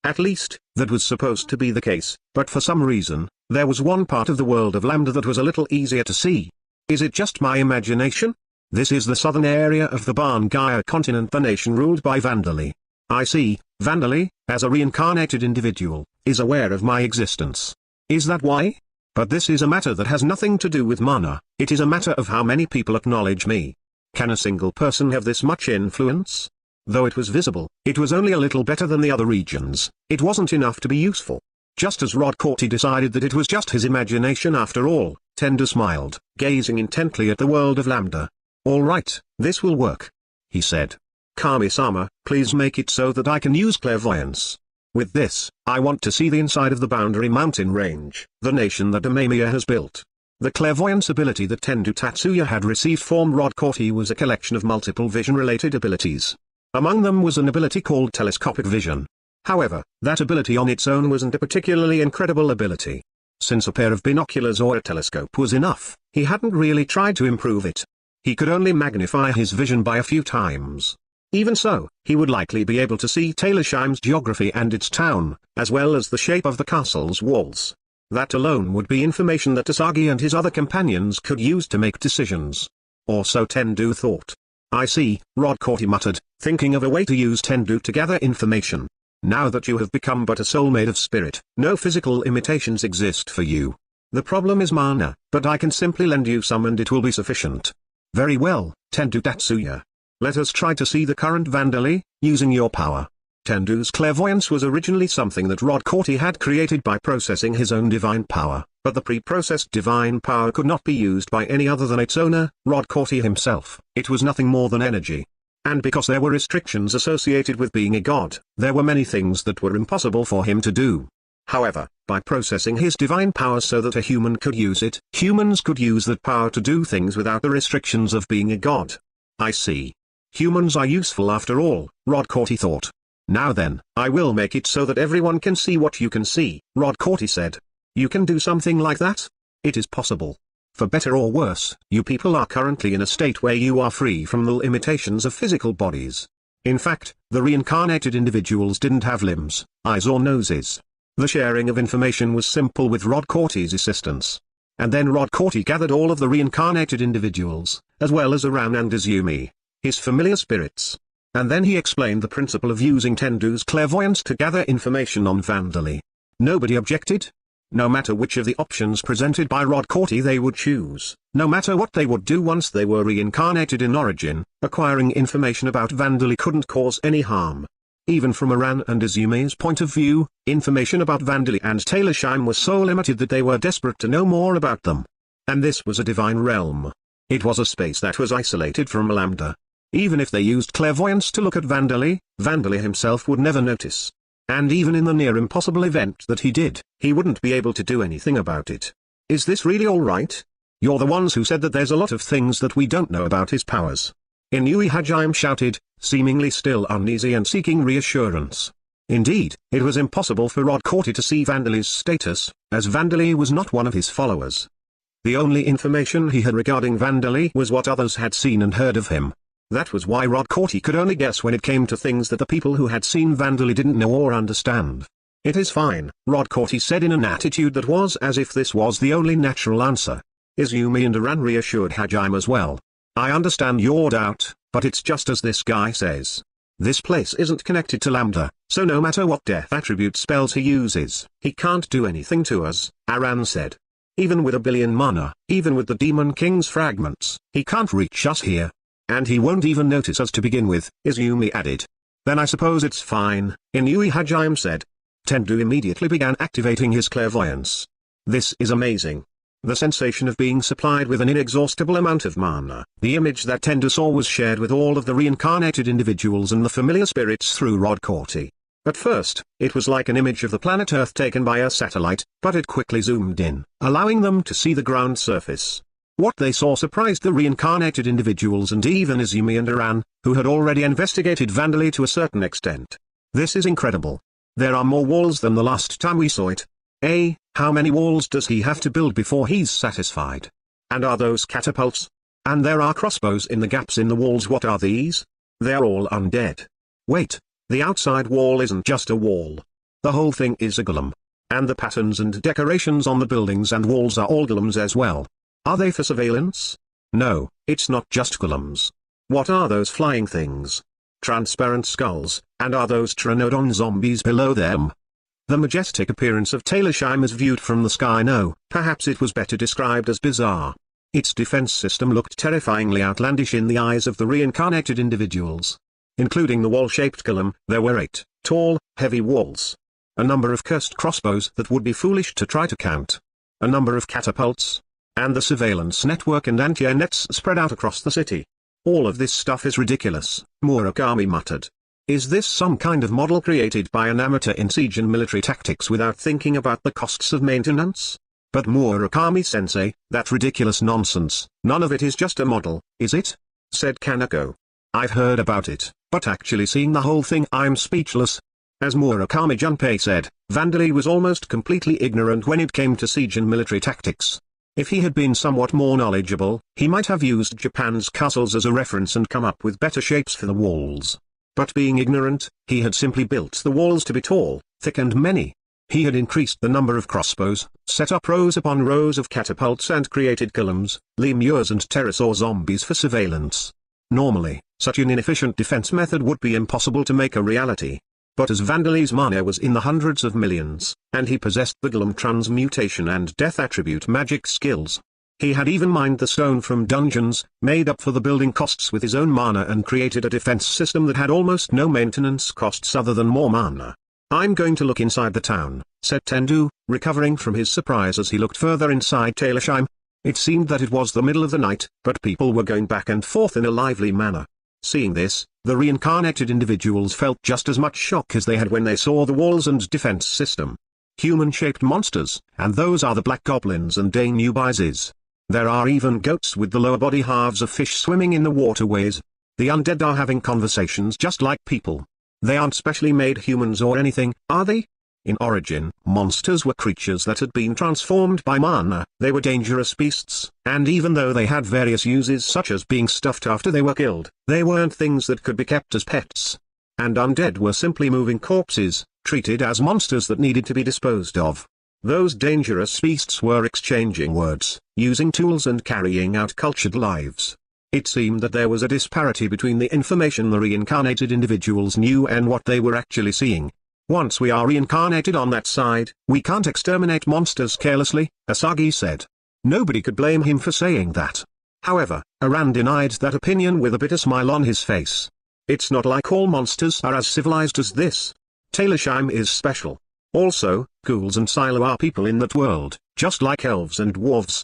S2: At least, that was supposed to be the case, but for some reason, there was one part of the world of Lambda that was a little easier to see. Is it just my imagination? This is the southern area of the Barngaya continent, the nation ruled by Vandali. I see, Vandali, as a reincarnated individual, is aware of my existence. Is that why? But this is a matter that has nothing to do with mana, it is a matter of how many people acknowledge me. Can a single person have this much influence? Though it was visible, it was only a little better than the other regions, it wasn't enough to be useful. Just as Rod Corty decided that it was just his imagination after all, Tendu smiled, gazing intently at the world of Lambda. All right, this will work, he said. Kami-sama, please make it so that I can use clairvoyance. With this, I want to see the inside of the Boundary Mountain Range, the nation that Amamiya has built. The clairvoyance ability that Tendu Tatsuya had received from Rod Corty was a collection of multiple vision-related abilities. Among them was an ability called telescopic vision. However, that ability on its own wasn't a particularly incredible ability. Since a pair of binoculars or a telescope was enough, he hadn't really tried to improve it. He could only magnify his vision by a few times. Even so, he would likely be able to see Taylorsheim's geography and its town, as well as the shape of the castle's walls. That alone would be information that Asagi and his other companions could use to make decisions. Or so Tendu thought. I see, Rod Corti muttered, thinking of a way to use Tendu to gather information. Now that you have become but a soul made of spirit, no physical limitations exist for you. The problem is mana, but I can simply lend you some and it will be sufficient. Very well, Tendu Tatsuya. Let us try to see the current Vandali, using your power. Tendu's clairvoyance was originally something that Rod Corti had created by processing his own divine power, but the pre-processed divine power could not be used by any other than its owner, Rod Corti himself. It was nothing more than energy. And because there were restrictions associated with being a god, there were many things that were impossible for him to do. However, by processing his divine power so that a human could use it, humans could use that power to do things without the restrictions of being a god. I see. Humans are useful after all, Rod Corti thought. Now then, I will make it so that everyone can see what you can see, Rod Corti said. You can do something like that? It is possible. For better or worse, you people are currently in a state where you are free from the limitations of physical bodies. In fact, the reincarnated individuals didn't have limbs, eyes or noses. The sharing of information was simple with Rod Corti's assistance. And then Rod Corti gathered all of the reincarnated individuals, as well as Aran and Izumi, his familiar spirits. And then he explained the principle of using Tendu's clairvoyance to gather information on Vandali. Nobody objected? No matter which of the options presented by Rod Corti they would choose, no matter what they would do once they were reincarnated in origin, acquiring information about Vandali couldn't cause any harm. Even from Aran and Izumi's point of view, information about Vandali and Taylorsheim was so limited that they were desperate to know more about them. And this was a divine realm. It was a space that was isolated from Lambda. Even if they used clairvoyance to look at Vandali, Vandali himself would never notice. And even in the near impossible event that he did, he wouldn't be able to do anything about it. Is this really alright? You're the ones who said that there's a lot of things that we don't know about his powers. Inui Hajime shouted, seemingly still uneasy and seeking reassurance. Indeed, it was impossible for Rod Corti to see Vandali's status, as Vandali was not one of his followers. The only information he had regarding Vandali was what others had seen and heard of him. That was why Rod Corti could only guess when it came to things that the people who had seen Vandali didn't know or understand. It is fine, Rod Corti said in an attitude that was as if this was the only natural answer. Izumi and Aran reassured Hajime as well. I understand your doubt, but it's just as this guy says. This place isn't connected to Lambda, so no matter what death attribute spells he uses, he can't do anything to us, Aran said. Even with 1 billion mana, even with the Demon King's fragments, he can't reach us here. And he won't even notice us to begin with, Izumi added. Then I suppose it's fine, Inui Hajime said. Tendu immediately began activating his clairvoyance. This is amazing. The sensation of being supplied with an inexhaustible amount of mana. The image that Tendu saw was shared with all of the reincarnated individuals and the familiar spirits through Rod Corti. At first, it was like an image of the planet Earth taken by a satellite, but it quickly zoomed in, allowing them to see the ground surface. What they saw surprised the reincarnated individuals and even Izumi and Aran, who had already investigated Vandali to a certain extent. This is incredible. There are more walls than the last time we saw it. How many walls does he have to build before he's satisfied? And are those catapults? And there are crossbows in the gaps in the walls. What are these? They're all undead. Wait, the outside wall isn't just a wall. The whole thing is a golem. And the patterns and decorations on the buildings and walls are all golems as well. Are they for surveillance? No, it's not just golems. What are those flying things? Transparent skulls, and are those Pteranodon zombies below them? The majestic appearance of Taylorsheim as viewed from the sky. No, perhaps it was better described as bizarre. Its defense system looked terrifyingly outlandish in the eyes of the reincarnated individuals. Including the wall-shaped golem, there were 8 tall, heavy walls. A number of cursed crossbows that would be foolish to try to count. A number of catapults. And the surveillance network and anti-air nets spread out across the city. All of this stuff is ridiculous, Murakami muttered. Is this some kind of model created by an amateur in siege and military tactics without thinking about the costs of maintenance? But Murakami-sensei, that ridiculous nonsense, none of it is just a model, is it? Said Kaneko. I've heard about it, but actually seeing the whole thing I'm speechless. As Murakami-junpei said, Vandali was almost completely ignorant when it came to siege and military tactics. If he had been somewhat more knowledgeable, he might have used Japan's castles as a reference and come up with better shapes for the walls. But being ignorant, he had simply built the walls to be tall, thick and many. He had increased the number of crossbows, set up rows upon rows of catapults and created golems, lemures and pterosaur zombies for surveillance. Normally, such an inefficient defense method would be impossible to make a reality. But as Vandal's mana was in the hundreds of millions, and he possessed the golem transmutation and death attribute magic skills, he had even mined the stone from dungeons, made up for the building costs with his own mana and created a defense system that had almost no maintenance costs other than more mana. "I'm going to look inside the town," said Tendu, recovering from his surprise as he looked further inside Talersheim. It seemed that it was the middle of the night, but people were going back and forth in a lively manner. Seeing this, the reincarnated individuals felt just as much shock as they had when they saw the walls and defense system. Human-shaped monsters, and those are the black goblins and Danubises. There are even goats with the lower body halves of fish swimming in the waterways. The undead are having conversations just like people. They aren't specially made humans or anything, are they? In origin, monsters were creatures that had been transformed by mana. They were dangerous beasts, and even though they had various uses such as being stuffed after they were killed, they weren't things that could be kept as pets. And undead were simply moving corpses, treated as monsters that needed to be disposed of. Those dangerous beasts were exchanging words, using tools and carrying out cultured lives. It seemed that there was a disparity between the information the reincarnated individuals knew and what they were actually seeing. "Once we are reincarnated on that side, we can't exterminate monsters carelessly," Asagi said. Nobody could blame him for saying that. However, Aran denied that opinion with a bitter smile on his face. "It's not like all monsters are as civilized as this. Talersheim is special. Also, ghouls and Silo are people in that world, just like elves and dwarves.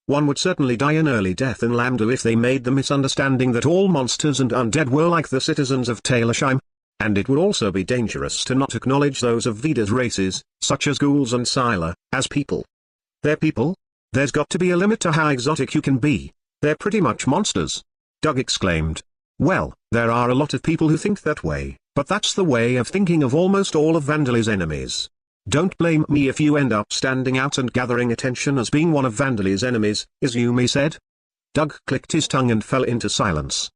S2: One would certainly die an early death in Lamdo if they made the misunderstanding that all monsters and undead were like the citizens of Talersheim. And it would also be dangerous to not acknowledge those of Vida's races, such as ghouls and Sila, as people. They're people? There's got to be a limit to how exotic you can be. They're pretty much monsters," Doug exclaimed. "Well, there are a lot of people who think that way, but that's the way of thinking of almost all of Vandal's enemies. Don't blame me if you end up standing out and gathering attention as being one of Vandal's enemies," Izumi said. Doug clicked his tongue and fell into silence.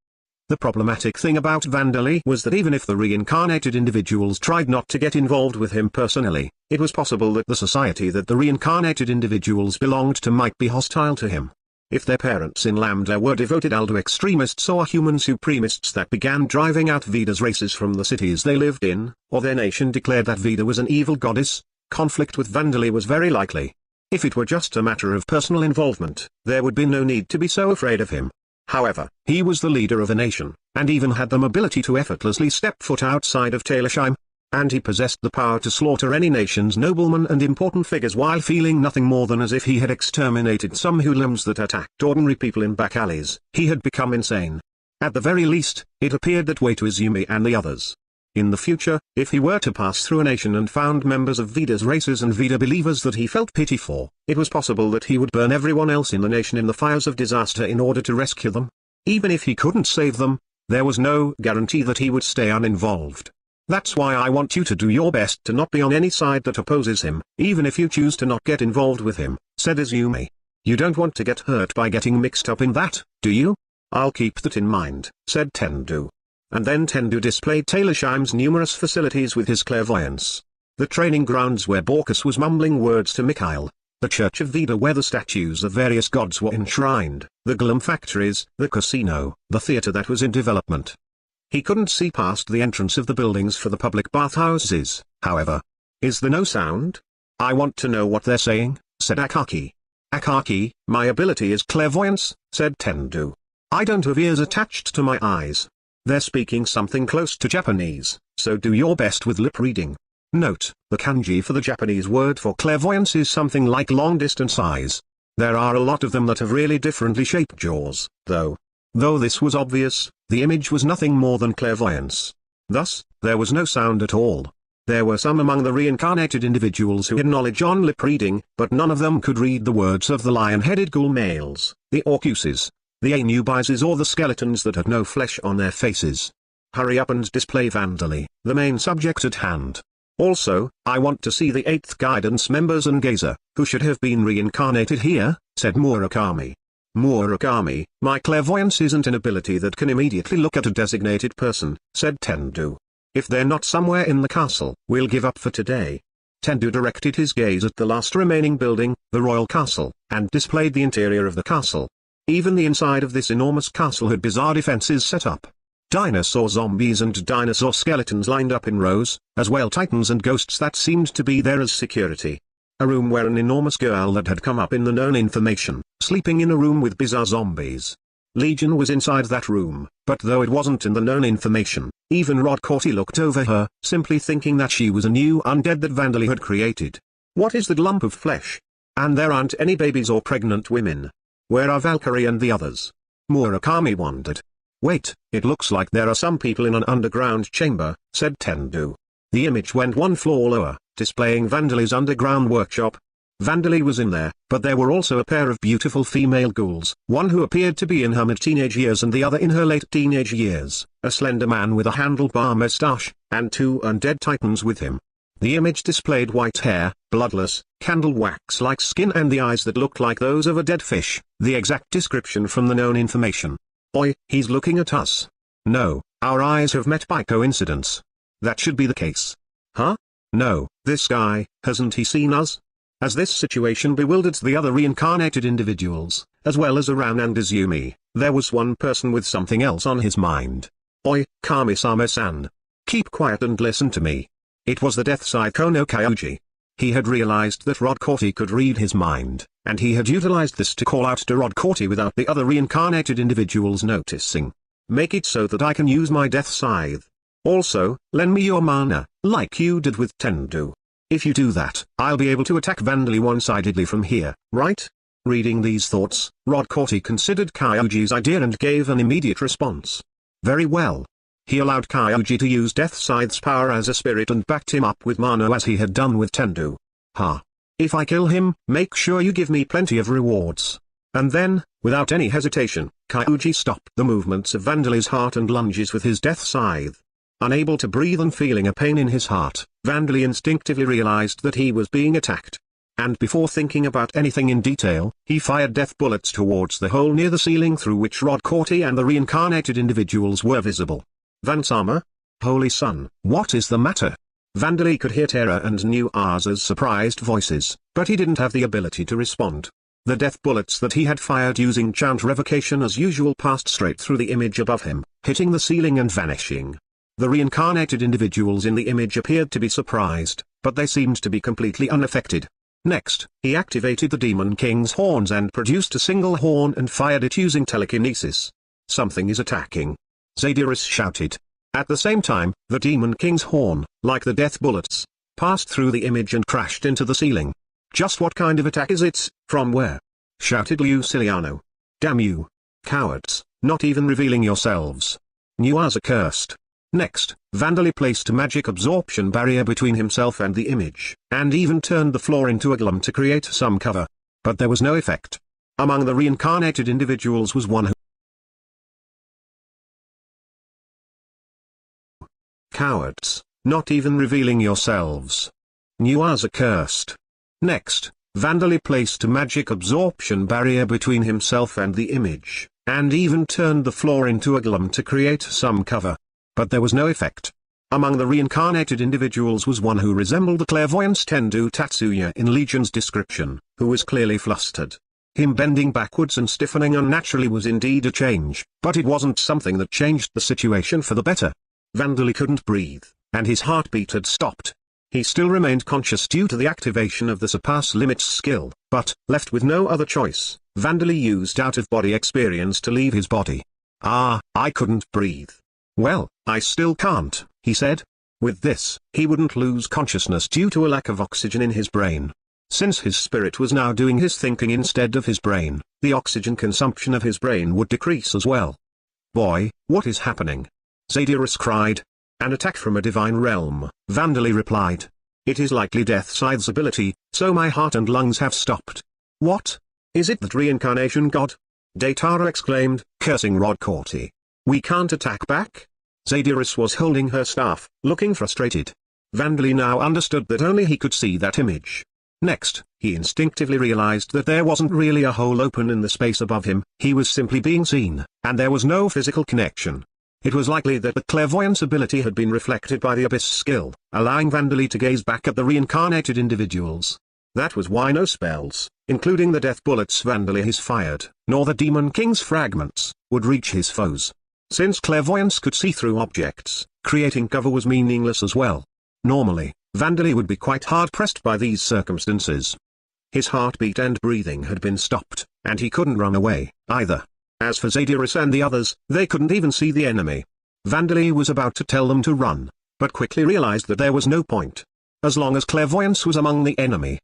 S2: The problematic thing about Vandali was that even if the reincarnated individuals tried not to get involved with him personally, it was possible that the society that the reincarnated individuals belonged to might be hostile to him. If their parents in Lambda were devoted Aldo extremists or human supremists that began driving out Vida's races from the cities they lived in, or their nation declared that Vida was an evil goddess, conflict with Vandali was very likely. If it were just a matter of personal involvement, there would be no need to be so afraid of him. However, he was the leader of a nation, and even had the mobility to effortlessly step foot outside of Talersheim. And he possessed the power to slaughter any nation's noblemen and important figures while feeling nothing more than as if he had exterminated some hoodlums that attacked ordinary people in back alleys. He had become insane. At the very least, it appeared that way to Izumi and the others. In the future, if he were to pass through a nation and found members of Vida's races and Vida believers that he felt pity for, it was possible that he would burn everyone else in the nation in the fires of disaster in order to rescue them. Even if he couldn't save them, there was no guarantee that he would stay uninvolved. "That's why I want you to do your best to not be on any side that opposes him, even if you choose to not get involved with him," said Izumi. "You don't want to get hurt by getting mixed up in that, do you?" "I'll keep that in mind," said Tendu. And then Tendu displayed Talersheim's numerous facilities with his clairvoyance. The training grounds where Borkus was mumbling words to Mikhail, the Church of Vida where the statues of various gods were enshrined, the golem factories, the casino, the theater that was in development. He couldn't see past the entrance of the buildings for the public bathhouses, however. "Is there no sound? I want to know what they're saying," said Akaki. "Akaki, my ability is clairvoyance," said Tendu. "I don't have ears attached to my eyes. They're speaking something close to Japanese, so do your best with lip reading." Note, the kanji for the Japanese word for clairvoyance is something like long-distance eyes. There are a lot of them that have really differently shaped jaws, though. Though this was obvious, the image was nothing more than clairvoyance. Thus, there was no sound at all. There were some among the reincarnated individuals who had knowledge on lip reading, but none of them could read the words of the lion-headed ghoul males, the Orcuses, the Anubises or the skeletons that had no flesh on their faces. "Hurry up and display Vandali, the main subject at hand." Also, I want to see the 8th guidance members and Gazer, who should have been reincarnated here, said Murakami. Murakami, my clairvoyance isn't an ability that can immediately look at a designated person, said Tendu. If they're not somewhere in the castle, we'll give up for today. Tendu directed his gaze at the last remaining building, the royal castle, and displayed the interior of the castle. Even the inside of this enormous castle had bizarre defenses set up. Dinosaur zombies and dinosaur skeletons lined up in rows, as well titans and ghosts that seemed to be there as security. A room where an enormous girl that had come up in the known information, sleeping in a room with bizarre zombies. Legion was inside that room, but though it wasn't in the known information, even Rod Corti looked over her, simply thinking that she was a new undead that Vandali had created. What is that lump of flesh? And there aren't any babies or pregnant women. Where are Valkyrie and the others? Murakami wondered. Wait, it looks like there are some people in an underground chamber, said Tendu. The image went one floor lower, displaying Vandali's underground workshop. Vandali was in there, but there were also a pair of beautiful female ghouls, one who appeared to be in her mid-teenage years and the other in her late teenage years, a slender man with a handlebar mustache, and 2 undead titans with him. The image displayed white hair, bloodless, candle wax-like skin and the eyes that looked like those of a dead fish, the exact description from the known information. Oi, he's looking at us. No, our eyes have met by coincidence. That should be the case. Huh? No, this guy, hasn't he seen us? As this situation bewildered the other reincarnated individuals, as well as Aran and Izumi, there was one person with something else on his mind. Oi, Kami-sama-san. Keep quiet and listen to me. It was the Death Psycho no Kyuji. He had realized that Rod Corti could read his mind, and he had utilized this to call out to Rod Corti without the other reincarnated individuals noticing. Make it so that I can use my death scythe. Also, lend me your mana, like you did with Tendu. If you do that, I'll be able to attack Vandali one-sidedly from here, right? Reading these thoughts, Rod Corti considered Kyuji's idea and gave an immediate response. Very well. He allowed Kyuji to use Death Scythe's power as a spirit and backed him up with mana as he had done with Tendu. Ha! If I kill him, make sure you give me plenty of rewards. And then, without any hesitation, Kyuji stopped the movements of Vandali's heart and lunges with his Death Scythe. Unable to breathe and feeling a pain in his heart, Vandali instinctively realized that he was being attacked. And before thinking about anything in detail, he fired death bullets towards the hole near the ceiling through which Rod Corti and the reincarnated individuals were visible. Vansama? Holy Sun, what is the matter? Vandali could hear terror and knew Aza's surprised voices, but he didn't have the ability to respond. The death bullets that he had fired using chant revocation as usual passed straight through the image above him, hitting the ceiling and vanishing. The reincarnated individuals in the image appeared to be surprised, but they seemed to be completely unaffected. Next, he activated the Demon King's horns and produced a single horn and fired it using telekinesis. Something is attacking. Zadiris shouted. At the same time, the Demon King's horn, like the death bullets, passed through the image and crashed into the ceiling. Just what kind of attack is it, from where? Shouted Luciliano. Damn you. Cowards, not even revealing yourselves. Nuaza cursed. Next, Vandali placed a magic absorption barrier between himself and the image, and even turned the floor into a glum to create some cover. But there was no effect. Among the reincarnated individuals was one who... Cowards, not even revealing yourselves. Nuaza cursed. Next, Vandali placed a magic absorption barrier between himself and the image, and even turned the floor into a glum to create some cover. But there was no effect. Among the reincarnated individuals was one who resembled the clairvoyance Tendu Tatsuya in Legion's description, who was clearly flustered. Him bending backwards and stiffening unnaturally was indeed a change, but it wasn't something that changed the situation for the better. Vandali couldn't breathe, and his heartbeat had stopped. He still remained conscious due to the activation of the Surpass Limits skill, but, left with no other choice, Vandali used out-of-body experience to leave his body. I couldn't breathe. Well, I still can't, he said. With this, he wouldn't lose consciousness due to a lack of oxygen in his brain. Since his spirit was now doing his thinking instead of his brain, the oxygen consumption of his brain would decrease as well. Boy, what is happening? Zadiris cried. An attack from a divine realm, Vandali replied. It is likely Death Scythe's ability, so my heart and lungs have stopped. What? Is it that reincarnation god? Daitara exclaimed, cursing Rod Corti. We can't attack back? Zadiris was holding her staff, looking frustrated. Vandali now understood that only he could see that image. Next, he instinctively realized that there wasn't really a hole open in the space above him, he was simply being seen, and there was no physical connection. It was likely that the clairvoyance ability had been reflected by the abyss skill, allowing Vandali to gaze back at the reincarnated individuals. That was why no spells, including the death bullets Vandali has fired, nor the Demon King's fragments, would reach his foes. Since clairvoyance could see through objects, creating cover was meaningless as well. Normally, Vandali would be quite hard-pressed by these circumstances. His heartbeat and breathing had been stopped, and he couldn't run away, either. As for Zadyrus and the others, they couldn't even see the enemy. Vandali was about to tell them to run, but quickly realized that there was no point. As long as clairvoyance was among the enemy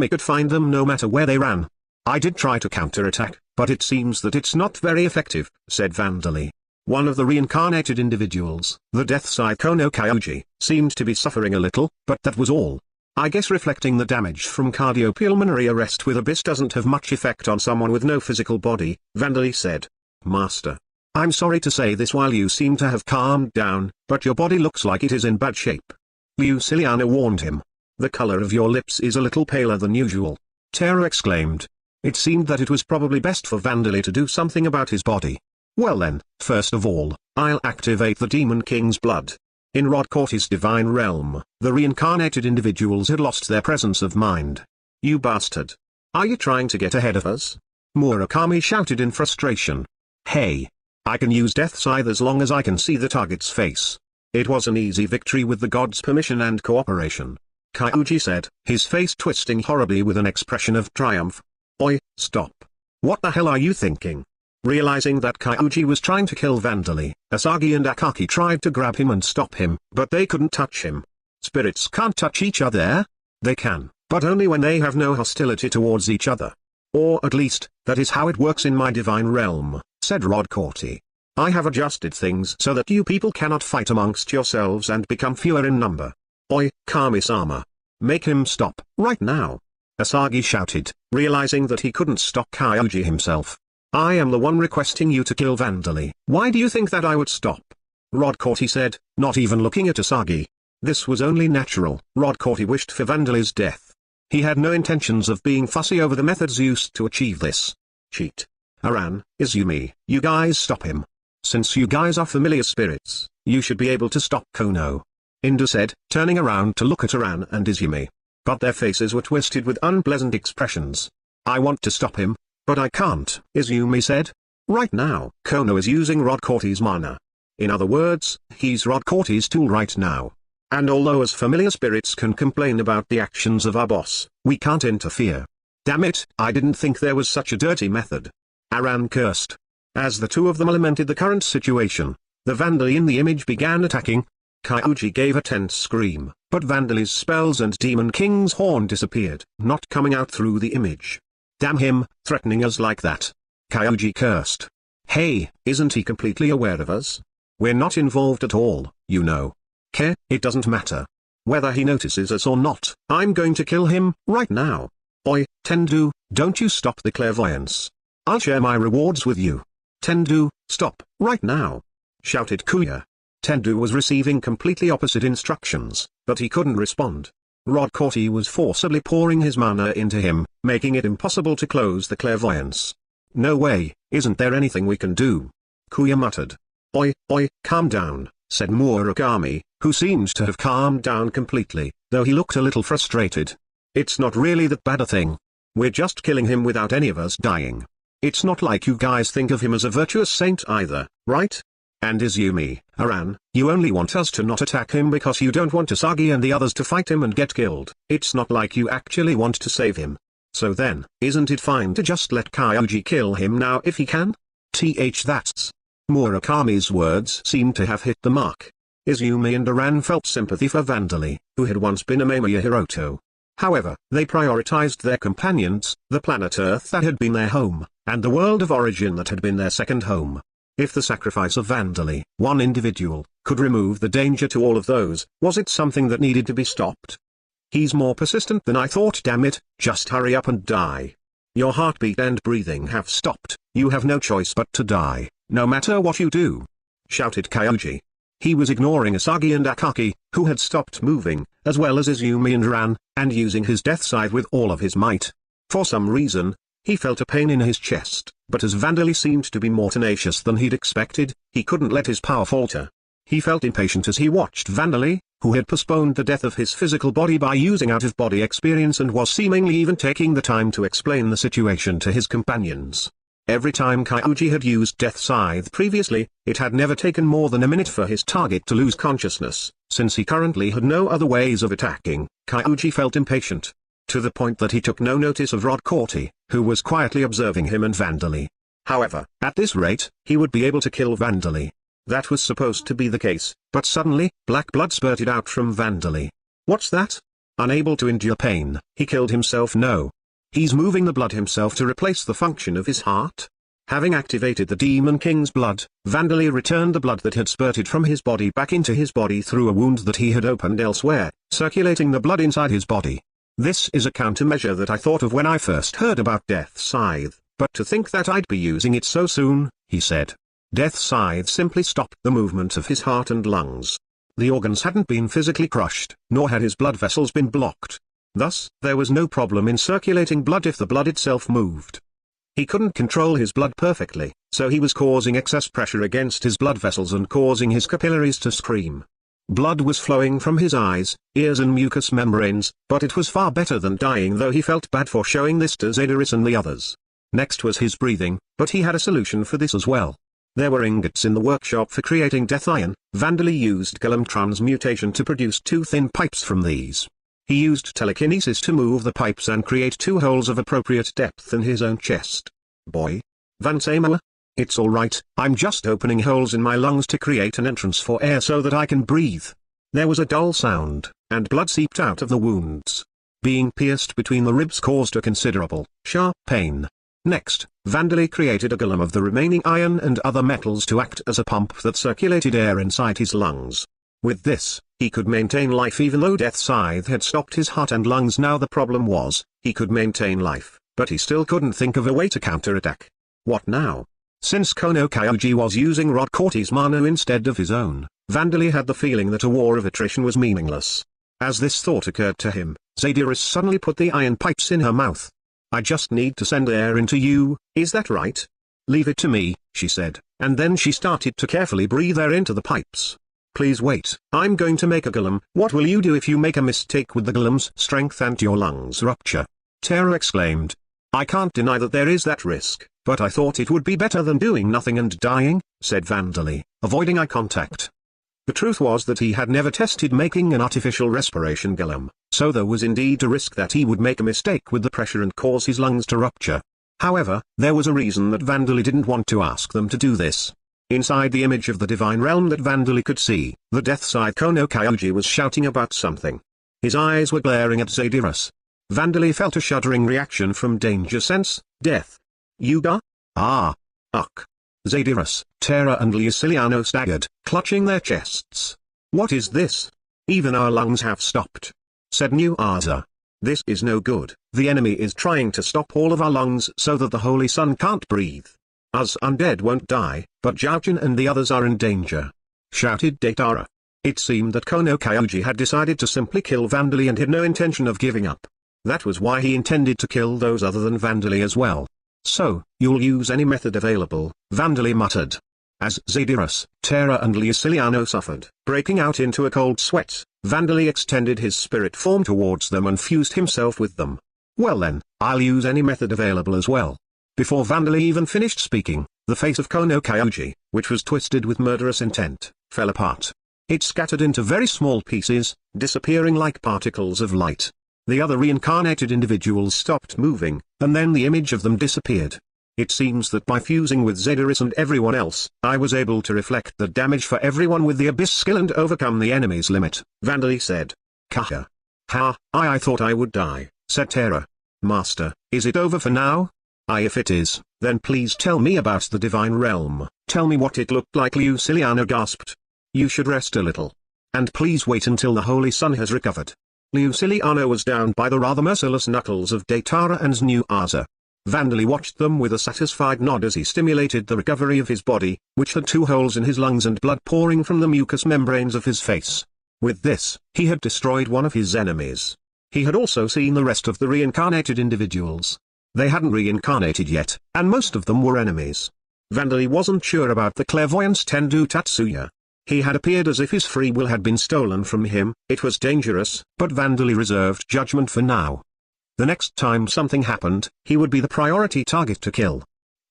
S2: could find them no matter where they ran. I did try to counterattack, but it seems that it's not very effective, said Vandali. One of the reincarnated individuals, the death side Kono Kyuji, seemed to be suffering a little, but that was all. I guess reflecting the damage from cardiopulmonary arrest with abyss doesn't have much effect on someone with no physical body, Vandali said. Master. I'm sorry to say this while you seem to have calmed down, but your body looks like it is in bad shape. Luciliana warned him. The color of your lips is a little paler than usual. Tara exclaimed. It seemed that it was probably best for Vandali to do something about his body. Well then, first of all, I'll activate the Demon King's blood. In Rodcourt's divine realm, the reincarnated individuals had lost their presence of mind. You bastard. Are you trying to get ahead of us? Murakami shouted in frustration. Hey. I can use Death Scythe as long as I can see the target's face. It was an easy victory with the gods' permission and cooperation. Kyuji said, his face twisting horribly with an expression of triumph. Oi, stop. What the hell are you thinking? Realizing that Kyuji was trying to kill Vandali, Asagi and Akaki tried to grab him and stop him, but they couldn't touch him. Spirits can't touch each other? They can, but only when they have no hostility towards each other. Or at least, that is how it works in my divine realm, said Rodcourt. I have adjusted things so that you people cannot fight amongst yourselves and become fewer in number. Oi, Kami-sama. Make him stop, right now. Asagi shouted, realizing that he couldn't stop Kyuji himself. I am the one requesting you to kill Vandali. Why do you think that I would stop? Rodcourt said, not even looking at Asagi. This was only natural. Rodcourt wished for Vandali's death. He had no intentions of being fussy over the methods used to achieve this. Cheat. Aran, Izumi, you guys stop him. Since you guys are familiar spirits, you should be able to stop Kono. Indu said, turning around to look at Aran and Izumi. But their faces were twisted with unpleasant expressions. I want to stop him, but I can't, Izumi said. Right now, Kono is using Rodcourt's mana. In other words, he's Rodcourt's tool right now. And although as familiar spirits can complain about the actions of our boss, we can't interfere. Damn it, I didn't think there was such a dirty method. Aran cursed. As the two of them lamented the current situation, the Vandali in the image began attacking. Kyuji gave a tense scream, but Vandali's spells and Demon King's horn disappeared, not coming out through the image. Damn him, threatening us like that. Kyuji cursed. Hey, isn't he completely aware of us? We're not involved at all, you know. It doesn't matter. Whether he notices us or not, I'm going to kill him, right now. Oi, Tendu, don't you stop the clairvoyance. I'll share my rewards with you. Tendu, stop, right now. Shouted Kuya. Tendu was receiving completely opposite instructions, but he couldn't respond. Rodcourt was forcibly pouring his mana into him, making it impossible to close the clairvoyance. No way, isn't there anything we can do? Kuya muttered. Oi, calm down, said Murakami, who seemed to have calmed down completely, though he looked a little frustrated. It's not really that bad a thing. We're just killing him without any of us dying. It's not like you guys think of him as a virtuous saint either, right? And Izumi, Aran, you only want us to not attack him because you don't want Asagi and the others to fight him and get killed. It's not like you actually want to save him. So then, isn't it fine to just let Kyuji kill him now if he can? That's. Murakami's words seemed to have hit the mark. Izumi and Aran felt sympathy for Vandali, who had once been Amamiya Hiroto. However, they prioritized their companions, the planet Earth that had been their home, and the world of origin that had been their second home. If the sacrifice of Vandali, one individual, could remove the danger to all of those, was it something that needed to be stopped? He's more persistent than I thought, damn it, just hurry up and die. Your heartbeat and breathing have stopped, you have no choice but to die, no matter what you do. Shouted Kyuji. He was ignoring Asagi and Akaki, who had stopped moving, as well as Izumi and Ran, and using his death scythe with all of his might. For some reason, he felt a pain in his chest, but as Vandali seemed to be more tenacious than he'd expected, he couldn't let his power falter. He felt impatient as he watched Vandali, who had postponed the death of his physical body by using out-of-body experience and was seemingly even taking the time to explain the situation to his companions. Every time Kyuji had used Death Scythe previously, it had never taken more than a minute for his target to lose consciousness. Since he currently had no other ways of attacking, Kyuji felt impatient. To the point that he took no notice of Rod Corti, who was quietly observing him and Vandali. However, at this rate, he would be able to kill Vandali. That was supposed to be the case, but suddenly, black blood spurted out from Vandali. What's that? Unable to endure pain, he killed himself. No. He's moving the blood himself to replace the function of his heart? Having activated the Demon King's blood, Vandali returned the blood that had spurted from his body back into his body through a wound that he had opened elsewhere, circulating the blood inside his body. This is a countermeasure that I thought of when I first heard about Death Scythe, but to think that I'd be using it so soon, he said. Death Scythe simply stopped the movement of his heart and lungs. The organs hadn't been physically crushed, nor had his blood vessels been blocked. Thus, there was no problem in circulating blood if the blood itself moved. He couldn't control his blood perfectly, so he was causing excess pressure against his blood vessels and causing his capillaries to scream. Blood was flowing from his eyes, ears and mucous membranes, but it was far better than dying, though he felt bad for showing this to Zediris and the others. Next was his breathing, but he had a solution for this as well. There were ingots in the workshop for creating death iron. Vandali used Golem transmutation to produce 2 thin pipes from these. He used telekinesis to move the pipes and create 2 holes of appropriate depth in his own chest. Boy. Vansema? It's alright, I'm just opening holes in my lungs to create an entrance for air so that I can breathe. There was a dull sound, and blood seeped out of the wounds. Being pierced between the ribs caused a considerable, sharp pain. Next, Vandali created a golem of the remaining iron and other metals to act as a pump that circulated air inside his lungs. With this, he could maintain life even though Death Scythe had stopped his heart and lungs. Now the problem was, he could maintain life, but he still couldn't think of a way to counterattack. What now? Since Kono Kyuji was using Rod Corti's mana instead of his own, Vandali had the feeling that a war of attrition was meaningless. As this thought occurred to him, Zediris suddenly put the iron pipes in her mouth. I just need to send air into you, is that right? Leave it to me, she said, and then she started to carefully breathe air into the pipes. Please wait, I'm going to make a golem. What will you do if you make a mistake with the golem's strength and your lungs rupture? Tara exclaimed. I can't deny that there is that risk, but I thought it would be better than doing nothing and dying, said Vandali, avoiding eye contact. The truth was that he had never tested making an artificial respiration golem, so there was indeed a risk that he would make a mistake with the pressure and cause his lungs to rupture. However, there was a reason that Vandali didn't want to ask them to do this. Inside the image of the divine realm that Vandali could see, the Death Scythe Kono Kyuji was shouting about something. His eyes were glaring at Zediris. Vandali felt a shuddering reaction from danger sense, death. Yuga? Ah. Ugh. Zediris, Tara and Luciliano staggered, clutching their chests. What is this? Even our lungs have stopped, said Nuaza. This is no good. The enemy is trying to stop all of our lungs so that the Holy Sun can't breathe. Us undead won't die, but Jiaojin and the others are in danger, shouted Deitara. It seemed that Kono Kyuji had decided to simply kill Vandali and had no intention of giving up. That was why he intended to kill those other than Vandali as well. So, you'll use any method available, Vandali muttered. As Zediris, Tara and Luciliano suffered, breaking out into a cold sweat, Vandali extended his spirit form towards them and fused himself with them. Well then, I'll use any method available as well. Before Vandali even finished speaking, the face of Kono Kyuji, which was twisted with murderous intent, fell apart. It scattered into very small pieces, disappearing like particles of light. The other reincarnated individuals stopped moving, and then the image of them disappeared. It seems that by fusing with Zediris and everyone else, I was able to reflect the damage for everyone with the abyss skill and overcome the enemy's limit, Vandali said. Kaha. Ha, I thought I would die, said Tara. Master, is it over for now? If it is, then please tell me about the divine realm. Tell me what it looked like, Luciliano gasped. You should rest a little. And please wait until the Holy Sun has recovered. Luciliano was down by the rather merciless knuckles of Deitara and Nuaza. Vandali watched them with a satisfied nod as he stimulated the recovery of his body, which had 2 holes in his lungs and blood pouring from the mucous membranes of his face. With this, he had destroyed one of his enemies. He had also seen the rest of the reincarnated individuals. They hadn't reincarnated yet, and most of them were enemies. Vandali wasn't sure about the clairvoyance Tendu Tatsuya. He had appeared as if his free will had been stolen from him. It was dangerous, but Vandali reserved judgment for now. The next time something happened, he would be the priority target to kill.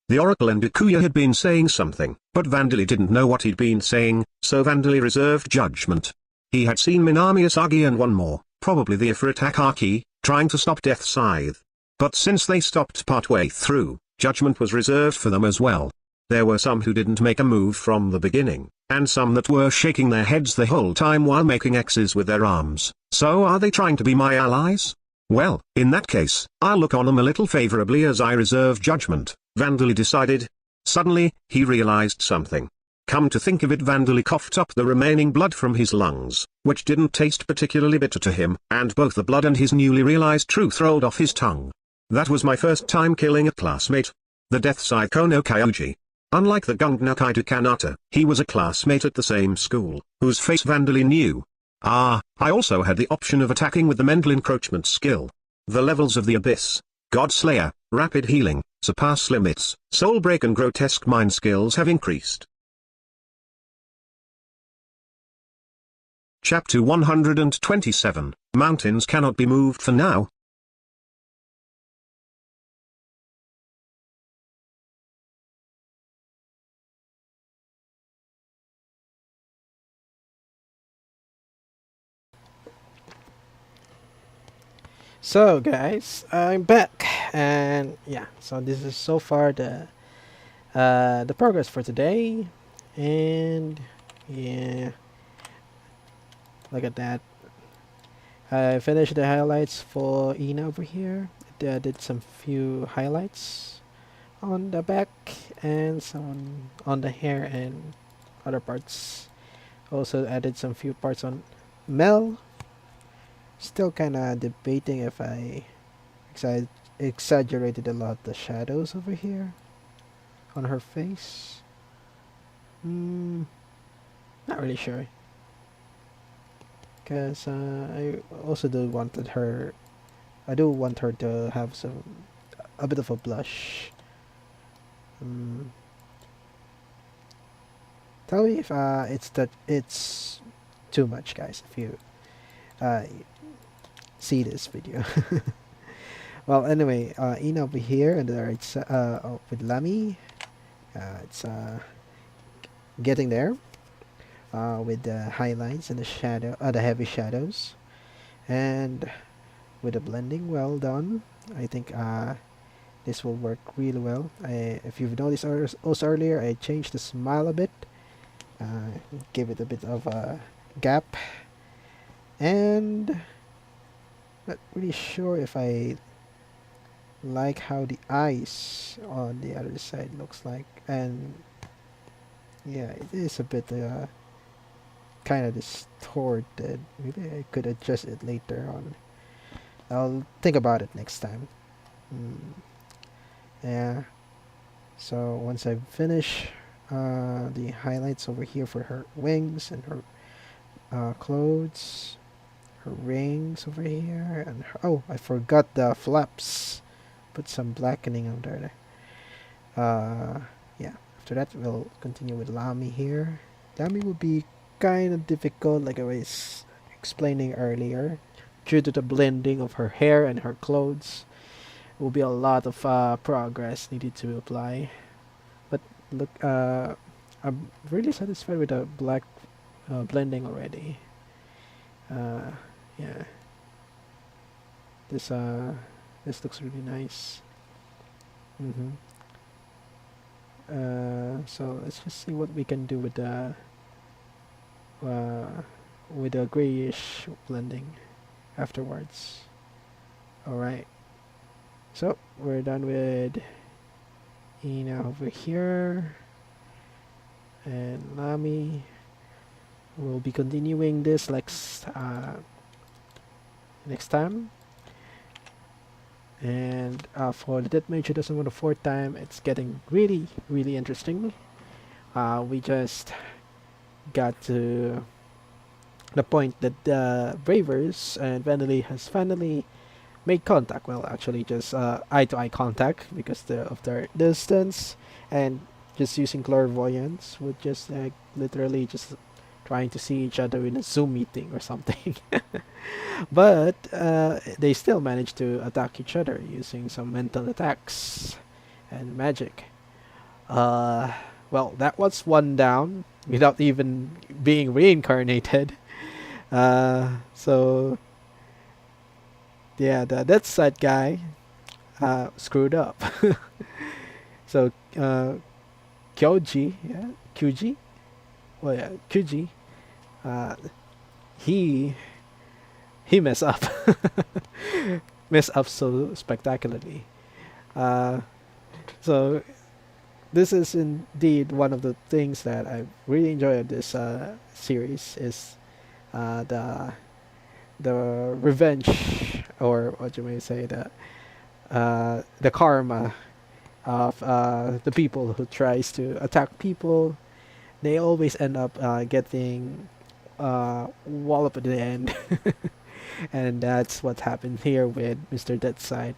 S2: The Oracle and Ikuya had been saying something, but Vandali didn't know what he'd been saying, so Vandali reserved judgment. He had seen Minami Asagi and one more, probably the Ifrit Akaki, trying to stop Death Scythe. But since they stopped partway through, judgment was reserved for them as well. There were some who didn't make a move from the beginning, and some that were shaking their heads the whole time while making X's with their arms. So are they trying to be my allies? Well, in that case, I'll look on them a little favorably as I reserve judgment, Vandali decided. Suddenly, he realized something. Come to think of it, Vandali coughed up the remaining blood from his lungs, which didn't taste particularly bitter to him, and both the blood and his newly realized truth rolled off his tongue. That was my first time killing a classmate. The Death Psycho no Kyuji. Unlike the Gungnai Kaido Kanata, he was a classmate at the same school, whose face Vandali knew. I also had the option of attacking with the mental encroachment skill. The levels of the Abyss, God Slayer, Rapid Healing, Surpass Limits, Soul Break and Grotesque Mind skills have increased. Chapter 127, Mountains Cannot Be Moved for Now.
S1: So guys, I'm back, and yeah, so this is so far the progress for today, and yeah, look at that. I finished the highlights for Ina over here. Did some few highlights on the back and some on the hair and other parts. Also added some few parts on Mel. Still kind of debating if I exaggerated a lot the shadows over here on her face. Not really sure. Because I also do wanted her. I do want her to have a bit of a blush. Tell me if it's too much, guys. If you see this video. Well, anyway, Ina over here and the right with Lami. It's getting there. With the highlights and the heavy shadows, and with the blending well done. I think this will work really well. If you've noticed also earlier, I changed the smile a bit, give it a bit of a gap, and not really sure if I like how the eyes on the other side looks like, and yeah, it is a bit kind of distorted. Maybe I could adjust it later on. I'll think about it next time. Yeah. So once I finish the highlights over here for her wings and her clothes, her rings over here, and oh, I forgot the flaps. Put some blackening under there. Yeah. After that, we'll continue with Lami here. Lami will be kind of difficult, like I was explaining earlier, due to the blending of her hair and her clothes. Will be a lot of progress needed to apply, but look, I'm really satisfied with the black blending already. Yeah, this looks really nice. So let's just see what we can do with the grayish blending afterwards. Alright, so we're done with Ina over here, and Lami. We'll be continuing this next time. And for the Death Mage who doesn't want a fourth time, it's getting really, really interesting. We just got to the point that the Bravers and Vanderlei has finally made contact. Well, actually, just eye-to-eye contact because of their distance, and just using clairvoyance with just like literally just trying to see each other in a Zoom meeting or something. But they still manage to attack each other using some mental attacks and magic. Uh, well, that was one down without even being reincarnated. So yeah, that side guy screwed up. So Kyoji, yeah, Kyuji, well yeah, Kyuji, uh, he he messed up, messed up so spectacularly. Uh, so this is indeed one of the things that I really enjoy of this series is the revenge, or what you may say, the karma of the people who tries to attack people. They always end up getting walloped at the end. And that's what happened here with Mr. Deadside,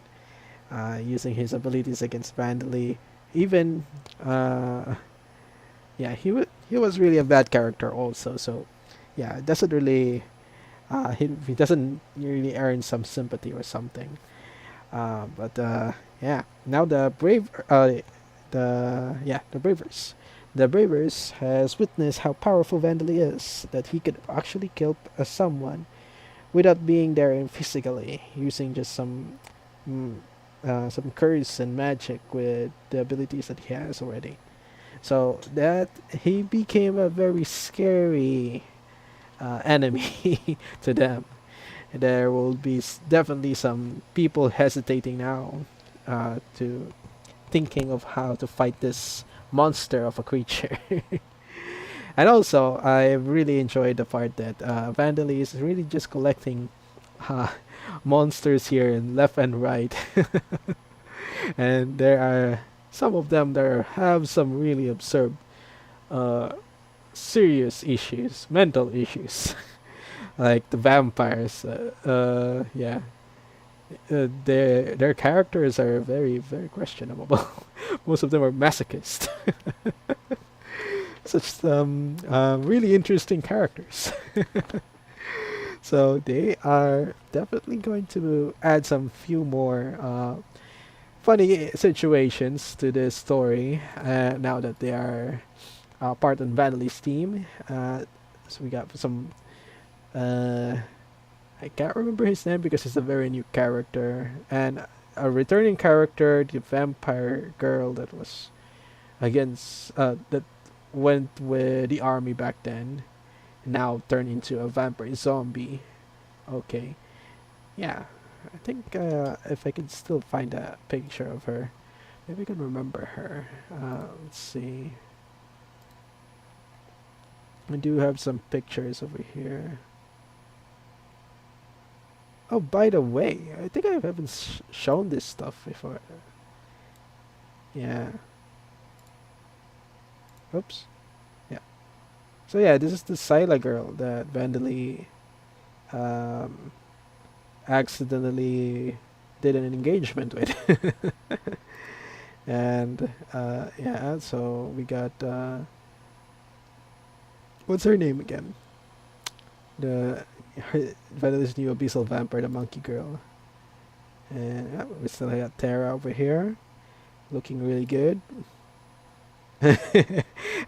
S1: using his abilities against Vandally. Even yeah, he was really a bad character also. So yeah, it doesn't really he doesn't really earn some sympathy or something. But yeah, now the Bravers. The Bravers has witnessed how powerful Vandally is, that he could actually kill someone without being there physically, using just mm, some curse and magic with the abilities that he has already. So that he became a very scary enemy to them. There will be definitely some people hesitating now to thinking of how to fight this monster of a creature. And also, I really enjoyed the part that Vandally is really just collecting uh, monsters here in left and right. And there are some of them that have some really absurd, uh, serious issues, mental issues, like the vampires. Yeah, their characters are very very questionable. Most of them are masochists. Such some really interesting characters. So they are definitely going to add some few more funny situations to this story now that they are part of Vanley's team. So we got some. Uh, I can't remember his name because he's a very new character, and a returning character, the vampire girl that was against that went with the army back then, now turned into a vampire zombie. Okay, yeah, I think if I could still find a picture of her, maybe I can remember her. Let's see. I do have some pictures over here. Oh, by the way, I think I haven't shown this stuff before. Yeah. Oops. Yeah. So yeah, this is the Scylla girl that Vandally um, accidentally did an engagement with. And yeah, so we got what's her name again? The Vandaly's new abyssal vampire, the monkey girl. And yeah, we still got Terra over here, looking really good.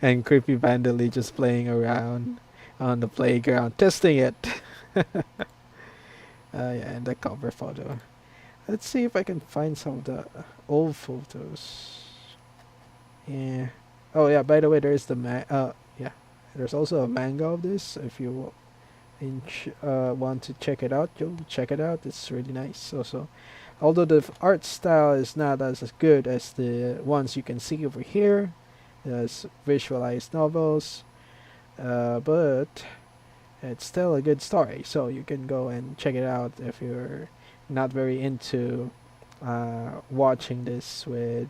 S1: And creepy Vandally just playing around on the playground, testing it. Yeah, and the cover photo. Let's see if I can find some of the old photos. Yeah. Oh yeah. By the way, there's the yeah. There's also a manga of this. If you want to check it out, you'll check it out. It's really nice. Also, although the art style is not as good as the ones you can see over here, as visualized novels, but it's still a good story. So you can go and check it out if you're not very into watching this with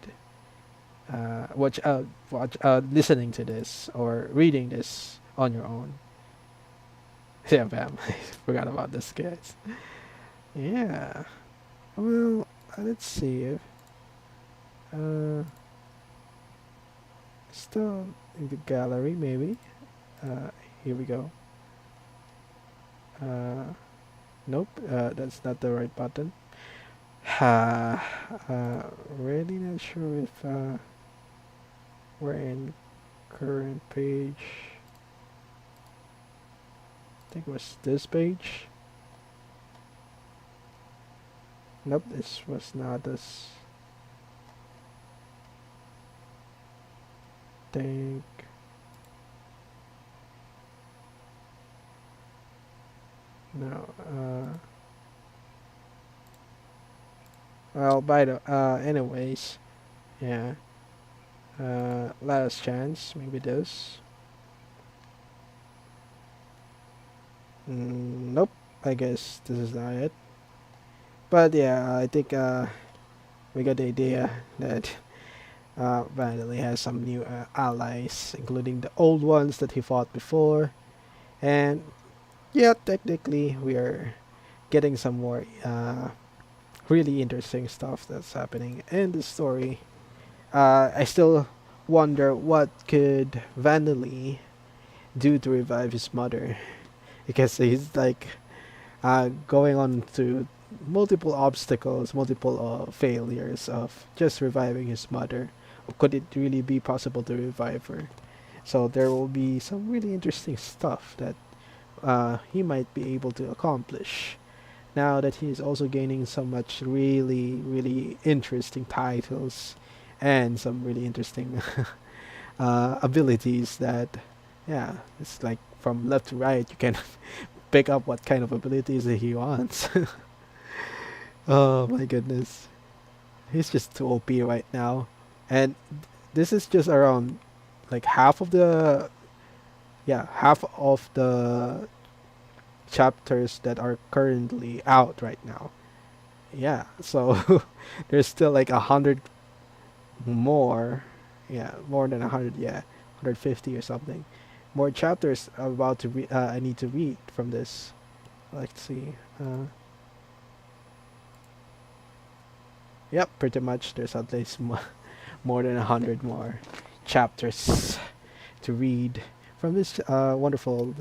S1: listening to this or reading this on your own. Yeah, bam. I forgot about this, guys. Yeah. Well, let's see if still in the gallery, maybe. Uh, Here we go. Nope, that's not the right button. Really not sure if we're in current page. I think it was this page. Nope, this was not this. Think. No. Well, by the anyways, yeah. Last chance, maybe this. Nope. I guess this is not it. But yeah, I think we got the idea that Vandalay has some new allies, including the old ones that he fought before. And yeah, technically we are getting some more really interesting stuff that's happening in the story. I still wonder what could Vandalay do to revive his mother, because he's like going on to multiple obstacles, multiple failures of just reviving his mother. Could it really be possible to revive her? So there will be some really interesting stuff that he might be able to accomplish now that he's also gaining so much really, really interesting titles and some really interesting abilities that, yeah, it's like from left to right, you can pick up what kind of abilities that he wants. Oh my goodness. He's just too OP right now. And this is just around like half of the chapters that are currently out right now. Yeah, so there's still like 100 more. Yeah, more than 100. Yeah, 150 or something. More chapters are about to I need to read from this. Let's see. Yep, pretty much. There's at least more than 100 more chapters to read from this wonderful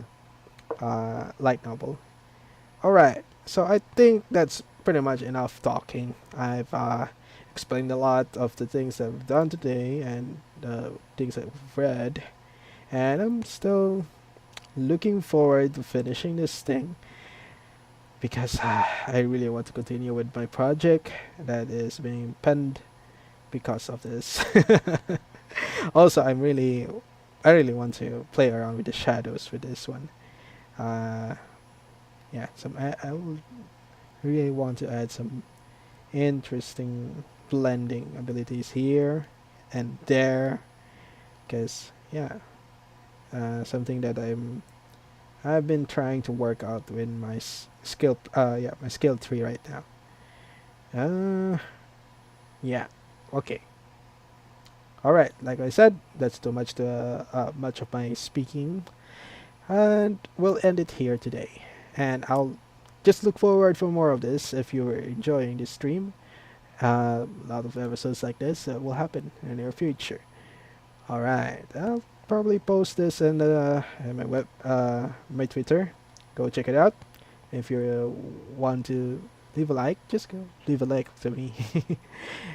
S1: light novel. Alright, so I think that's pretty much enough talking. I've explained a lot of the things that I've done today and the things that I've read, and I'm still looking forward to finishing this thing because I really want to continue with my project that is being penned because of this. Also, I really want to play around with the shadows with this one. Yeah, I will really want to add some interesting blending abilities here and there, because yeah, something that I've been trying to work out with my skill my skill tree right now. Yeah, okay. All right, like I said, that's too much to much of my speaking, and we'll end it here today. And I'll just look forward for more of this. If you were enjoying this stream, a lot of episodes like this will happen in the near future. All right, I'll probably post this in my my Twitter. Go check it out. If you want to leave a like, just go leave a like to me.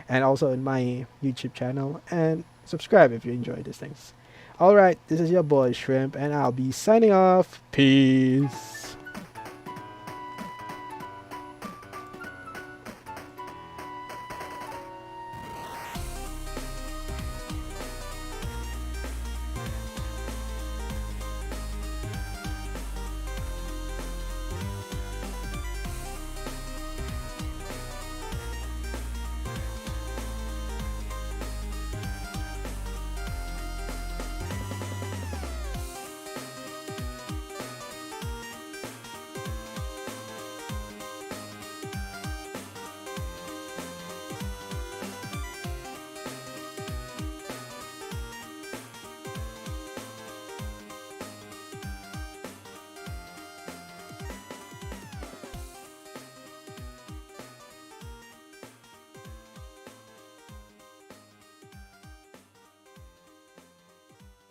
S1: And also in my YouTube channel, and subscribe if you enjoy these things. Alright, this is your boy Shrimp, and I'll be signing off. Peace.